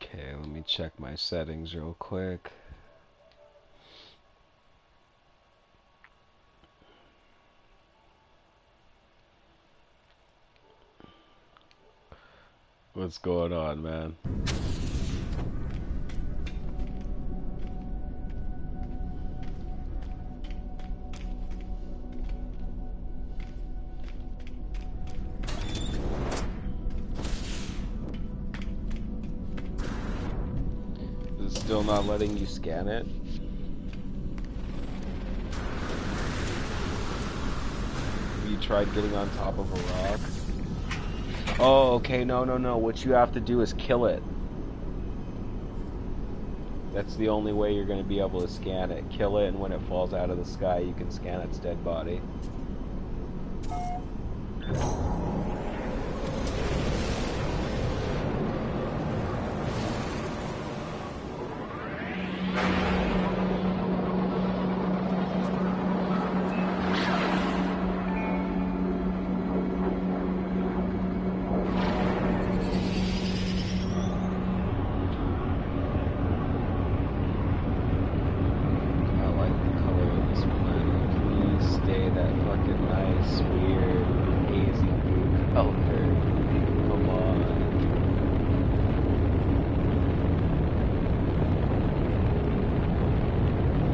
Okay, let me check my settings real quick. What's going on, man? Is it still not letting you scan it? Have you tried getting on top of a rock? Oh, okay, no. What you have to do is kill it. That's the only way you're going to be able to scan it. Kill it, and when it falls out of the sky, you can scan its dead body.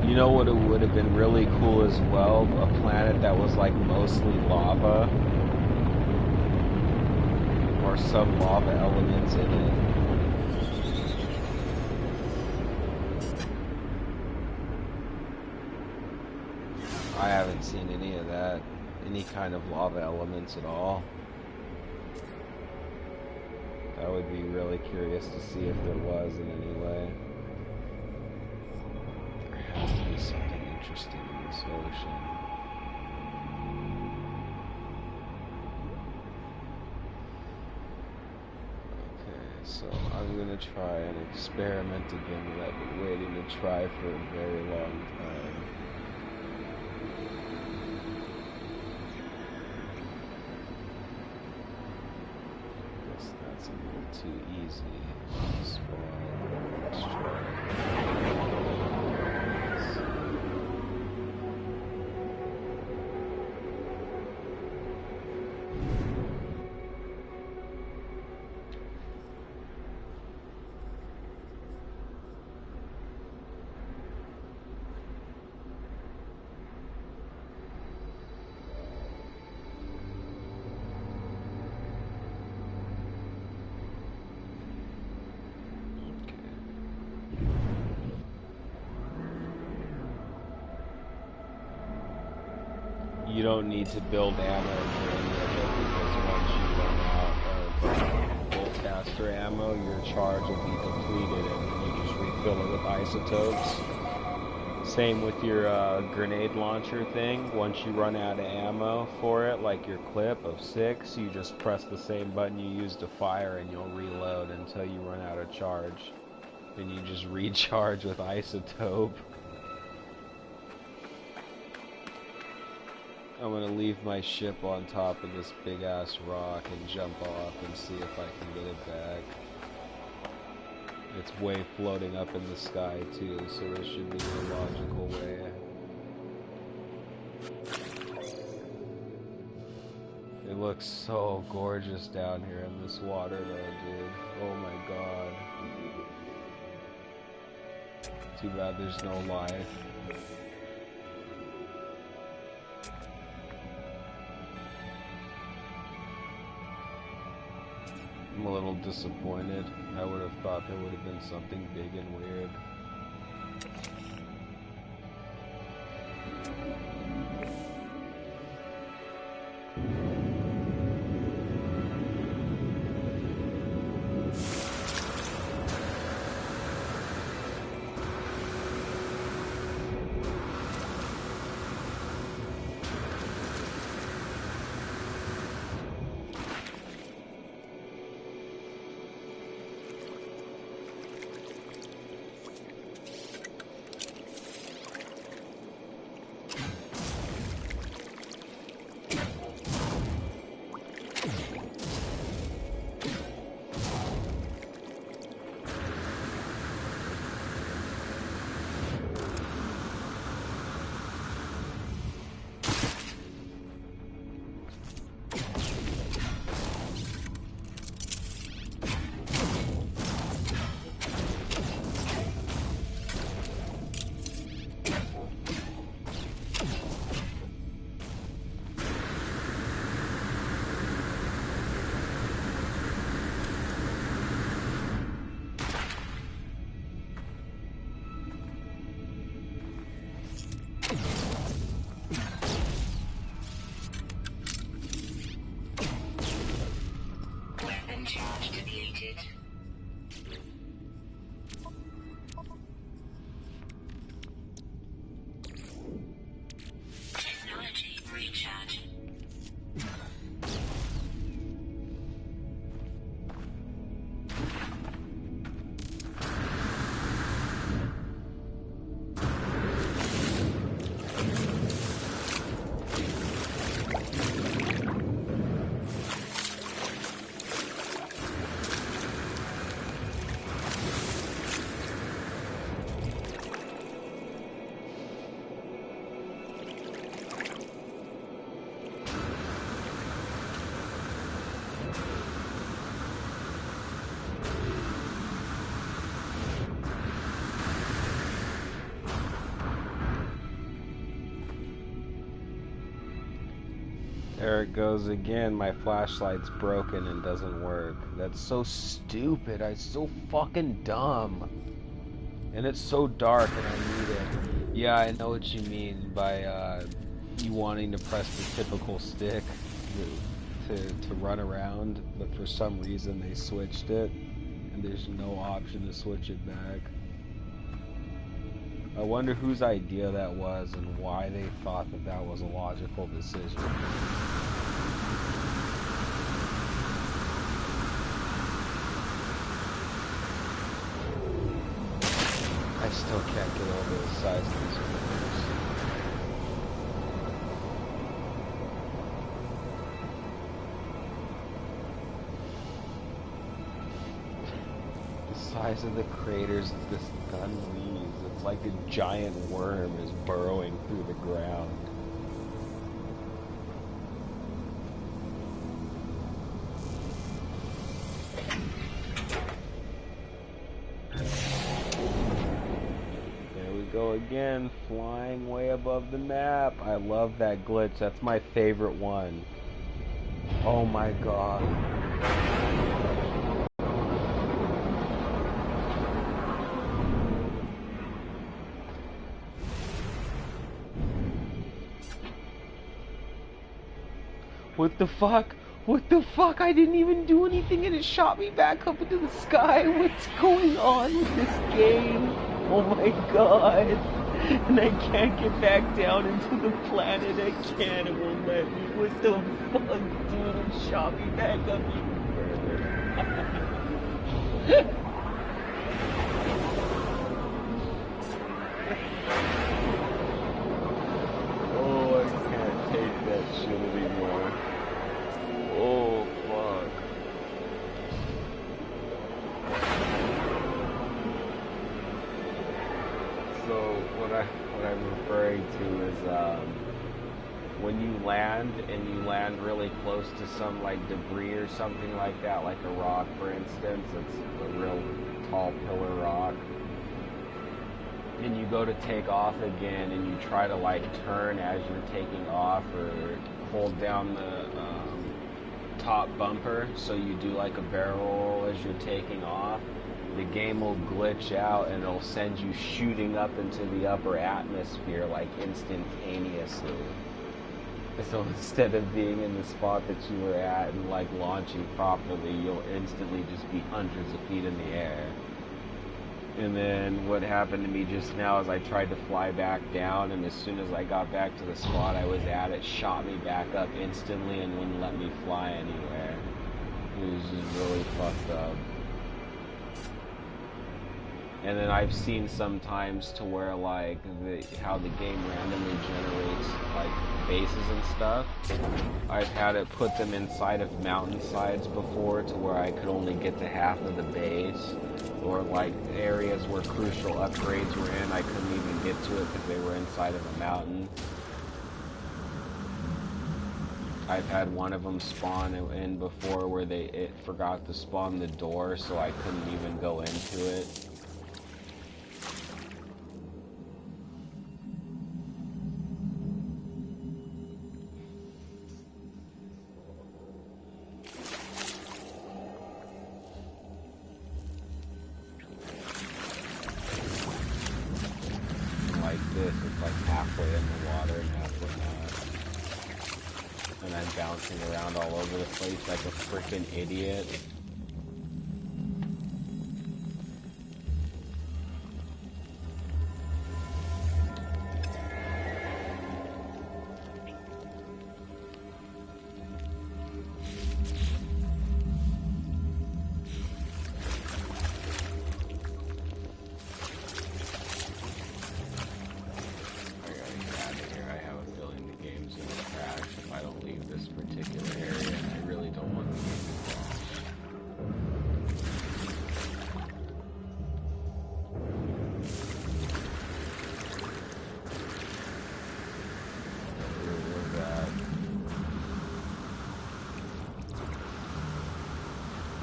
You know what it would have been really cool as well? A planet that was like mostly lava. Or some lava elements in it. I haven't seen any of that. Any kind of lava elements at all. I would be really curious to see if there was in any way. There has to be something interesting in this ocean. Okay, so I'm gonna try an experiment again that I've been waiting to try for a very long time. That's a little too easy. Spawn, let's try. You don't need to build ammo for any of it because once you run out of boltcaster ammo, your charge will be depleted and you just refill it with isotopes. Same with your grenade launcher thing. Once you run out of ammo for it, like your clip of 6, you just press the same button you used to fire and you'll reload until you run out of charge. Then you just recharge with isotope. I'm gonna leave my ship on top of this big ass rock and jump off and see if I can get it back. It's way floating up in the sky too, so there should be a logical way. It looks so gorgeous down here in this water though, dude. Oh my god. Too bad there's no life. I'm a little disappointed. I would have thought there would have been something big and weird. Weapon charge depleted. Technology recharge. There it goes again. My flashlight's broken and doesn't work. That's so stupid. I'm so fucking dumb. And it's so dark and I need it. Yeah, I know what you mean by you wanting to press the typical stick to run around, but for some reason they switched it and there's no option to switch it back. I wonder whose idea that was and why they thought that that was a logical decision. I still can't get over the size of these fingers. The size of the craters that this gun leaves. It's like a giant worm is burrowing through the ground. There we go again, flying way above the map. I love that glitch. That's my favorite one. Oh my god. What the fuck? What the fuck? I didn't even do anything and it shot me back up into the sky. What's going on with this game? Oh my god. And I can't get back down into the planet. I can't. It won't let me. What the fuck, dude? It shot me back up even further. Oh, I can't take that shit anymore. Oh, fuck. So, what I'm referring to is, when you land and you land really close to some like debris or something like that, like a rock for instance, it's a real tall pillar rock, and you go to take off again and you try to like turn as you're taking off or hold down the top bumper so you do like a barrel roll as you're taking off, the game will glitch out and it'll send you shooting up into the upper atmosphere like instantaneously. So instead of being in the spot that you were at and like launching properly, you'll instantly just be hundreds of feet in the air. And then what happened to me just now is I tried to fly back down, and as soon as I got back to the spot I was at, it shot me back up instantly and wouldn't let me fly anywhere. It was just really fucked up. And then I've seen sometimes to where like how the game randomly generates like bases and stuff. I've had it put them inside of mountainsides before to where I could only get to half of the base, or like areas where crucial upgrades were in, I couldn't even get to it because they were inside of a mountain. I've had one of them spawn in before where it forgot to spawn the door, so I couldn't even go into it. It's like halfway in the water and halfway not. And I'm bouncing around all over the place like a freaking idiot.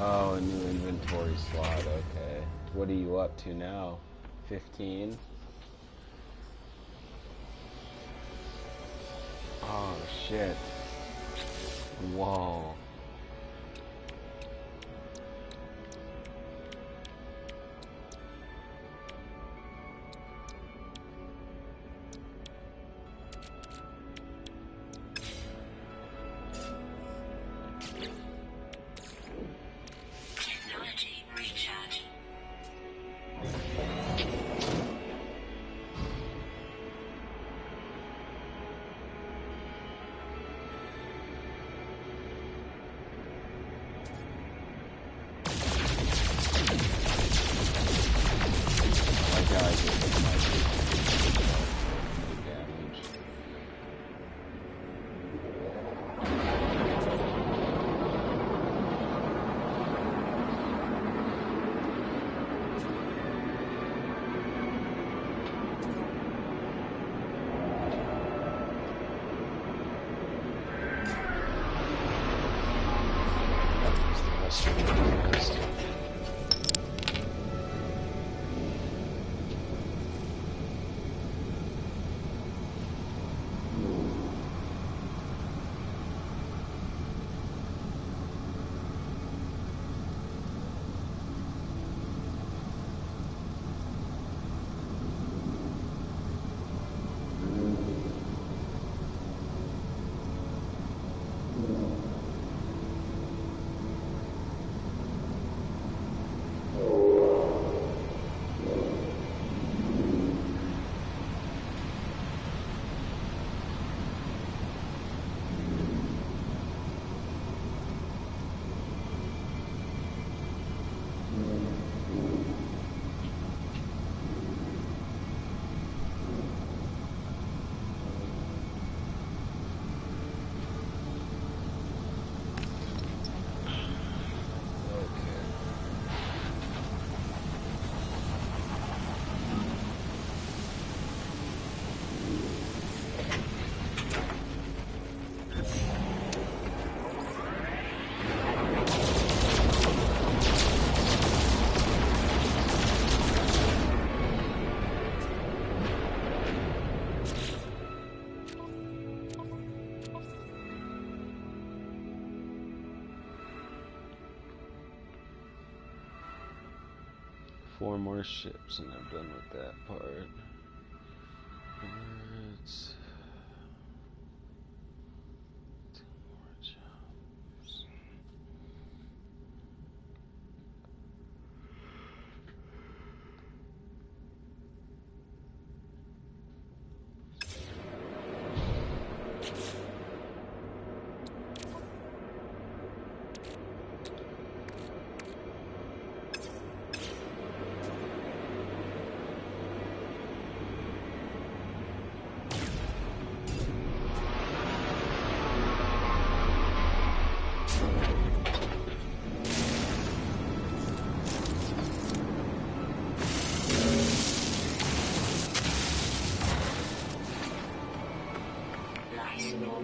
Oh, a new inventory slot, okay. What are you up to now? 15? Oh, shit. Whoa. 4 more ships and I'm done with that part. It's 2 more jobs. License power low.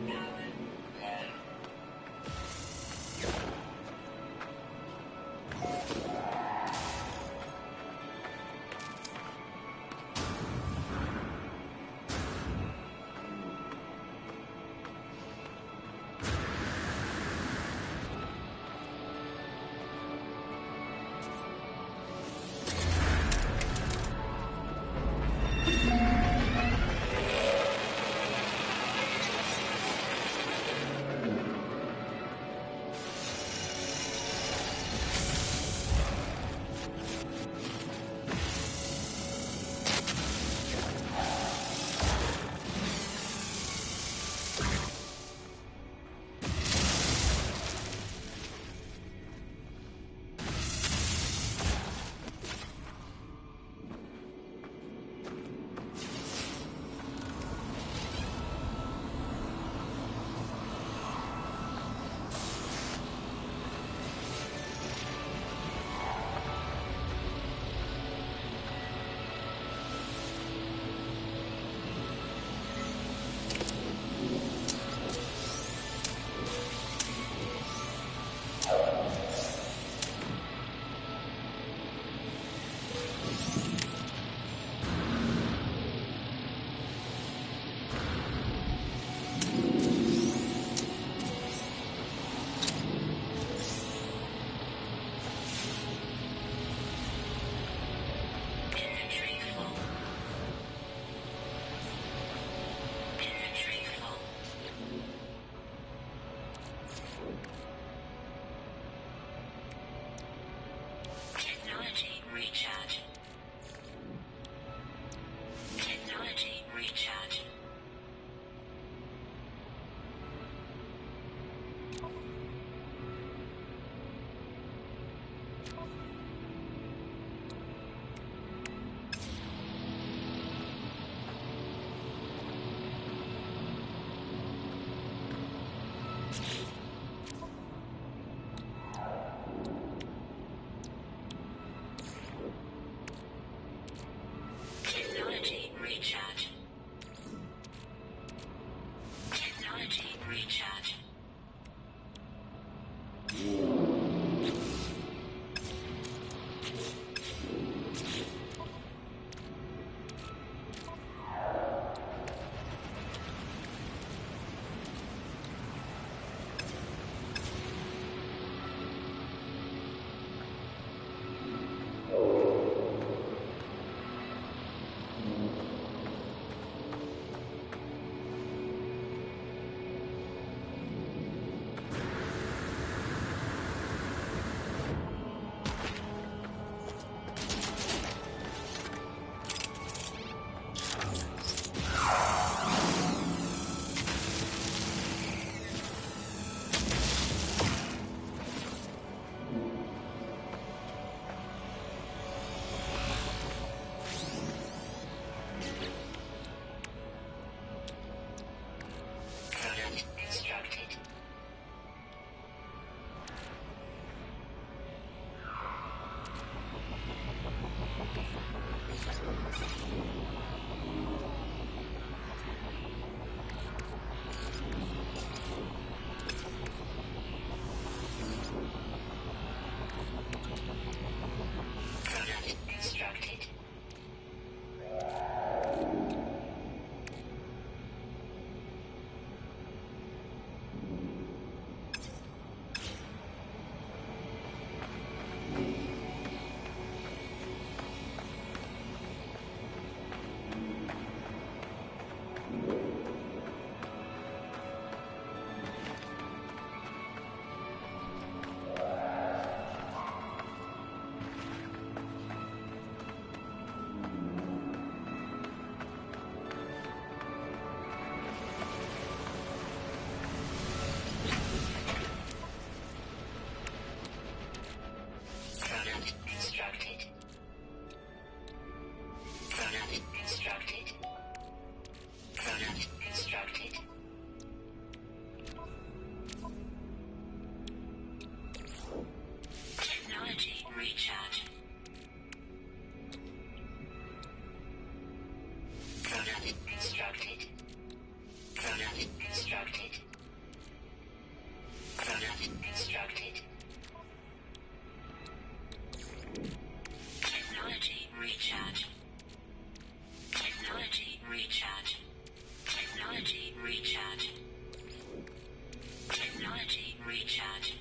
Inventory full. Inventory full. Technology recharge. Technology recharge. Technology recharge. Technology recharge. constructed. Product constructed. Technology recharge. Technology recharge. Technology recharge. Technology recharge.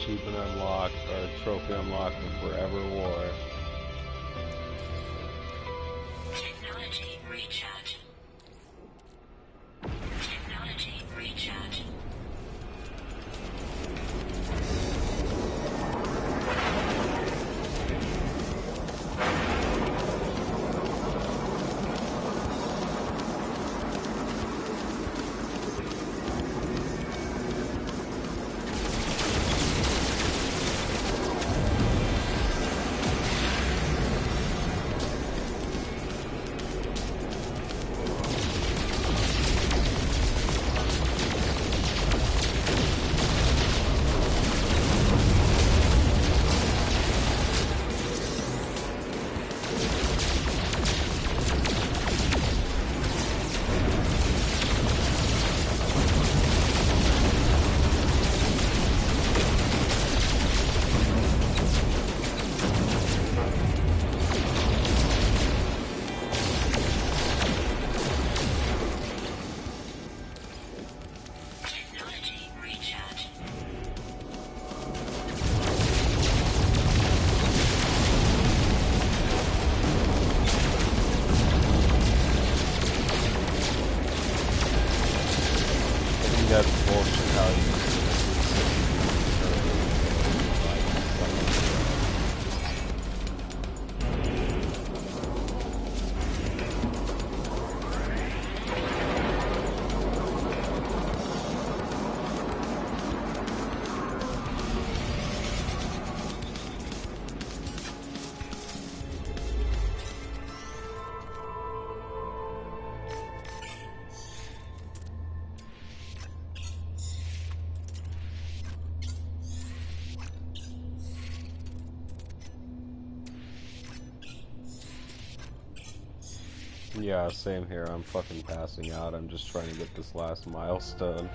Achievement unlocked, or trophy unlocked, the Forever War. Technology recharge. Technology recharge. Yeah, same here. I'm fucking passing out. I'm just trying to get this last milestone.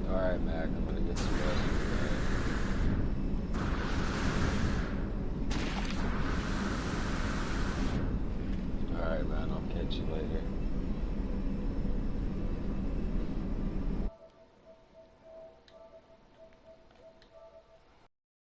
Alright, Mac, I'm gonna get some rest. Alright, man, I'll catch you later.